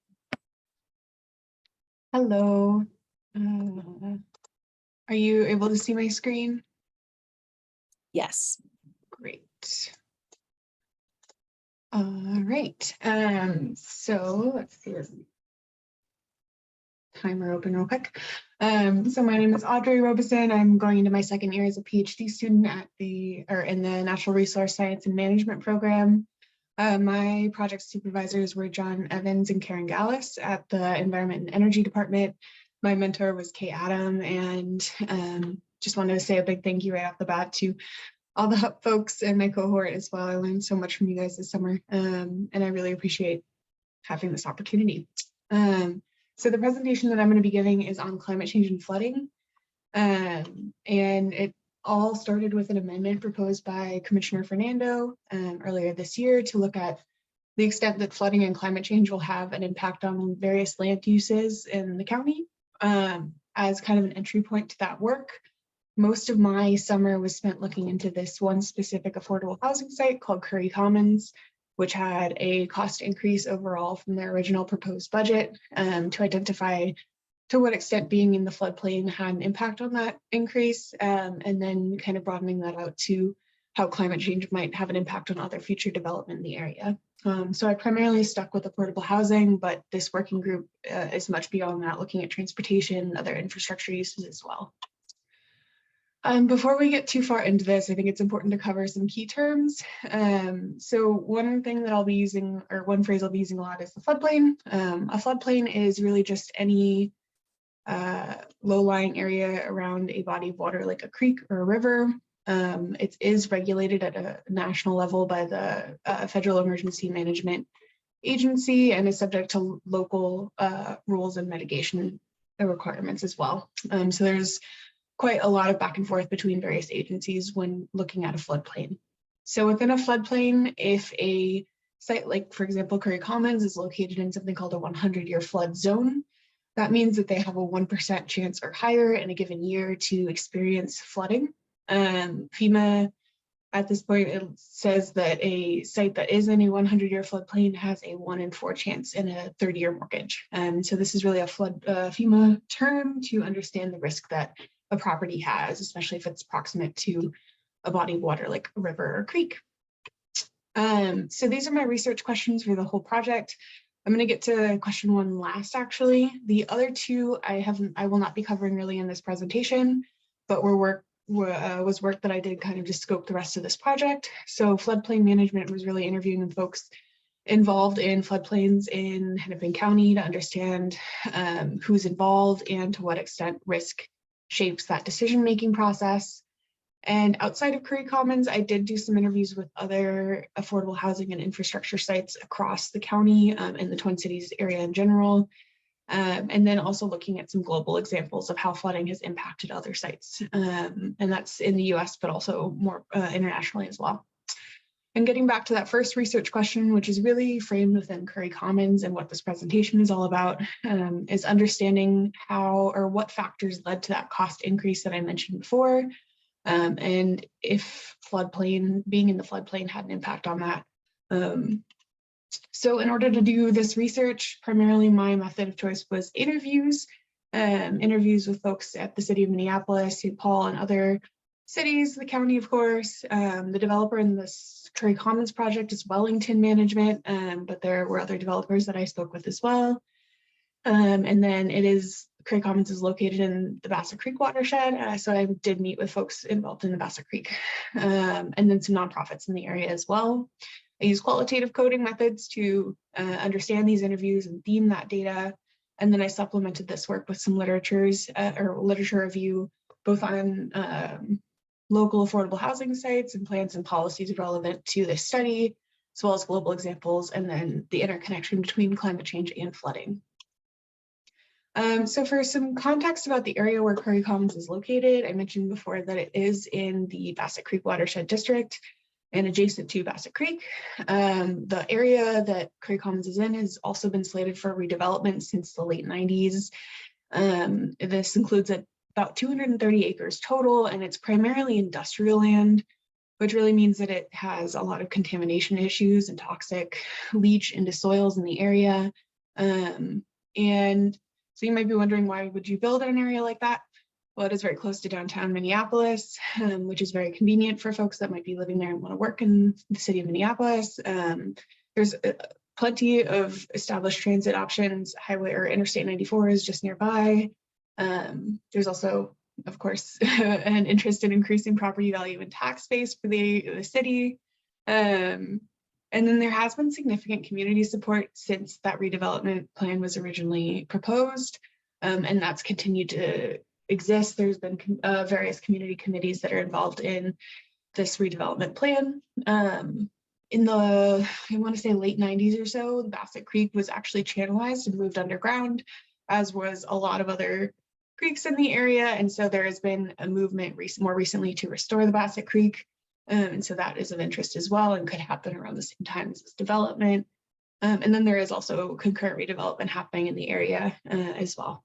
Hello. Are you able to see my screen? Yes. Great. All right. So let's see this timer open real quick. So my name is Audrey Robeson. I'm going into my second year as a PhD student in the Natural Resource Science and Management program. My project supervisors were John Evans and Karen Gallis at the Environment and Energy Department. My mentor was Kay Adam, and just wanted to say a big thank you right off the bat to all the HUP folks and my cohort as well. I learned so much from you guys this summer, and I really appreciate having this opportunity. So the presentation that I'm going to be giving is on climate change and flooding, and it all started with an amendment proposed by Commissioner Fernando earlier this year to look at the extent that flooding and climate change will have an impact on various land uses in the county. as kind of an entry point to that work. Most of my summer was spent looking into this one specific affordable housing site called Curry Commons, which had a cost increase overall from their original proposed budget, to identify to what extent being in the floodplain had an impact on that increase, and then kind of broadening that out to how climate change might have an impact on other future development in the area. So I primarily stuck with affordable housing, but this working group is much beyond that, looking at transportation and other infrastructure uses as well. Before we get too far into this, I think it's important to cover some key terms. So one thing that I'll be using, or one phrase I'll be using a lot, is the floodplain. A floodplain is really just any low-lying area around a body of water like a creek or a river. It is regulated at a national level by the Federal Emergency Management Agency and is subject to local rules and mitigation requirements as well. So there's quite a lot of back and forth between various agencies when looking at a floodplain. So within a floodplain, if a site like, for example, Curry Commons is located in something called a 100-year flood zone, that means that they have a 1% chance or higher in a given year to experience flooding. FEMA, at this point, it says that a site that is in a 100-year floodplain has a 1 in 4 chance in a 30-year mortgage. So this is really a FEMA term to understand the risk that a property has, especially if it's proximate to a body of water like a river or creek. So these are my research questions for the whole project. I'm going to get to question 1 last, actually. The other 2 I will not be covering really in this presentation, but was work that I did kind of to scope the rest of this project. So floodplain management was really interviewing with folks involved in floodplains in Hennepin County to understand who's involved and to what extent risk shapes that decision-making process. And outside of Curry Commons, I did do some interviews with other affordable housing and infrastructure sites across the county and the Twin Cities area in general. And then also looking at some global examples of how flooding has impacted other sites. And that's in the US, but also more internationally as well. And getting back to that first research question, which is really framed within Curry Commons and what this presentation is all about, is understanding how or what factors led to that cost increase that I mentioned before. And if being in the floodplain had an impact on that. So in order to do this research, primarily my method of choice was interviews with folks at the city of Minneapolis, St. Paul, and other cities, the county, of course. The developer in this Curry Commons project is Wellington Management, but there were other developers that I spoke with as well. And then Curry Commons is located in the Bassett Creek watershed, so I did meet with folks involved in the Bassett Creek, and then some nonprofits in the area as well. I use qualitative coding methods to understand these interviews and theme that data. And then I supplemented this work with some literature review, both on local affordable housing sites and plans and policies relevant to this study, as well as global examples, and then the interconnection between climate change and flooding. So for some context about the area where Curry Commons is located, I mentioned before that it is in the Bassett Creek Watershed District and adjacent to Bassett Creek. The area that Curry Commons is in has also been slated for redevelopment since the late 90s. This includes about 230 acres total, and it's primarily industrial land, which really means that it has a lot of contamination issues and toxic leach into soils in the area. And so you might be wondering, why would you build in an area like that? Well, it is very close to downtown Minneapolis, which is very convenient for folks that might be living there and want to work in the city of Minneapolis. There's plenty of established transit options. Highway or Interstate 94 is just nearby. There's also, of course, an interest in increasing property value and tax base for the city. And then there has been significant community support since that redevelopment plan was originally proposed, and that's continued to exist. There's been various community committees that are involved in this redevelopment plan. In the, I want to say late 90s or so, the Bassett Creek was actually channelized and moved underground, as was a lot of other creeks in the area. And so there has been a movement more recently to restore the Bassett Creek. And so that is of interest as well and could happen around the same time as this development. And then there is also concurrent redevelopment happening in the area as well.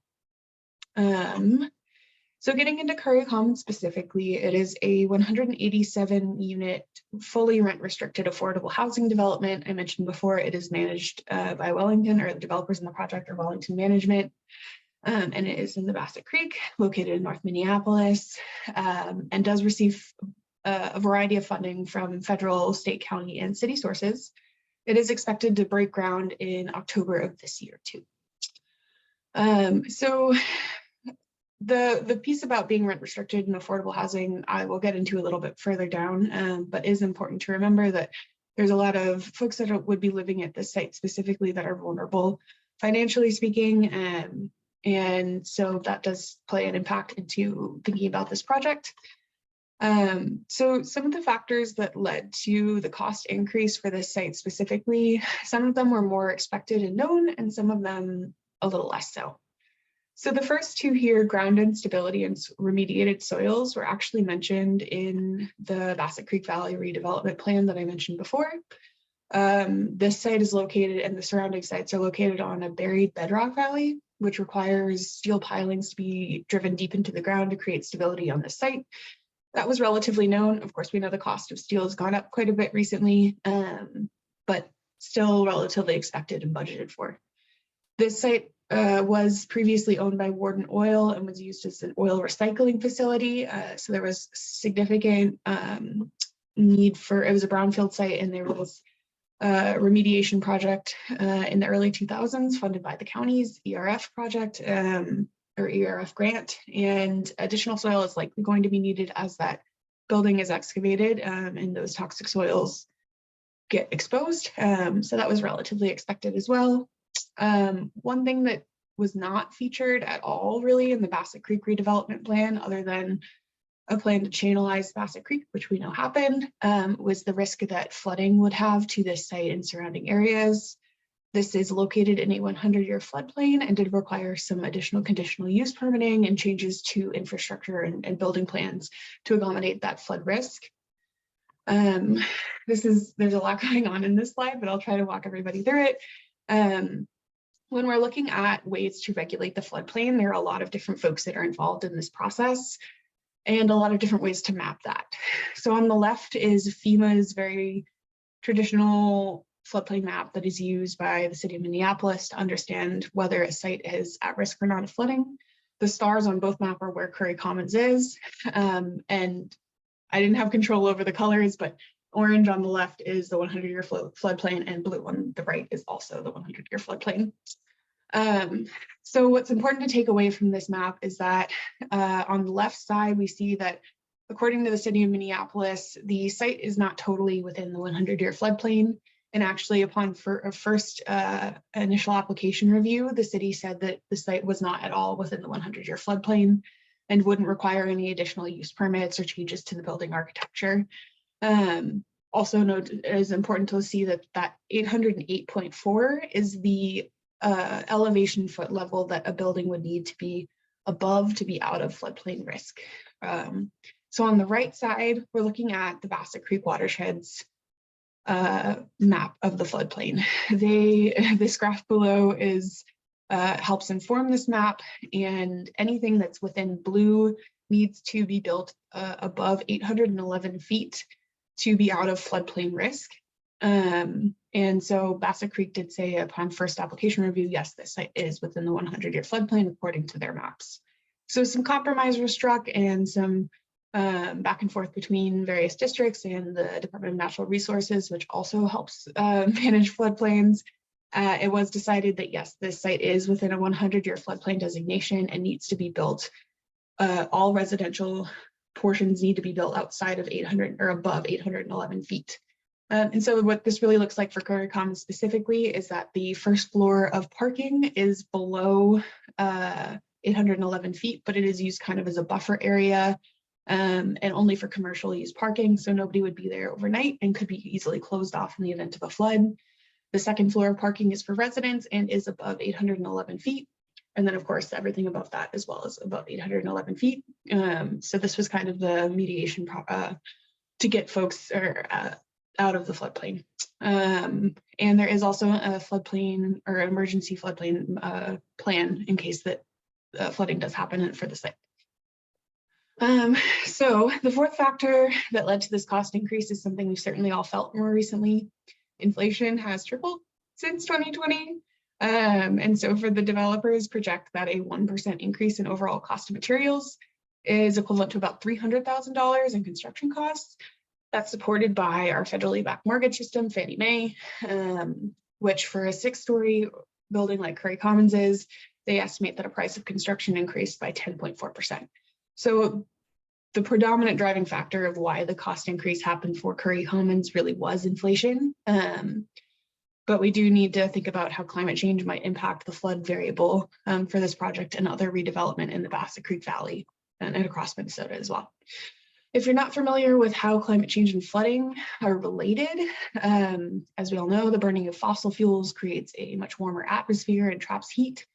So getting into Curry Commons specifically, it is a 187 unit, fully rent restricted affordable housing development. I mentioned before, it is managed by Wellington, or the developers in the project are Wellington Management. And it is in the Bassett Creek, located in North Minneapolis, and does receive a variety of funding from federal, state, county, and city sources. It is expected to break ground in October of this year too. So the piece about being rent restricted and affordable housing, I will get into a little bit further down, but is important to remember that there's a lot of folks that would be living at this site specifically that are vulnerable, financially speaking, and so that does play an impact into thinking about this project. So some of the factors that led to the cost increase for this site specifically, some of them were more expected and known, and some of them a little less so. So the first two here, ground instability and remediated soils, were actually mentioned in the Bassett Creek Valley redevelopment plan that I mentioned before. This site is located, and the surrounding sites are located on a buried bedrock valley, which requires steel pilings to be driven deep into the ground to create stability on the site. That was relatively known. Of course, we know the cost of steel has gone up quite a bit recently, but still relatively expected and budgeted for. This site was previously owned by Warden Oil and was used as an oil recycling facility. So there was significant need for, it was a brownfield site, and there was remediation project in the early 2000s funded by the county's ERF project or ERF grant, and additional soil is likely going to be needed as that building is excavated and those toxic soils get exposed. So that was relatively expected as well. One thing that was not featured at all really in the Bassett Creek redevelopment plan, other than a plan to channelize Bassett Creek, which we know happened, was the risk that flooding would have to this site and surrounding areas. This is located in a 100-year floodplain and did require some additional conditional use permitting and changes to infrastructure and building plans to accommodate that flood risk. There's a lot going on in this slide, but I'll try to walk everybody through it. When we're looking at ways to regulate the floodplain, there are a lot of different folks that are involved in this process, and a lot of different ways to map that. So on the left is FEMA's very traditional floodplain map that is used by the city of Minneapolis to understand whether a site is at risk or not of flooding. The stars on both maps are where Curry Commons is, and I didn't have control over the colors, but orange on the left is the 100-year floodplain, and blue on the right is also the 100-year floodplain. So what's important to take away from this map is that on the left side, we see that according to the city of Minneapolis, the site is not totally within the 100-year floodplain. And actually, upon a first initial application review, the city said that the site was not at all within the 100-year floodplain and wouldn't require any additional use permits or changes to the building architecture. Also note, it is important to see that 808.4 is the elevation foot level that a building would need to be above to be out of floodplain risk. So on the right side, we're looking at the Bassett Creek watersheds map of the floodplain. This graph below is helps inform this map, and anything that's within blue needs to be built above 811 feet to be out of floodplain risk. And so Bassett Creek did say upon first application review, yes, this site is within the 100-year floodplain according to their maps. So some compromise was struck, and some back and forth between various districts and the Department of Natural Resources, which also helps manage floodplains. It was decided that yes, this site is within a 100-year floodplain designation and needs to be built. All residential portions need to be built outside of 800 or above 811 feet. And so what this really looks like for Curry Commons specifically is that the first floor of parking is below 811 feet, but it is used kind of as a buffer area and only for commercial use parking. So nobody would be there overnight and could be easily closed off in the event of a flood. The second floor of parking is for residents and is above 811 feet. And then of course, everything above that as well is above 811 feet. So this was kind of the mediation to get folks out of the floodplain. And there is also a floodplain or emergency floodplain plan in case that flooding does happen for the site. So the fourth factor that led to this cost increase is something we've certainly all felt more recently. Inflation has tripled since 2020. And so for the developers, project that a 1% increase in overall cost of materials is equivalent to about $300,000 in construction costs. That's supported by our federally backed mortgage system, Fannie Mae, which for a 6-story building like Curry Commons is, they estimate that a price of construction increased by 10.4%. So the predominant driving factor of why the cost increase happened for Curry Commons really was inflation. But we do need to think about how climate change might impact the flood variable for this project and other redevelopment in the Bassett Creek Valley and across Minnesota as well. If you're not familiar with how climate change and flooding are related, as we all know, the burning of fossil fuels creates a much warmer atmosphere and traps heat.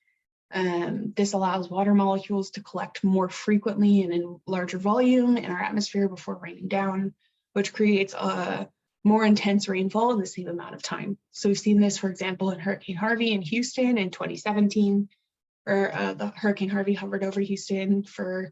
This allows water molecules to collect more frequently and in larger volume in our atmosphere before raining down, which creates a more intense rainfall in the same amount of time. So we've seen this, for example, in Hurricane Harvey in Houston in 2017, where the Hurricane Harvey hovered over Houston for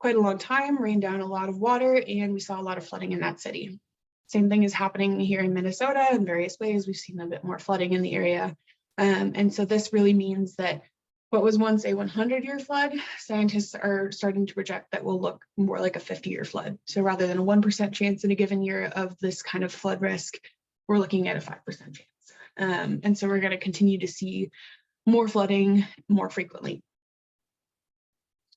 quite a long time, rained down a lot of water, and we saw a lot of flooding in that city. Same thing is happening here in Minnesota in various ways. We've seen a bit more flooding in the area. And so this really means that what was once a 100-year flood, scientists are starting to project that will look more like a 50-year flood. So rather than a 1% chance in a given year of this kind of flood risk, we're looking at a 5% chance. And so we're going to continue to see more flooding more frequently.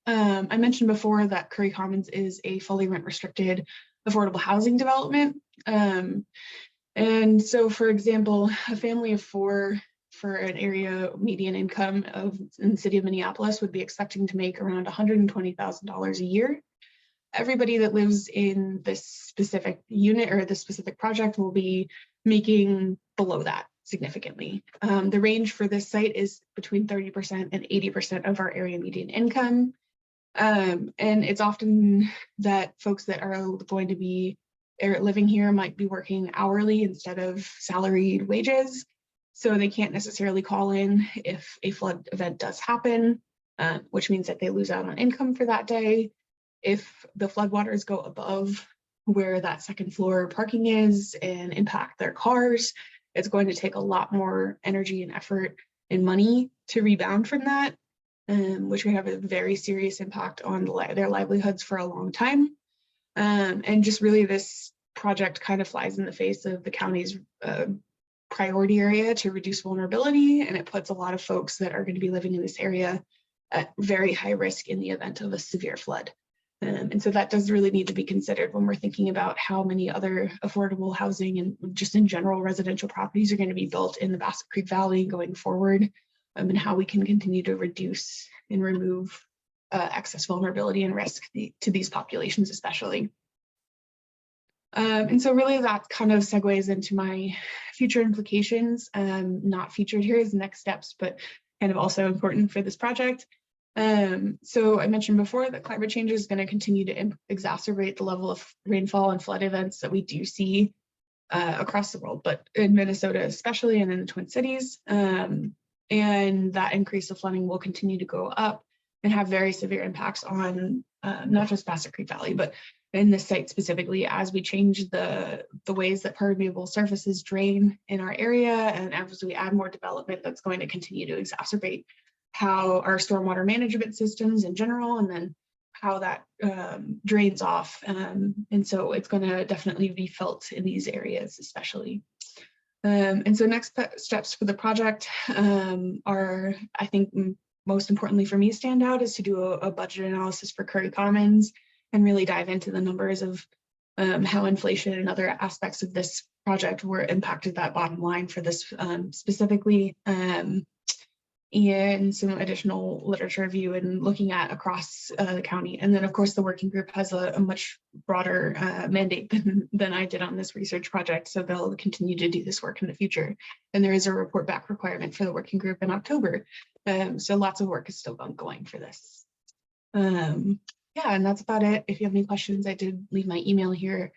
I mentioned before that Curry Commons is a fully rent restricted affordable housing development. And so, for example, a family of 4 for an area median income in the city of Minneapolis would be expecting to make around $120,000 a year. Everybody that lives in this specific unit or this specific project will be making below that significantly. The range for this site is between 30% and 80% of our area median income. And it's often that folks that are going to be living here might be working hourly instead of salaried wages. So they can't necessarily call in if a flood event does happen, which means that they lose out on income for that day. If the floodwaters go above where that second floor parking is and impact their cars, it's going to take a lot more energy and effort and money to rebound from that, which can have a very serious impact on their livelihoods for a long time. And just really this project kind of flies in the face of the county's priority area to reduce vulnerability, and it puts a lot of folks that are going to be living in this area at very high risk in the event of a severe flood. And so that does really need to be considered when we're thinking about how many other affordable housing and just in general residential properties are going to be built in the Bassett Creek Valley going forward, and how we can continue to reduce and remove excess vulnerability and risk to these populations especially. And so really that kind of segues into my future implications, not featured here as next steps, but kind of also important for this project. So I mentioned before that climate change is going to continue to exacerbate the level of rainfall and flood events that we do see across the world, but in Minnesota especially and in the Twin Cities. And that increase of flooding will continue to go up and have very severe impacts on not just Bassett Creek Valley, but in this site specifically, as we change the ways that permeable surfaces drain in our area, and as we add more development, that's going to continue to exacerbate how our stormwater management systems in general, and then how that drains off. And so it's going to definitely be felt in these areas especially. And so next steps for the project are, I think, most importantly for me stand out is to do a budget analysis for Curry Commons and really dive into the numbers of how inflation and other aspects of this project were impacted that bottom line for this specifically, and some additional literature review and looking at across the county. And then of course the working group has a much broader mandate than I did on this research project, so they'll continue to do this work in the future. And there is a report back requirement for the working group in October, so lots of work is still ongoing for this. Yeah, and that's about it. If you have any questions, I did leave my email here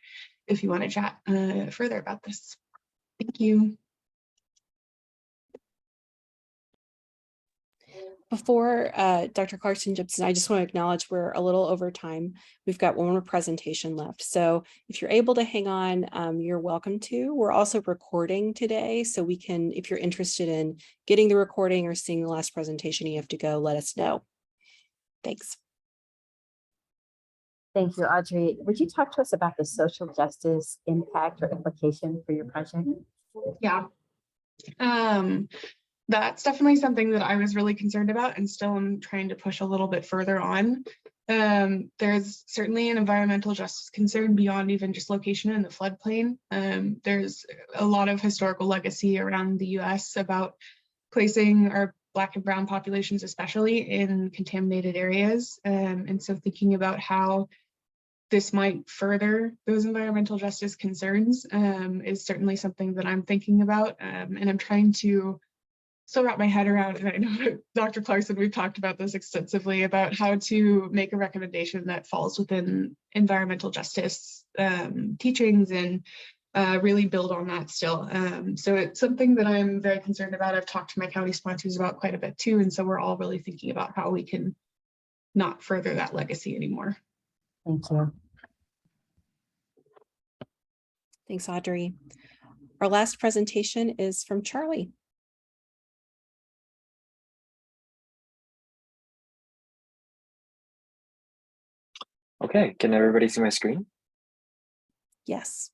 if you want to chat further about this. Thank you. Before Dr. Clarkson jumps in, I just want to acknowledge we're a little over time. We've got one more presentation left. So if you're able to hang on, you're welcome to. We're also recording today. So we can, if you're interested in getting the recording or seeing the last presentation, you have to go, let us know. Thanks. Thank you, Audrey. Would you talk to us about the social justice impact or implication for your project? Yeah. That's definitely something that I was really concerned about and still am trying to push a little bit further on. There's certainly an environmental justice concern beyond even just location in the floodplain. There's a lot of historical legacy around the US about placing our Black and brown populations, especially in contaminated areas. And so thinking about how this might further those environmental justice concerns is certainly something that I'm thinking about. And I'm trying to still wrap my head around, and I know that Dr. Clarkson, we've talked about this extensively, about how to make a recommendation that falls within environmental justice teachings and really build on that still. So it's something that I'm very concerned about. I've talked to my county sponsors about quite a bit too, and so we're all really thinking about how we can not further that legacy anymore. Thank you. Thanks, Audrey. Our last presentation is from Charlie. Okay, can everybody see my screen? Yes.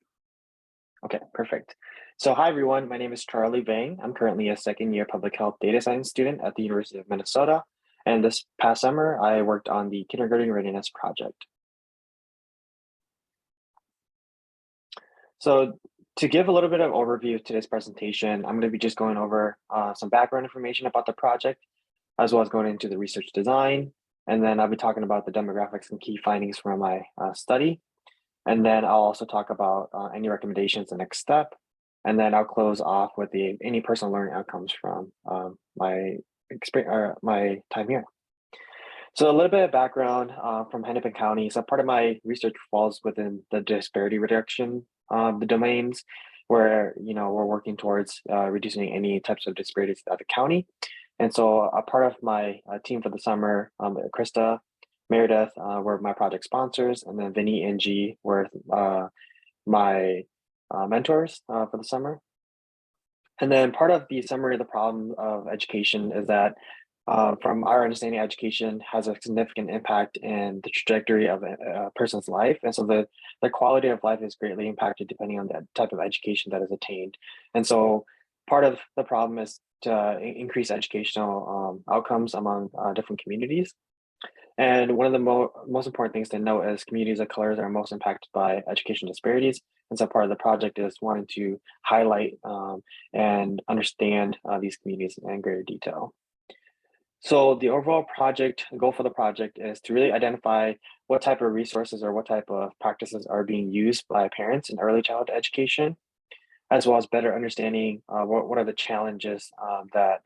Okay, perfect. So hi everyone, my name is Charlie Vang. I'm currently a second-year public health data science student at the University of Minnesota. And this past summer, I worked on the kindergarten readiness project. So to give a little bit of overview of today's presentation, I'm going to be just going over some background information about the project, as well as going into the research design. And then I'll be talking about the demographics and key findings from my study. And then I'll also talk about any recommendations and next step. And then I'll close off with any personal learning outcomes from my experience, my time here. So a little bit of background from Hennepin County. So part of my research falls within the disparity reduction the domains, where we're working towards reducing any types of disparities at the county. And so a part of my team for the summer, Krista, Meredith were my project sponsors, and then Vinny and G were my mentors for the summer. And then part of the summary of the problem of education is that from our understanding, education has a significant impact in the trajectory of a person's life. And so the quality of life is greatly impacted depending on the type of education that is attained. And so part of the problem is to increase educational outcomes among different communities. And one of the most important things to note is communities of colors are most impacted by education disparities. And so part of the project is wanting to highlight and understand these communities in greater detail. So the overall goal for the project is to really identify what type of resources or what type of practices are being used by parents in early childhood education, as well as better understanding what are the challenges that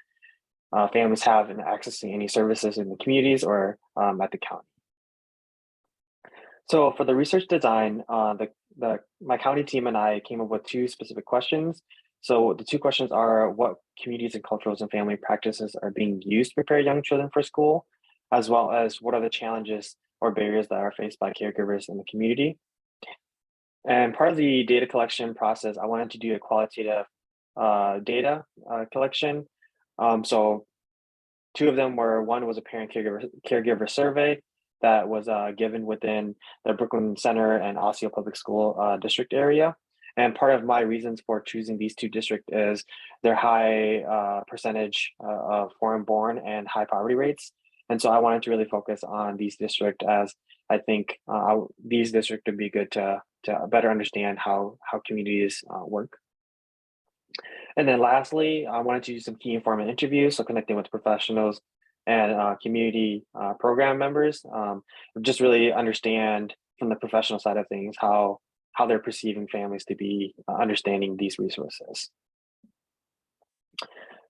families have in accessing any services in the communities or at the county. So for the research design, my county team and I came up with 2 specific questions. So the 2 questions are: what communities and cultures and family practices are being used to prepare young children for school, as well as what are the challenges or barriers that are faced by caregivers in the community. And part of the data collection process, I wanted to do a qualitative data collection. So 2 of them were, one was a parent caregiver survey that was given within the Brooklyn Center and Osseo Public School district area. And part of my reasons for choosing these 2 districts is their high percentage of foreign-born and high poverty rates. And so I wanted to really focus on these districts, as I think these districts would be good to better understand how communities work. And then lastly, I wanted to do some key informant interviews, so connecting with professionals and community program members, just really understand from the professional side of things how they're perceiving families to be understanding these resources.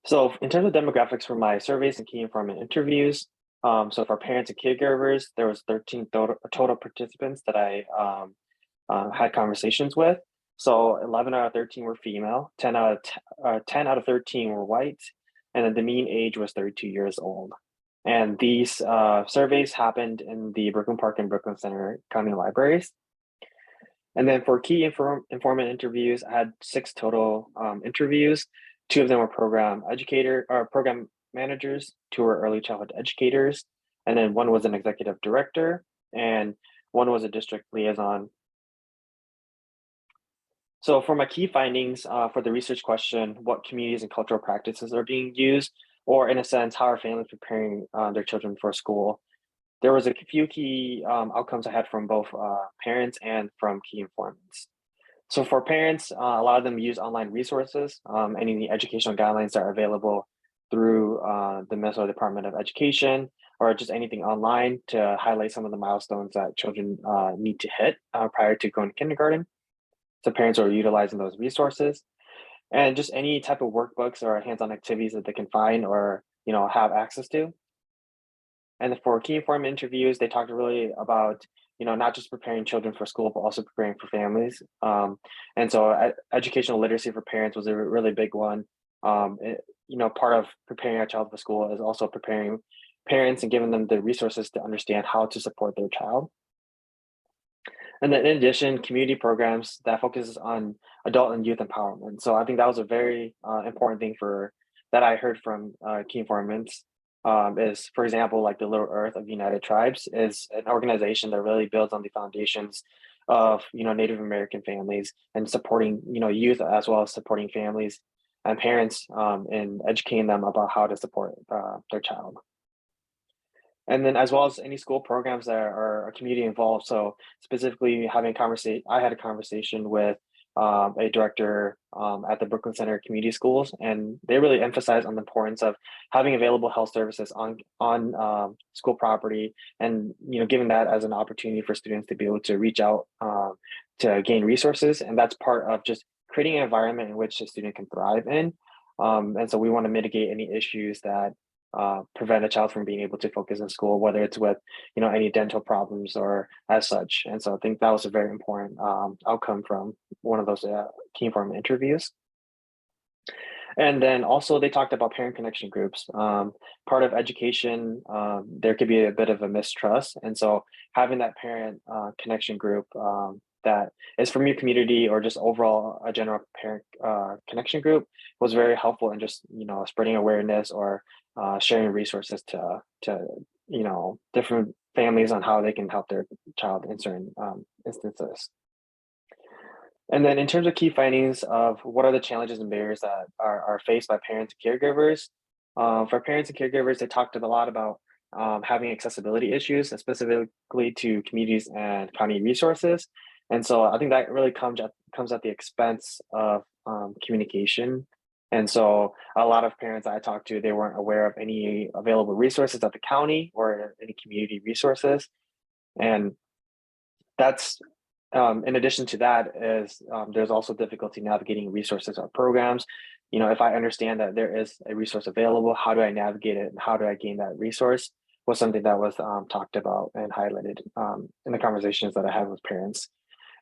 So in terms of demographics for my surveys and key informant interviews, so for parents and caregivers, there was 13 total participants that I had conversations with. So 11 out of 13 were female, 10 out of 13 were white, and then the mean age was 32 years old. And these surveys happened in the Brooklyn Park and Brooklyn Center County Libraries. And then for key informant interviews, I had 6 total interviews. 2 of them were program managers, 2 were early childhood educators, and then 1 was an executive director, and 1 was a district liaison. So for my key findings for the research question, what communities and cultural practices are being used, or in a sense, how are families preparing their children for school? There was a few key outcomes I had from both parents and from key informants. So for parents, a lot of them use online resources, any educational guidelines that are available through the Minnesota Department of Education, or just anything online to highlight some of the milestones that children need to hit prior to going to kindergarten. So parents are utilizing those resources, and just any type of workbooks or hands-on activities that they can find or have access to. And for key informant interviews, they talked really about not just preparing children for school, but also preparing for families. And so educational literacy for parents was a really big one. Part of preparing a child for school is also preparing parents and giving them the resources to understand how to support their child. And then in addition, community programs that focuses on adult and youth empowerment. So I think that was a very important thing that I heard from key informants. Is, for example, like the Little Earth of United Tribes is an organization that really builds on the foundations of Native American families and supporting youth, as well as supporting families and parents in educating them about how to support their child. And then as well as any school programs that are community involved. So specifically I had a conversation with a director at the Brooklyn Center Community Schools, and they really emphasize on the importance of having available health services on school property, and giving that as an opportunity for students to be able to reach out to gain resources. And that's part of just creating an environment in which a student can thrive in. And so we want to mitigate any issues that prevent a child from being able to focus in school, whether it's with any dental problems or as such. And so I think that was a very important outcome from one of those key informant interviews. And then also they talked about parent connection groups. Part of education, there could be a bit of a mistrust, and so having that parent connection group that is from your community, or just overall a general parent connection group, was very helpful in just spreading awareness or sharing resources to different families on how they can help their child in certain instances. And then in terms of key findings of what are the challenges and barriers that are faced by parents and caregivers, for parents and caregivers, they talked a lot about having accessibility issues, and specifically to communities and county resources. And so I think that really comes at the expense of communication. And so a lot of parents I talked to, they weren't aware of any available resources at the county or any community resources. And that's in addition to that is there's also difficulty navigating resources or programs. If I understand that there is a resource available, how do I navigate it and how do I gain that resource, was something that was talked about and highlighted in the conversations that I had with parents.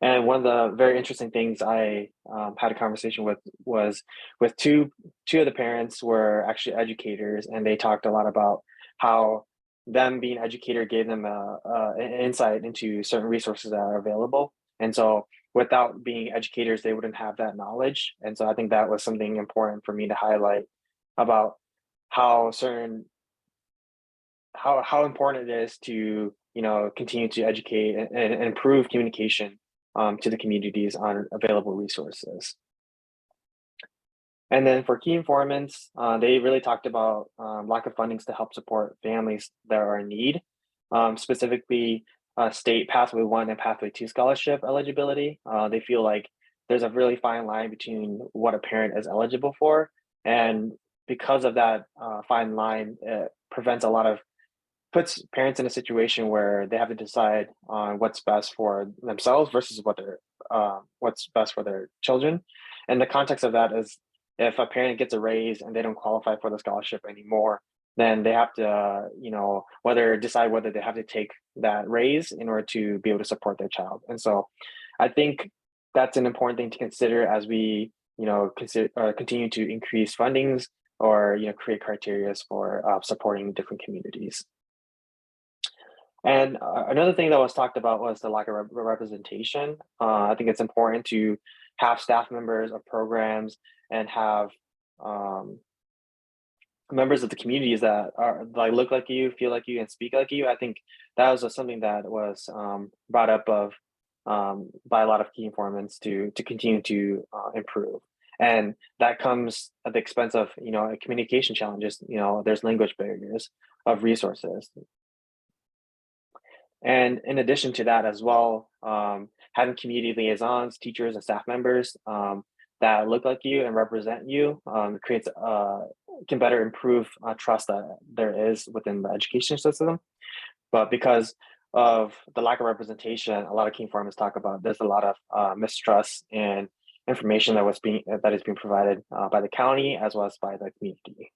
And one of the very interesting things I had a conversation with was with two of the parents were actually educators, and they talked a lot about how them being an educator gave them an insight into certain resources that are available. And so without being educators, they wouldn't have that knowledge. And so I think that was something important for me to highlight about how important it is to continue to educate and improve communication to the communities on available resources. And then for key informants, they really talked about lack of fundings to help support families that are in need, specifically state Pathway 1 and Pathway 2 scholarship eligibility. They feel like there's a really fine line between what a parent is eligible for. And because of that fine line, it puts parents in a situation where they have to decide on what's best for themselves versus what's best for their children. And the context of that is, if a parent gets a raise and they don't qualify for the scholarship anymore, then they have to, decide whether they have to take that raise in order to be able to support their child. And so I think that's an important thing to consider as we, continue to increase fundings or create criteria for supporting different communities. And another thing that was talked about was the lack of representation. I think it's important to have staff members of programs and have members of the communities that are look like you, feel like you, and speak like you. I think that was something that was brought up by a lot of key informants to continue to improve. And that comes at the expense of communication challenges. There's language barriers of resources. And in addition to that as well, having community liaisons, teachers, and staff members that look like you and represent you can better improve trust that there is within the education system. But because of the lack of representation, a lot of key informants talk about there's a lot of mistrust and information that is being provided by the county as well as by the community.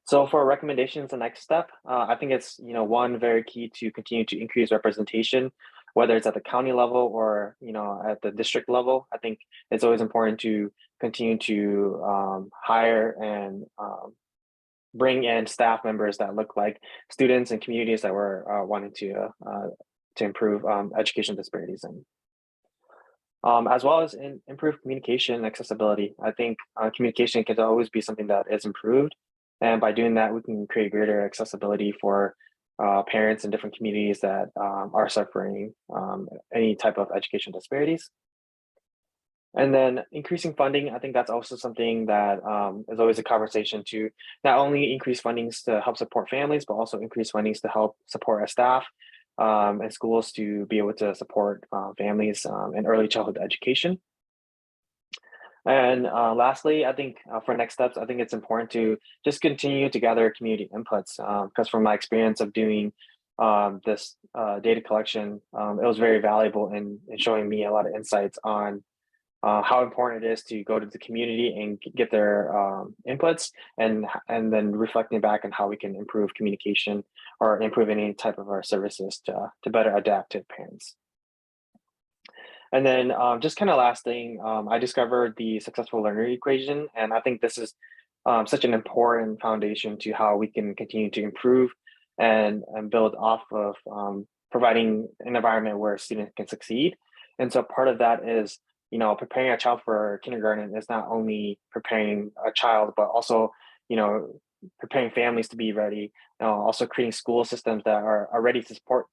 So for recommendations, the next step, I think it's one very key to continue to increase representation, whether it's at the county level or at the district level. I think it's always important to continue to hire and bring in staff members that look like students and communities that we're wanting to improve education disparities in. As well as improve communication and accessibility. I think communication can always be something that is improved. And by doing that, we can create greater accessibility for parents in different communities that are suffering any type of education disparities. And then increasing funding, I think that's also something that is always a conversation to not only increase fundings to help support families, but also increase fundings to help support our staff and schools to be able to support families in early childhood education. And lastly, I think for next steps, I think it's important to just continue to gather community inputs because from my experience of doing this data collection, it was very valuable in showing me a lot of insights on how important it is to go to the community and get their inputs and then reflecting back on how we can improve communication or improve any type of our services to better adapt to parents. And then just kind of last thing, I discovered the successful learner equation. And I think this is such an important foundation to how we can continue to improve and build off of providing an environment where students can succeed. And so part of that is, preparing a child for kindergarten is not only preparing a child, but also, preparing families to be ready, also creating school systems that are ready to support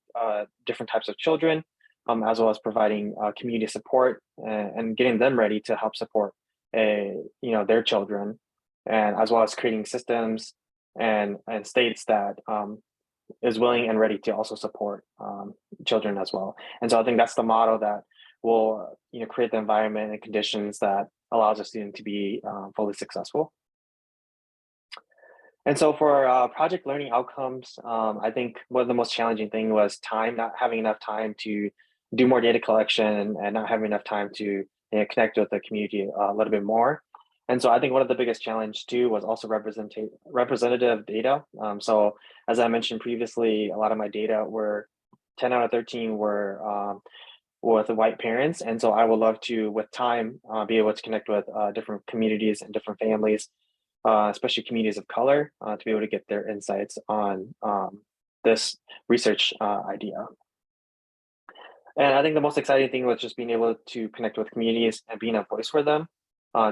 different types of children. As well as providing community support and getting them ready to help support their children, and as well as creating systems and states that is willing and ready to also support children as well. And so I think that's the model that will create the environment and conditions that allows a student to be fully successful. And so for project learning outcomes, I think one of the most challenging thing was time, not having enough time to do more data collection and not having enough time to connect with the community a little bit more. And so I think one of the biggest challenge too was also representative data. So as I mentioned previously, a lot of my data were 10 out of 13 were with white parents. And so I would love to, with time, be able to connect with different communities and different families, especially communities of color, to be able to get their insights on this research idea. And I think the most exciting thing was just being able to connect with communities and being a voice for them,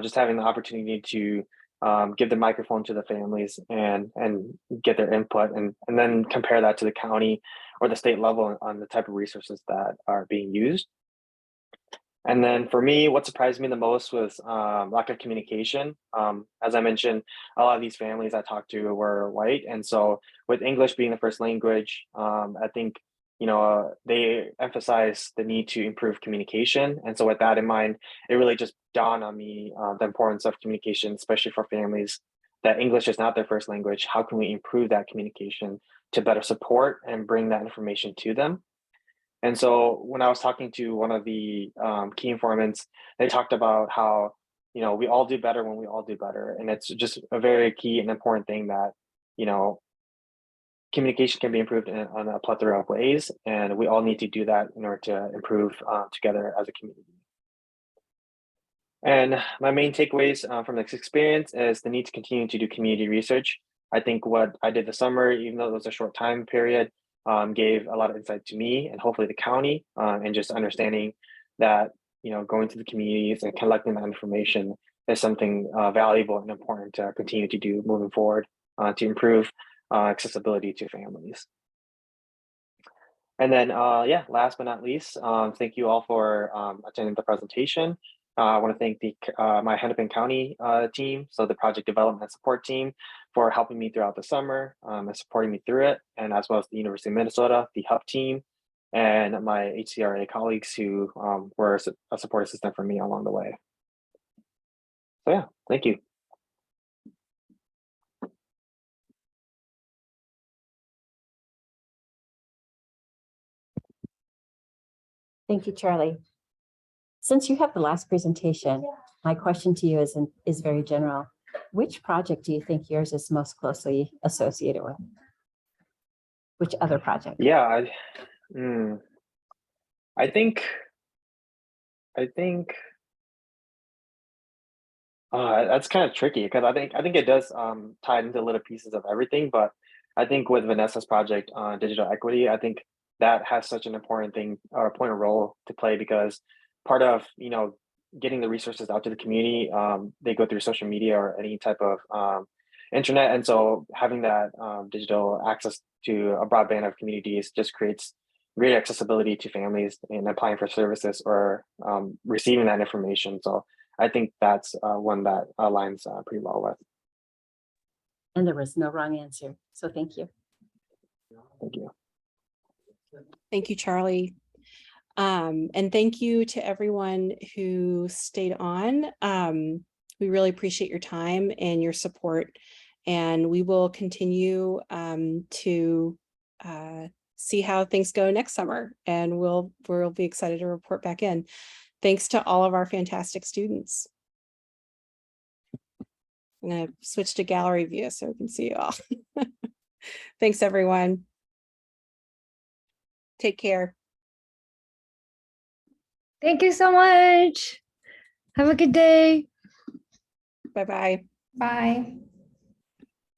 just having the opportunity to give the microphone to the families and get their input and then compare that to the county or the state level on the type of resources that are being used. And then for me, what surprised me the most was lack of communication. As I mentioned, a lot of these families I talked to were white. And so with English being the first language, I think they emphasize the need to improve communication. And so with that in mind, it really just dawned on me the importance of communication, especially for families that English is not their first language. How can we improve that communication to better support and bring that information to them? And so when I was talking to one of the key informants, they talked about how, we all do better when we all do better. And it's just a very key and important thing that, communication can be improved on a plethora of ways, and we all need to do that in order to improve together as a community. And my main takeaways from this experience is the need to continue to do community research. I think what I did this summer, even though it was a short time period, gave a lot of insight to me and hopefully the county, and just understanding that, going to the communities and collecting that information is something valuable and important to continue to do moving forward to improve accessibility to families. And then, yeah, last but not least, thank you all for attending the presentation. I want to thank my Hennepin County team, so the project development and support team, for helping me throughout the summer and supporting me through it, and as well as the University of Minnesota, the HUP team, and my HCRA colleagues who were a support assistant for me along the way. So yeah, thank you. Thank you, Charlie. Since you have the last presentation, my question to you is very general. Which project do you think yours is most closely associated with? Which other project? Yeah, I think that's kind of tricky because I think it does tie into little pieces of everything, but I think with Vanessa's project on digital equity, I think that has such an important thing or important role to play, because part of getting the resources out to the community, they go through social media or any type of internet, and so having that digital access to a broad band of communities just creates great accessibility to families in applying for services or receiving that information. So I think that's one that aligns pretty well with. And there was no wrong answer, so thank you. Thank you. Thank you, Charlie. And thank you to everyone who stayed on. We really appreciate your time and your support, and we will continue to see how things go next summer, and we'll be excited to report back in. Thanks to all of our fantastic students. I'm going to switch to gallery view so we can see you all. Thanks, everyone. Take care. Thank you so much. Have a good day. Bye-bye. Bye.